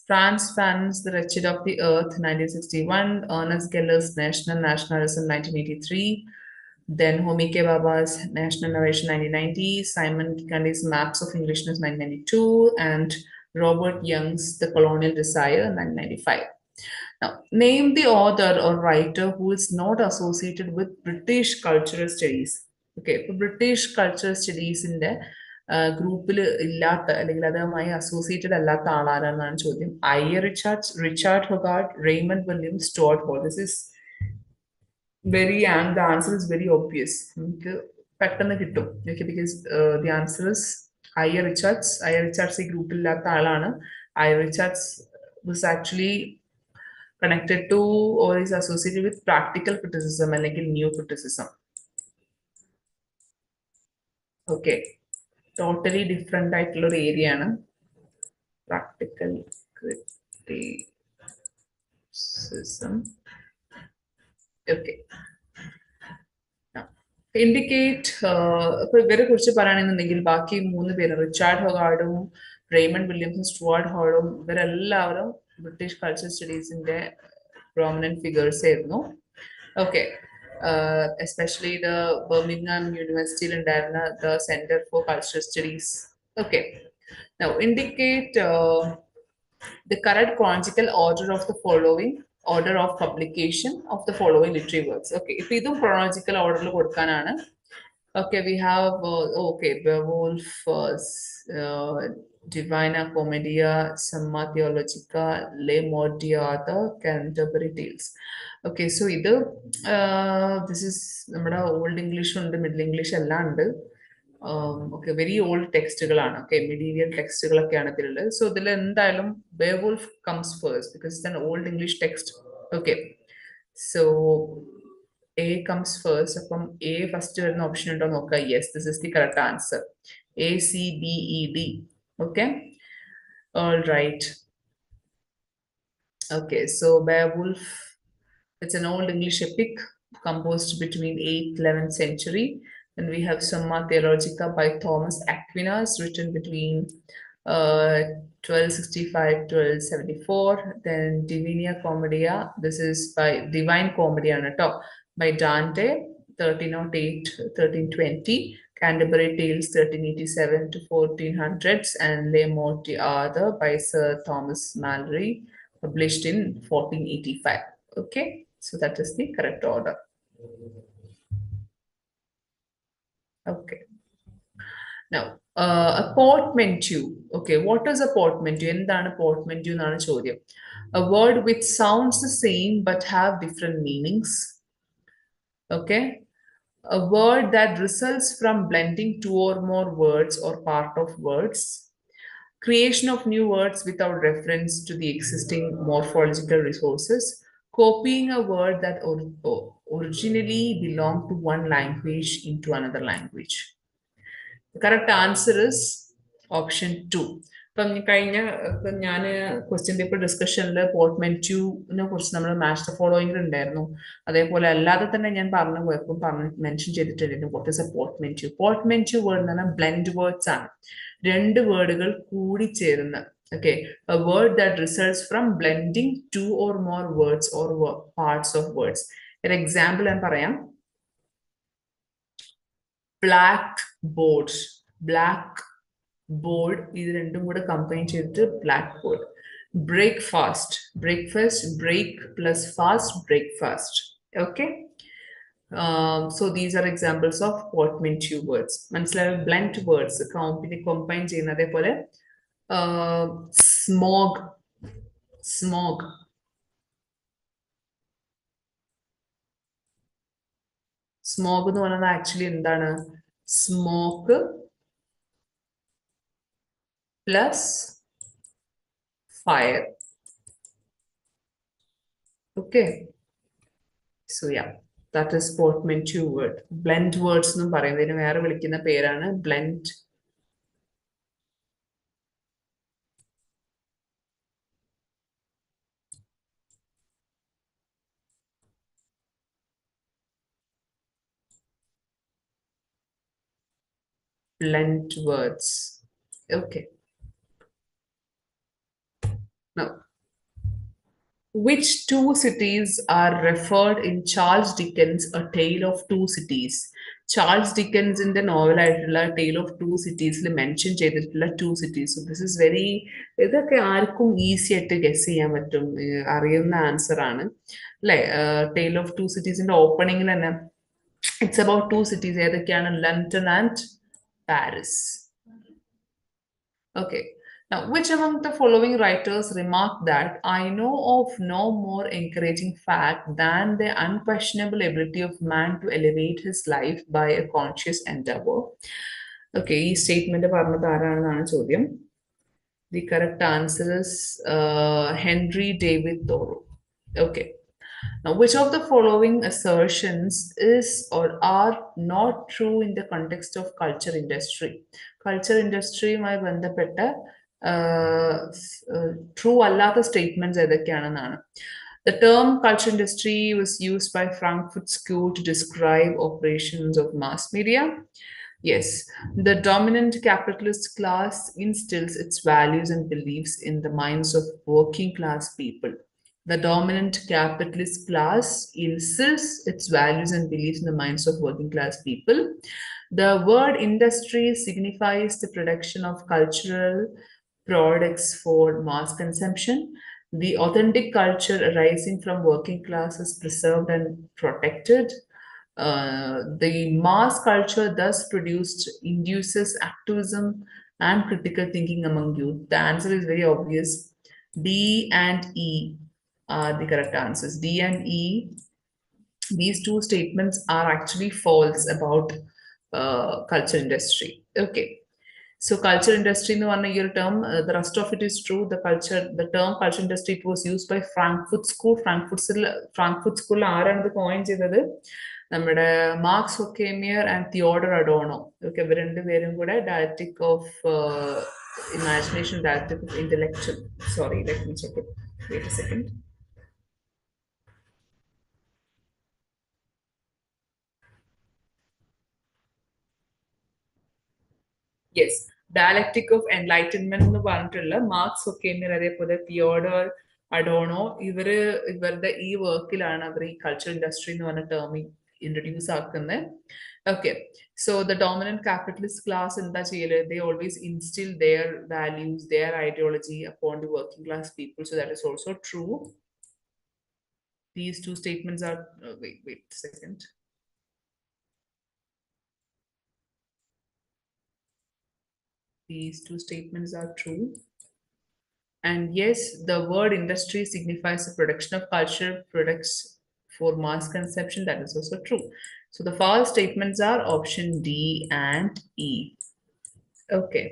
Franz Fanon's The Wretched of the Earth, 1961. Ernest Geller's Nationalism, 1983. Then Homi K. Bhabha's National Narration, 1990. Simon Gikandi's Maps of Englishness, 1992. And Robert Young's The Colonial Desire, 1995. Now, name the author or writer who is not associated with British cultural studies. Okay, British cultural studies in the ഗ്രൂപ്പിൽ ഇല്ലാത്ത അല്ലെങ്കിൽ അതുമായി associated അല്ലാത്ത ആളാരാണെന്നാണ് ചോദ്യം. Richard Hoggart, Raymond William, Stuart Hall. This is very, and the answer is very obvious. നമുക്ക് പെട്ടെന്ന് കിട്ടും. Okay, because the answer is Richards. Richards ഈ ഗ്രൂപ്പിലില്ലാത്ത ആളാണ്. Richards was actually connected to or is associated with practical criticism അല്ലെങ്കിൽ new criticism. Okay, totally different ആയിട്ടുള്ള ഒരു area ആണ് പ്രാക്ടിക്കൽ ക്രിറ്റിസിസം. Okay, indicate. ഇപ്പൊ ഇവരെ കുറിച്ച് പറയുകയാണെന്നുണ്ടെങ്കിൽ ബാക്കി 3 പേര്, റിച്ചാർഡ് ഹൊഗാർഡും റെയ്മണ്ട് വില്യംസും സ്റ്റുവർട്ട് ഹോളും, ഇവരെല്ലാവരും ബ്രിട്ടീഷ് കൾച്ചർ സ്റ്റഡീസിന്റെ പ്രോമിനന്റ് ഫിഗേഴ്സ് ആയിരുന്നു. Okay, especially the Birmingham University ഉണ്ടായിരുന്ന the Center for Cultural Studies. Okay, now indicate the correct chronological order of the following, order of publication of the following literary works. Okay, if idum chronological order il kodukkanana. Okay, we have okay, Beowulf, Divina Commedia, Summa Theologica, Le Mordiata, Canterbury Tales. Okay, so either this is നമ്മുടെ old English ഉണ്ട്, middle English എല്ലാം ഉണ്ട്. Okay, very old ടെക്സ്റ്റുകളാണ്. Okay, medieval ടെക്സ്റ്റുകളൊക്കെയാണ് ഇതിലുള്ളത്. So ഇതിൽ എന്തായാലും Beowulf comes first because it's an old English text. Okay, so A comes first. അപ്പം A ഫസ്റ്റ് വരുന്ന ഓപ്ഷൻ ഉണ്ടോ നോക്കുക. Yes, this is the correct answer. ACBED. Okay, all right. Okay, so Beowulf, it's an old English epic composed between 8th 11th century. And we have Summa Theologica by Thomas Aquinas, written between 1265, 1274. Then Divina Commedia. This is by Divine Commedia by Dante, 1308, 1320. Canterbury Tales, 1387 to 1400s, and Le Morte Arthur by Sir Thomas Malory, published in 1485. Okay, so that is the correct order. Okay. Now, a portmanteau. Okay, what is a portmanteau? എന്താണ് portmanteau എന്നാണ് ചോദ്യം. A word which sounds the same but have different meanings. Okay. A word that results from blending two or more words or part of words. Creation of new words without reference to the existing morphological resources. Copying a word that originally belonged to one language into another language. The correct answer is option 2. ഇപ്പം ഞാൻ question paper ഡിസ്കഷനിൽ പോർട്ട്മെന്റ്യൂനെ കുറിച്ച് നമ്മൾ match the ഫോളോയിങ്ങിൽ ഉണ്ടായിരുന്നു. അതേപോലെ അല്ലാതെ തന്നെ ഞാൻ mention ചെയ്തിട്ടുണ്ടായിരുന്നു വാട്ട് ഇസ് എ പോർട്ട്മെന്റ്യൂ. പോർട്ട്മെന്റ്യൂ വേർഡ് എന്ന് പറഞ്ഞാൽ ബ്ലെൻഡ് വേർഡ്സ് ആണ്. രണ്ട് വേർഡുകൾ കൂടി ചേരുന്ന. Okay, A word that results from blending two or more words or parts of words. ഒരു എക്സാമ്പിൾ ഞാൻ പറയാം. ബ്ലാക്ക് ബോർഡ്, ബ്ലാക്ക് ബോർഡ്, ഇത് രണ്ടും കൂടെ കമ്പൈൻ ചെയ്തിട്ട് blackboard. Breakfast, breakfast, break plus fast, breakfast. Okay, so these are examples of portmanteau words. മനസ്സിലായ blend words combine ചെയ്യുന്ന. അതേപോലെ സ്മോഗ്, സ്മോഗ്, സ്മോഗ് എന്ന് പറയുന്നത് ആക്ച്വലി എന്താണ്? Smoke plus fire. Okay, so yeah, that is portmanteau word. Blend words എന്ന് പറയുന്നതിന് വേറെ വിളിക്കുന്ന പേരാണ് blend. Blend words. Okay, now which two cities are referred in Charles Dickens' A Tale of Two Cities? Charles Dickens in the novel ആയിട്ടുള്ള Tale of Two Cities mention ചെയ്തിട്ടുള്ള two cities. So this is very, ഇതൊക്കെ ആർക്കും easy ആയിട്ട് guess ചെയ്യാൻ പറ്റും, അറിയുന്ന answer ആണ് അല്ലെ. Tale of Two Citiesന്റെ ഓപ്പണിംഗിൽ തന്നെ ഇറ്റ്സ് അബൌട്ട് two cities. ഏതൊക്കെയാണ്? London and Paris. Okay. Now, which among the following writers remark that I know of no more encouraging fact than the unquestionable ability of man to elevate his life by a conscious endeavor? Okay, ഈ statement പറഞ്ഞത് ആരാണെന്നാണ് ചോദ്യം. The correct answer is Henry David Thoreau. Okay. Now, which of the following assertions is or are not true in the context of culture industry? Culture industry മായി ബന്ധപ്പെട്ട true അല്ലാത്ത statements ഏതൊക്കെയാണെന്നാണ്. The term culture industry was used by Frankfurt School to describe operations of mass media. Yes, the dominant capitalist class instills its values and beliefs in the minds of working class people. The dominant capitalist class instills its values and beliefs in the minds of working class people. The word industry signifies the production of cultural products for mass consumption. The authentic culture arising from working class is preserved and protected. The mass culture thus produced induces activism and critical thinking among youth. The answer is very obvious. D and E are the correct answers. D and E, these two statements are actually false about culture industry. Okay, so culture industry in one year term, the rest of it is true. The term culture industry, it was used by Frankfurt School. Frankfurt School ആരാണ് ഇത് coin ചെയ്തത്? നമ്മുടെ marks ഒക്കേമിയർ and Theodore അഡോണോ. Okay, ഇവർ രണ്ടുപേരും കൂടെ dialectic of imagination, dialectic of intellectual. Sorry, let me check it. Wait a second. Yes, Dialectic of Enlightenment എന്ന് പറഞ്ഞിട്ടുള്ള marks ഒക്കെ അതേപോലെ തിയോഡർ അഡോണോ ഇവരുടെ ഈ വർക്കിലാണ് അവർ ഈ കൾച്ചർ ഇൻഡസ്ട്രി എന്ന് പറഞ്ഞ ടേം ഇൻട്രൊഡ്യൂസ് ആക്കുന്നത്. Okay, so the dominant capitalist class എന്താ ചെയ്യല്? They always instill their values, their ideology upon the working class people. So that is also true. These two statements are wait a second. These two statements are true. And yes, the word industry signifies the production of cultural products for mass consumption. That is also true. So the false statements are option D and E. Okay.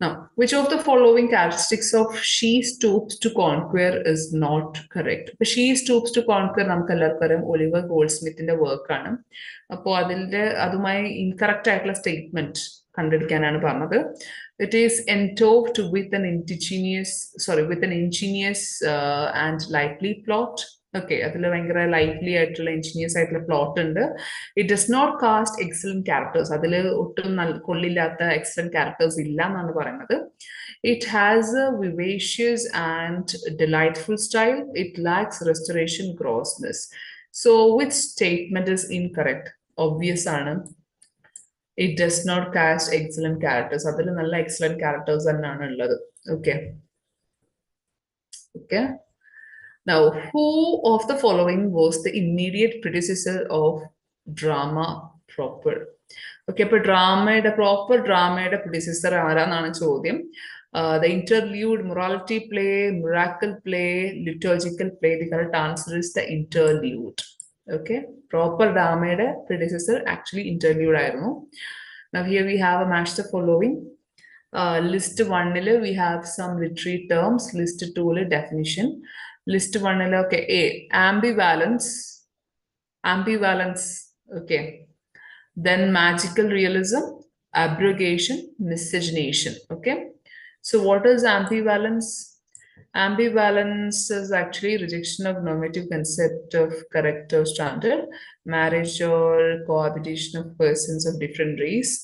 Now, which of the following characteristics of she stoops to conquer is not correct? She stoops to conquer നമുക്ക് എല്ലാവർക്കും അറിയാം Oliver ഗോൾഡ്സ്മിത്തിന്റെ വർക്കാണ്. അപ്പോൾ അതുമായി incorrect ആയിട്ടുള്ള statement കണ്ടുപിടിക്കാനാണ് പറഞ്ഞത്. It is endowed with an ingenious and lively plot. Okay, അതിൽ ഭയങ്കര ലൈവ്ലി ആയിട്ടുള്ള ഇൻജീനിയസ് ആയിട്ടുള്ള പ്ലോട്ട് ഉണ്ട്. It does not cast excellent characters. അതിൽ ഒട്ടും കൊള്ളില്ലാത്ത എക്സലന്റ് ക്യാരക്ടേഴ്സ് ഇല്ല എന്നാണ് പറയുന്നത്. It has a vivacious and delightful style. It lacks restoration grossness. So which statement is incorrect? Obvious ആണ്. It does not cast excellent characters. അതിൽ നല്ല excellent characters തന്നെയാണ് ഉള്ളത്. Okay. Okay. Now, who of the following was the immediate predecessor of drama proper? Okay, അപ്പോൾ proper ഡ്രാമയുടെ predecessor ആരാന്നാണ് ചോദ്യം. The interlude, morality play, miracle play, liturgical play. The correct answer is the interlude. Okay, proper ഡ്രാമയുടെ predecessor actually interlude ആയിരുന്നു. Now here we have a match the following. List 1 we have some literary terms. List 2 definition. List 1 okay, A, ambivalence. Okay, then magical realism, abrogation, miscegenation. Okay, so what is ambivalence? Ambivalence is actually rejection of normative concept of correct or standard, marriage or cohabitation of persons of different race,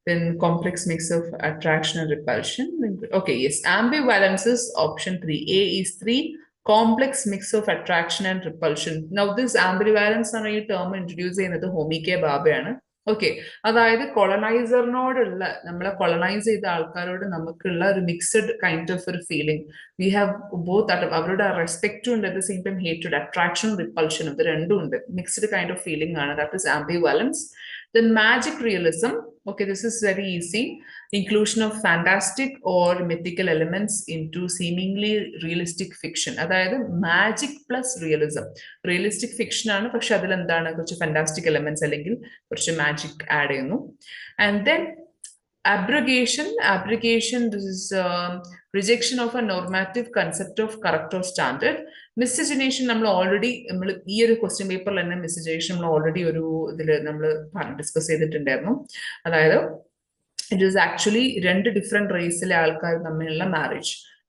then complex mix of attraction and repulsion. Okay, yes, ambivalence is option 3. A is 3, complex mix of attraction and repulsion. Now this ambivalence ആണ് ഈ term introduce ചെയ്യുന്നത് Homi K ബാബയാണ്. Okay, അതായത് കൊളനൈസറിനോടുള്ള നമ്മളെ കൊളനൈസ് ചെയ്ത ആൾക്കാരോട് നമുക്കുള്ള ഒരു mixed kind of ഒരു ഫീലിംഗ്. വി ഹാവ് ബോത്ത് അവരുടെ റെസ്പെക്റ്റും ഉണ്ട്, at the same time hated, അട്രാക്ഷനും റിപ്പൾഷനും, ഇത് രണ്ടും ഉണ്ട്. മിക്സ്ഡ് കൈൻഡ് ഓഫ് ഫീലിംഗ് ആണ്. That is ambivalence. Then magic realism. Okay, this is very easy. Inclusion of fantastic or mythical elements into seemingly realistic fiction. അതായത് magic plus realism. Realistic fiction ആണ്, പക്ഷെ അതിൽ എന്താണ് കുറച്ച് fantastic elements അല്ലെങ്കിൽ കുറച്ച് magic add ചെയ്യുന്നു. And then abrogation, this is rejection of a normative concept of correct or standard. Miscegenation നമ്മൾ ഓൾറെഡി ഈ ഒരു ക്വസ്റ്റ്യൻ പേപ്പറിൽ തന്നെ miscegenation നമ്മൾ ഓൾറെഡി ഒരു ഇതിൽ നമ്മൾ ഡിസ്കസ് ചെയ്തിട്ടുണ്ടായിരുന്നു. അതായത് ഇറ്റ് ഈസ് ആക്ച്വലി രണ്ട് ഡിഫറെന്റ് റേസിലെ ആൾക്കാർ തമ്മിലുള്ള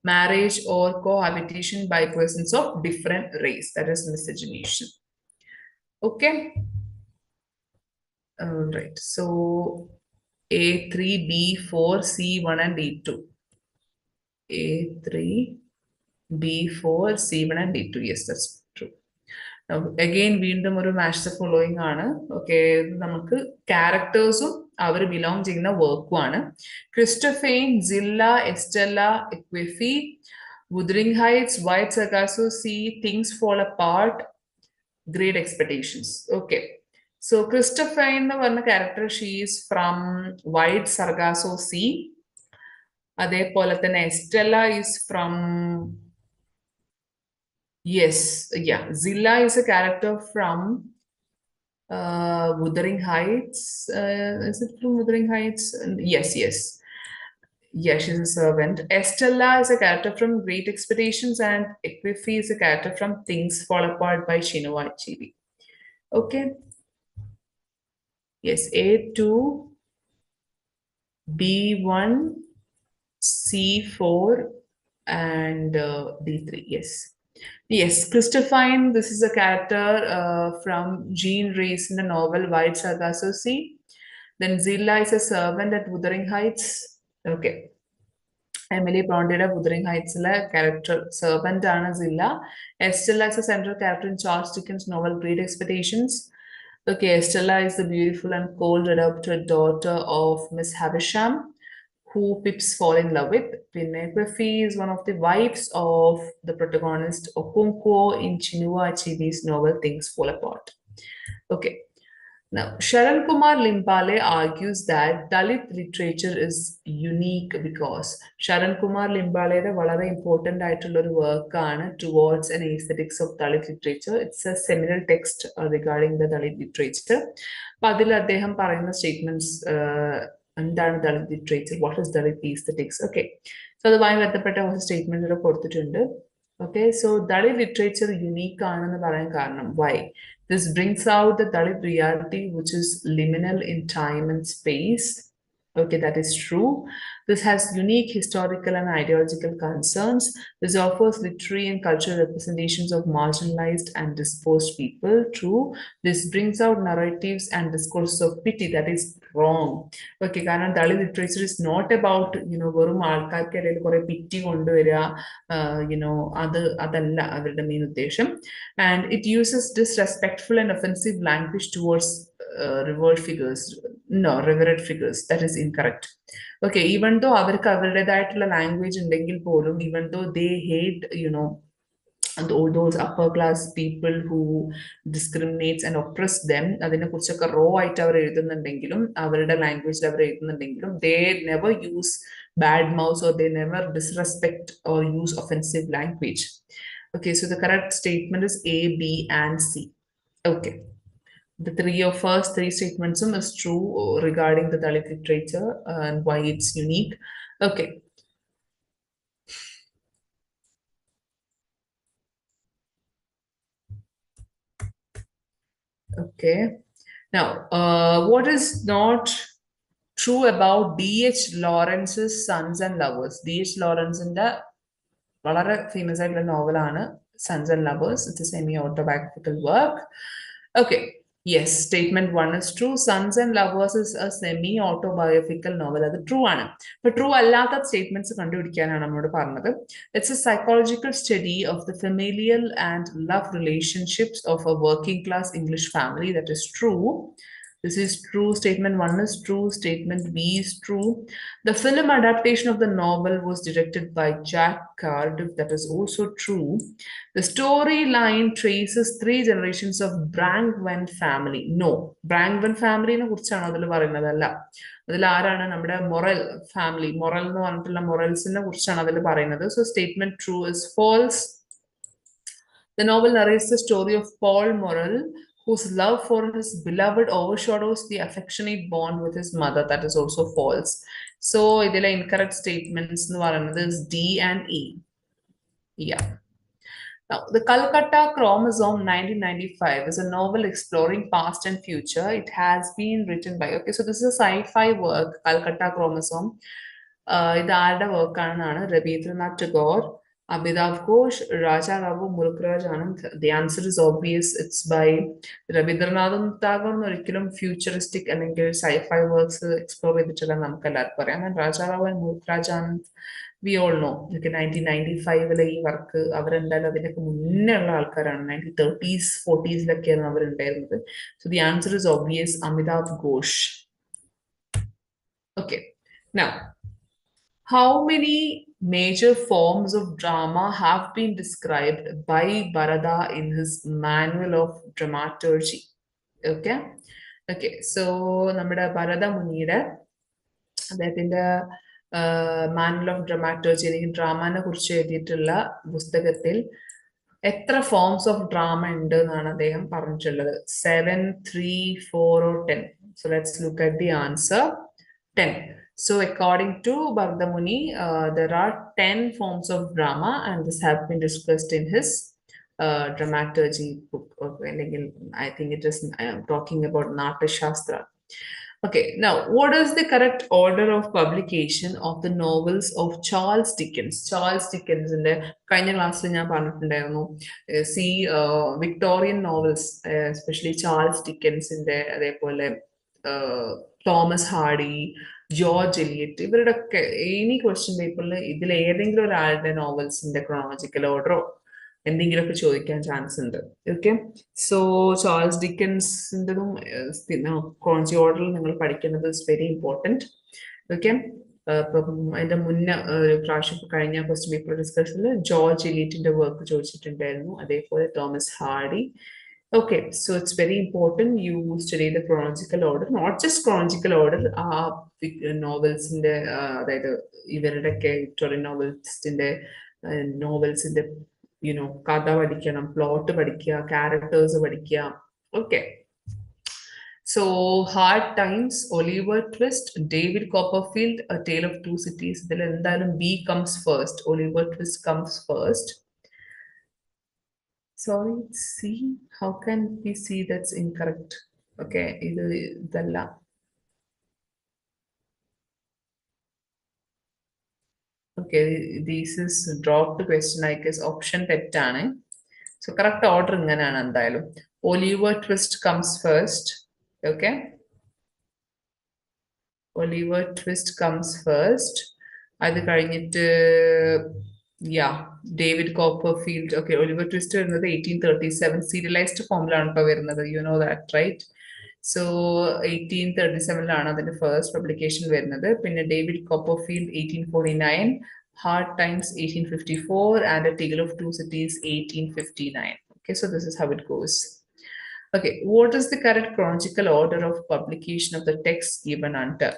marriage or cohabitation by persons of different race. That is miscegenation. Okay. All right. So A3, B4, C1 and D2. A3, B4, C1 and D2. Yes, that's true. Now, again, വീണ്ടും ഒരു match the following ആണ്. Okay, നമുക്ക് ക്യാരക്ടേഴ്സും അവർ belong ചെയ്യുന്ന വർക്കും ആണ്. Christophine, Zillah, Estella, Ekwefi, Wuthering Heights, Wide Sargasso Sea, Things Fall Apart, Great Expectations. Okay. So Christophine പറഞ്ഞ character, she is from White Sargasso Sea. അതേപോലെ തന്നെ Estella is from, yes, yeah, Zilla is a character from Wuthering Heights. Is it from Wuthering Heights? Yes. Yeah, she's a servant. Estella is a character from Great Expectations, and Equifi is a character from Things Fall Apart by Chinua Achebe. Okay. Yes, A2, B1, C4, and D3. Yes, Christophine, this is a character from Jean Rhys in the novel White Sargasso Sea. Then Zilla is a servant at Wuthering Heights. Okay. Emily Bronte's Wuthering Heights character servant Anna Zilla. Estella is a central character in Charles Dickens' novel Great Expectations. Okay, Estella is the beautiful and cold adopted daughter of Miss Havisham, who Pips fall in love with. Pinnequefi is one of the wives of the protagonist Okonkwo in Chinua Achebe's novel Things Fall Apart. Okay. Now, Sharan Kumar Limbale argues that Dalit literature is unique because Sharan Kumar Limbale is a very important work towards an aesthetics of Dalit literature. It's a seminal text regarding the Dalit literature. Padil Adeham Parana statements and Dalit literature. What is Dalit aesthetics? Okay. So the one with the statement okay, so Dalit literature unique why? This brings out the Dalit reality, which is liminal in time and space. Okay, that is true. This has unique historical and ideological concerns. This offers literary and cultural representations of marginalized and disposed people. True. This brings out narratives and discourses of pity. That is wrong. Okay, കാരണം Dalit literature is not about, വെറും ആൾക്കാർക്കിടയിൽ കുറെ pity കൊണ്ടുവരിക, അതല്ല അവരുടെ main ഉദ്ദേശം. And it uses disrespectful and offensive language towards revered figures. No, revered figures. That is incorrect. Okay, even though അവർക്ക് അവരുടേതായിട്ടുള്ള language ഉണ്ടെങ്കിൽ പോലും, even though they hate, and all those upper class people who discriminates and oppress them, അതിനെ കുറിച്ചൊക്കെ raw ആയിട്ട് അവർ എഴുതുന്നുണ്ടെങ്കിലും അവരുടെ ലാംഗ്വേജിൽ അവർ എഴുതുന്നുണ്ടെങ്കിലും they never use bad mouths or they never disrespect or use offensive language. Okay, so the correct statement is A, B, and C. Okay. The first three statements is true regarding the Dalit literature and why it's unique. Okay. Okay. Now, what is not true about D.H. Lawrence's Sons and Lovers? D.H. Lawrence in the വളരെ famous ആയിട്ടുള്ള നോവലാണ് Sons and Lovers. It's a semi-autobiographical work. Okay. Yes, statement 1 is true. Sons and Lovers is a semi-autobiographical novel. That's true. But true അല്ലാത്ത statements കണ്ടുപിടിക്കാനാണ് നമ്മളോട് പറഞ്ഞത്. It's a psychological study of the familial and love relationships of a working class English family. That is true. This is true. Statement 1 is true. Statement B is true. The film adaptation of the novel was directed by Jack Cardiff. That is also true. The storyline traces 3 generations of Brangwen family. No, Brangwen family ne kurichana adile parayunnadalla. അതിൽ ആരാണ് നമ്മുടെ moral family moral എന്ന് പറഞ്ഞിട്ടുള്ള മൊറൽസിനെ കുറിച്ചാണ് അതിൽ പറയുന്നത്. So statement true is false. The novel narrates the story of Paul Morrell, whose love for his beloved overshadows the affectionate bond with his mother. That is also false. So, idile incorrect statements nu parayunnathu is D and E. Yeah. Now, the Calcutta Chromosome 1995 is a novel exploring past and future. It has been written by, okay, so this is a sci-fi work, Calcutta Chromosome. ഇത് ആരുടെ വർക്കാണെന്നാണ് Ravindranath Tagore, Abhitav Ghosh, Raja Ravu Mulkraj Anand. The answer is obvious. It's by Rabindranath Tagore. ഒരിക്കലും futuristic അല്ലെങ്കിൽ sci-fi works explore ചെയ്തിട്ടുള്ള നമുക്ക് എല്ലാവർക്കും അറിയാം. And Raja Ravu and Mulkraj Anand, we all know. like 1995 ഈ work അവരെന്തായാലും അതിനൊക്കെ മുന്നേ ഉള്ള ആൾക്കാരാണ്. 1930s 40s അവരുണ്ടായിരുന്നത്. So the answer is obvious, Amitav Ghosh. Okay, now how many major forms of drama have been described by Barada in his Manual of Dramaturgy? Okay, okay. So, നമ്മുടെ Barada മുനിയുടെ അദ്ദേഹത്തിന്റെ Manual of Dramaturgy അല്ലെങ്കിൽ ഡ്രാമാനെ കുറിച്ച് എഴുതിയിട്ടുള്ള പുസ്തകത്തിൽ എത്ര forms of drama ഉണ്ട് എന്നാണ് അദ്ദേഹം പറഞ്ഞിട്ടുള്ളത്? 7, 3, 4 or 10? So let's look at the answer. 10. So according to Bardamuni, there are 10 forms of drama, and this have been discussed in his dramaturgy book. Okay, I think it is, I am talking about Natya Shastra. Okay, now what is the correct order of publication of the novels of Charles Dickens? Charles Dickens in the കഴിഞ്ഞ ക്ലാസ്സിൽ ഞാൻ പറഞ്ഞിട്ടുണ്ടായിരുന്നു, Victorian novels, especially Charles Dickens in the അതേപോലെ Thomas hardy, George Eliot, ഇവരുടെയൊക്കെ any question പേപ്പറിൽ ഇതിൽ ഏതെങ്കിലും ഒരാളുടെ നോവൽസിന്റെ ക്രോണോളജിക്കൽ ഓർഡറോ എന്തെങ്കിലുമൊക്കെ ചോദിക്കാൻ ചാൻസ് ഉണ്ട്. ഓക്കെ, സോ ചാൾസ് ഡിക്കൻസിൻ്റെതും ക്രോണോളജി ഓർഡറിൽ നിങ്ങൾ പഠിക്കുന്നത് ഇസ് വെരി ഇമ്പോർട്ടൻറ്റ്. ഓക്കെ, ഇപ്പം അതിന്റെ മുന്നേ ഒരു പ്രാവശ്യം കഴിഞ്ഞ ക്വസ്റ്റ്യൻ പേപ്പർ ഡിസ്കഷനിൽ ജോർജ് എലിയറ്റിന്റെ വർക്ക് ചോദിച്ചിട്ടുണ്ടായിരുന്നു, അതേപോലെ Thomas Hardy. Okay, so it's very important you study the chronological order, not just chronological order, novels in the ഇവരുടെയൊക്കെ വിക്ടോറിയൻ നോവൽസിന്റെ നോവൽസിന്റെ കഥ പഠിക്കണം, പ്ലോട്ട് പഠിക്കുക, ക്യാരക്ടേഴ്സ് പഠിക്കുക. Okay, so Hard Times, Oliver Twist, David Copperfield, A Tale of Two Cities. ഇതിൽ എന്തായാലും B comes first. Oliver Twist comes first. Sorry, C. How can we see that's incorrect? Okay, idella. Okay, this is dropped question. I guess option തെറ്റാണ്. So correct order ഇങ്ങനെയാണ് എന്തായാലും. Oliver Twist comes first. Okay. Oliver Twist comes first. അത് കഴിഞ്ഞിട്ട് yeah, David Copperfield. Okay, Oliver Twist വരുന്നത് 1837 serialized ഫോമിലാണ് ഇപ്പോൾ വരുന്നത്. You know that, right? So 1837 അതിന്റെ ഫസ്റ്റ് പബ്ലിക്കേഷൻ വരുന്നത്. പിന്നെ David Copperfield 1849, hard times 1854, and A tale of two cities 1859. Okay, so this is how it goes. Okay, what is the correct chronological order of publication of the text given under?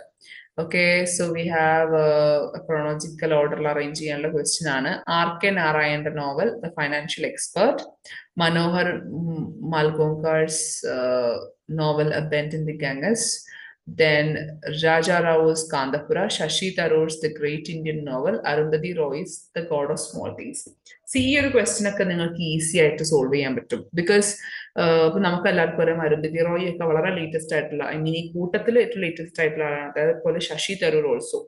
Okay, so we have a chronological order arrange ചെയ്യാനുള്ള question ആണ്. R.K. Narayan's novel, The Financial Expert, Manohar Malgonkar's novel, A Bend in the Ganges, then Raja Rao's Kandapura, Shashi Tharoor's The Great Indian Novel, Arundhati Roy's The God of Small Things. See, ഈ ഒരു question ഒക്കെ നിങ്ങൾക്ക് easy ആയിട്ട് solve ചെയ്യാൻ പറ്റും. Because ഇപ്പൊ നമുക്ക് എല്ലാവർക്കും അറിയാം അരുന്ധതി റോയ് ഒക്കെ വളരെ ലേറ്റസ്റ്റ് ആയിട്ടുള്ള, ഐ മീൻ ഈ കൂട്ടത്തിൽ ഏറ്റവും ലേറ്റസ്റ്റ് ആയിട്ടുള്ള ആളാണ്. അതേപോലെ Shashi Tharoor also.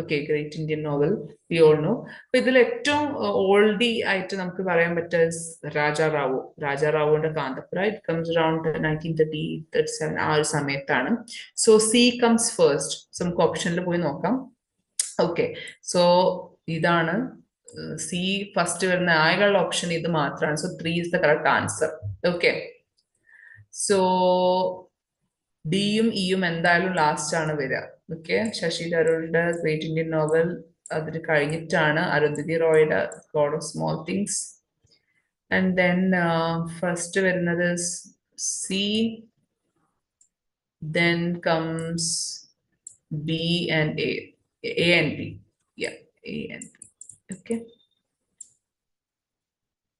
Okay, great Indian novel we all know. അപ്പൊ ഇതിൽ ഏറ്റവും ഓൾഡി ആയിട്ട് നമുക്ക് പറയാൻ പറ്റുക രാജാ റാവുവിന്റെ കാന്തപുര. ഇറ്റ് കംസ് അറൌണ്ട് 1937 ആ ഒരു സമയത്താണ്. So C comes first. നമുക്ക് ഓപ്ഷനിൽ പോയി നോക്കാം. ഓക്കെ, സോ ഇതാണ് സി ഫസ്റ്റ് വരുന്ന ആകെയുള്ള ഓപ്ഷൻ ഇത് മാത്രമാണ്. So 3 is the correct answer. Okay, so ഡിയും ഇയും എന്തായാലും ലാസ്റ്റ് ആണ് വരിക. ഓക്കെ, ശശി തരൂരിന്റെ ഗ്രേറ്റ് ഇന്ത്യൻ നോവൽ അതിന് കഴിഞ്ഞിട്ടാണ് അരുന്ധതി റോയുടെ God of Small Things. And then first വരുന്നത് C, then comes B and A and B. Yeah, A and B. Okay.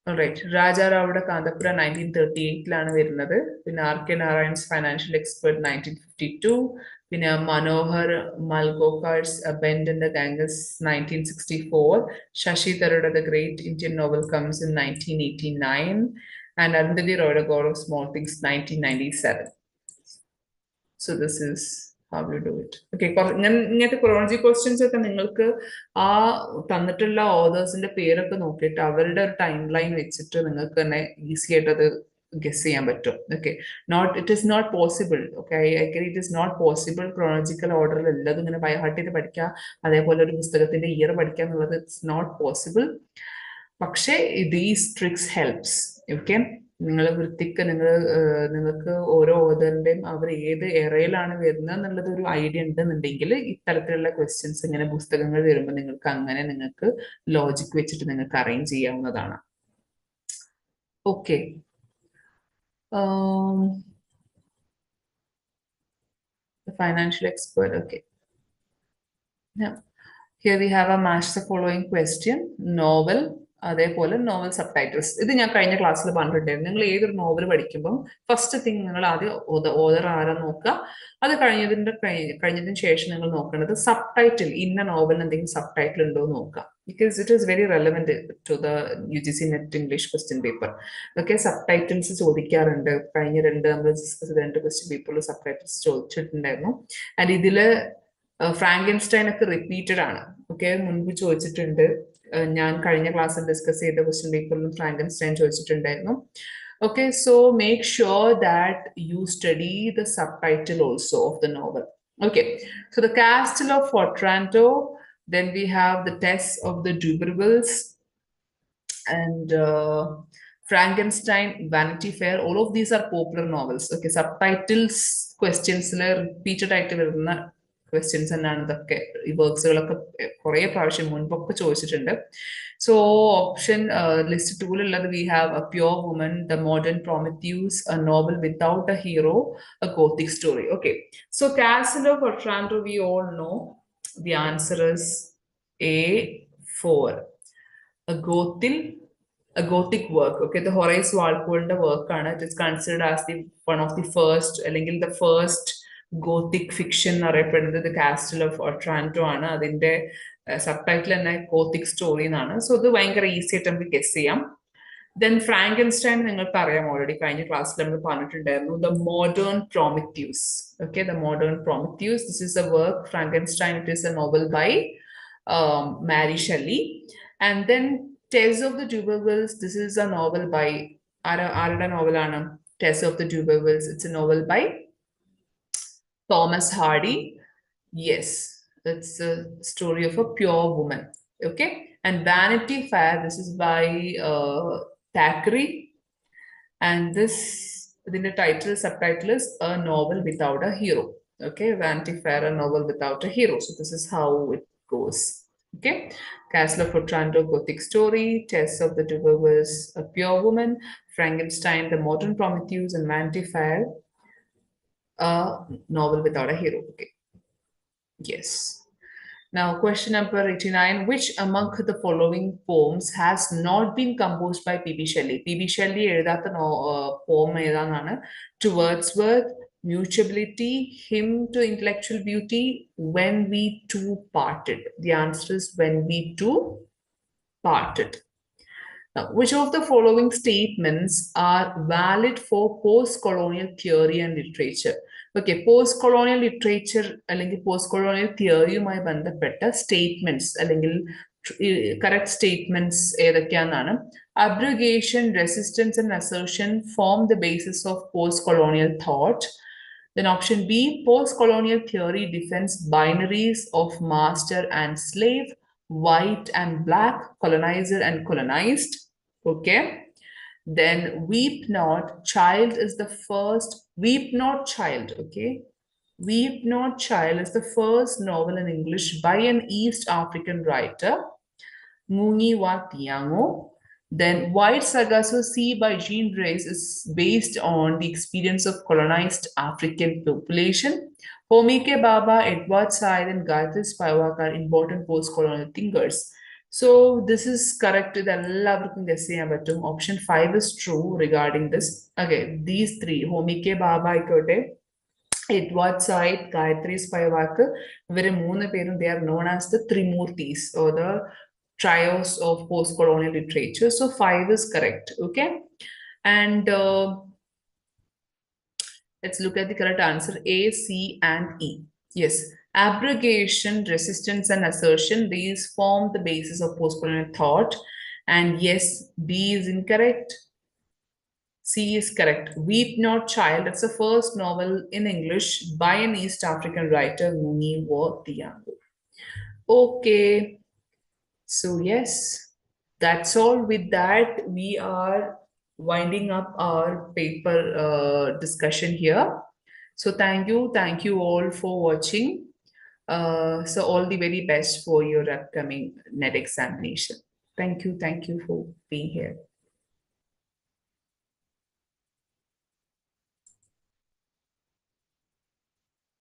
All right. Raja Ravada Kandapura 1938 വരുന്നത്. പിന്നെ R.K. Narayan's Financial Expert 1952. പിന്നെ Manohar Malgokar's A Bend in the Ganges 1964. Shashi Tharoor The Great Indian Novel comes in 1989. And Arundhati Roy The God of Small Things 1997. So this is how you do it. Okay, ഇങ്ങനത്തെ chronology questions ഒക്കെ നിങ്ങൾക്ക് ആ തന്നിട്ടുള്ള ഓതേഴ്സിന്റെ പേരൊക്കെ നോക്കിയിട്ട് അവരുടെ ഒരു time line വെച്ചിട്ട് നിങ്ങൾക്ക് തന്നെ ഈസി ആയിട്ട് അത് ഗസ് ചെയ്യാൻ പറ്റും. Okay, it is not possible. Okay, it is not possible chronological ഓർഡറിൽ എല്ലാതും ഇങ്ങനെ ബൈഹാർട്ട് ചെയ്ത് പഠിക്കുക, അതേപോലെ ഒരു പുസ്തകത്തിന്റെ ഇയർ പഠിക്കുക എന്നുള്ളത് ഇറ്റ്സ് നോട്ട് പോസിബിൾ. പക്ഷേ ദീസ് ട്രിക്സ് ഹെൽപ്സ്. ഓക്കെ, നിങ്ങൾ വൃത്തിക്ക് നിങ്ങൾക്ക് ഓരോ ഓതറിന്റെയും അവർ ഏത് എറയിലാണ് വരുന്നത് എന്നുള്ളത് ഒരു ഐഡിയ ഉണ്ടെന്നുണ്ടെങ്കിൽ ഇത്തരത്തിലുള്ള ക്വസ്റ്റ്യൻസ് ഇങ്ങനെ പുസ്തകങ്ങൾ വരുമ്പോൾ നിങ്ങൾക്ക് അങ്ങനെ നിങ്ങൾക്ക് ലോജിക് വെച്ചിട്ട് നിങ്ങൾക്ക് അറേഞ്ച് ചെയ്യാവുന്നതാണ്. Okay, financial expert. Okay, here we have a match the following question. Novel, അതേപോലെ നോവൽ സബ് ടൈറ്റിൽസ്. ഇത് ഞാൻ കഴിഞ്ഞ ക്ലാസ്സിൽ പറഞ്ഞിട്ടുണ്ടായിരുന്നു. നിങ്ങൾ ഏതൊരു നോവൽ പഠിക്കുമ്പോൾ ഫസ്റ്റ് തിങ് നിങ്ങൾ ആദ്യം ഓതർ ആരാ നോക്കുക. അത് കഴിഞ്ഞതിന് ശേഷം നിങ്ങൾ നോക്കേണ്ടത് സബ് ടൈറ്റിൽ, ഇന്ന നോവലിന് എന്തെങ്കിലും സബ് ടൈറ്റിൽ ഉണ്ടോ എന്ന് നോക്കുക. Because it is very relevant to the UGC NET English question paper. Okay, subtitles ചോദിക്കാറുണ്ട്. കഴിഞ്ഞ നമ്മൾ ഡിസ്കസ് ചെയ്ത 2 ക്വസ്റ്റ്യൻ പേപ്പറിൽ സബ് ടൈറ്റിൽസ് ചോദിച്ചിട്ടുണ്ടായിരുന്നു. ആൻഡ് ഇതില് ഫ്രാങ്കൻസ്റ്റൈൻ ഒക്കെ റിപ്പീറ്റഡ് ആണ്. ഓക്കെ, മുൻപ് ചോദിച്ചിട്ടുണ്ട്. ഞാൻ കഴിഞ്ഞ ക്ലാസ്സിൽ ഡിസ്കസ് ചെയ്ത ക്വസ്റ്റ്യൻ പേപ്പറിലും ഫ്രാങ്കൻസ്റ്റൈൻ ചോദിച്ചിട്ടുണ്ടായിരുന്നു. Okay, so make sure that you study the subtitle also of the novel. Okay, so the Castle of Otranto, then we have the Tess of the Dubervilles, and Frankenstein, Vanity Fair. All of these are popular novels. Okay, subtitles, questions, repeated ആയിട്ട് വരുന്ന questions തന്നെയാണ് ഇതൊക്കെ ഈ വർക്ക്സുകളൊക്കെ കുറേ പ്രാവശ്യം മുൻപൊക്കെ ചോദിച്ചിട്ടുണ്ട്. So option list 2 we have A Pure Woman, The Modern Prometheus, a novel without a hero, a gothic story. Okay, so Castle of Otranto, we all know the answer is A4. A gothic work. Okay, the Horace Walpole's work, it is considered as the one of the first, the first gothic fiction അറിയപ്പെടുന്നത് The Castle of Otranto ആണ്. അതിന്റെ subtitle തന്നെ Gothic story എന്നാണ്. So ഇത് ഭയങ്കര easy ആയിട്ട് നമുക്ക് guess ചെയ്യാം. Then Frankenstein നിങ്ങൾക്ക് അറിയാം ഓൾറെഡി കഴിഞ്ഞ ക്ലാസ്സിൽ നമ്മൾ പറഞ്ഞിട്ടുണ്ടായിരുന്നു. The Modern Prometheus. Okay, The Modern Prometheus. This is a work, Frankenstein. It is a novel by Mary Shelley. And then Tales of the Dubervilles. This is a novel by ആരുടെ നോവലാണ് Tales of the Dubervilles? It's a novel by Thomas Hardy. Yes, it's a story of a pure woman. Okay, and Vanity Fair. This is by Thackeray, and this the title subtitle is A Novel Without a Hero. Okay, Vanity Fair, a novel without a hero. So this is how it goes. Okay, Castle of Otranto, gothic story. Tess of the Dubervilles, a pure woman. Frankenstein, The Modern Prometheus, and Vanity Fair, a novel without a hero. Okay, yes. Now, question number 89. Which among the following poems has not been composed by P.B. Shelley? P.B. Shelley എഴുതാത്ത poem ഏതാണെന്നാണ്? To Wordsworth, Mutability, Hymn to Intellectual Beauty, When We Two Parted. The answer is When We Two Parted. Now, which of the following statements are valid for post-colonial theory and literature? Okay, post-colonial literature അല്ലെങ്കിൽ post-colonial theoryയുമായി ബന്ധപ്പെട്ട statements അല്ലെങ്കിൽ correct statements ഏതൊക്കെയാണെന്നാണ്? Abrogation, resistance, and assertion form the basis of post-colonial thought. Then option B, post-colonial theory defends binaries of master and slave, white and black, colonizer and colonized. Okay. Then Weep Not, Child is the first, Weep Not Child, okay. Weep Not Child is the first novel in English by an East African writer, Mungi wa Thiango. Then White Sargasso Sea by Jean Grace is based on the experience of colonized African population. Homike Baba, Edward Said, and Gayatri Spivak are important post-colonial thinkers. So this is correct. Option 5 is true regarding this. Okay, these three, Homike Baba, Edward Said, Gayatri Spivak, they are known as the Trimurtis or the trios of post-colonial literature. So 5 is correct. Okay, and let's look at the correct answer. A, C, and E. Yes, abrogation, resistance, and assertion, these form the basis of post-colonial thought. And yes, B is incorrect. C is correct. Weep Not Child, that's the first novel in English by an East African writer, Mungi wa Thiango. Okay, so yes, that's all. With that, we are winding up our paper discussion here. So thank you all for watching. So all the very best for your upcoming NET examination. Thank you for being here.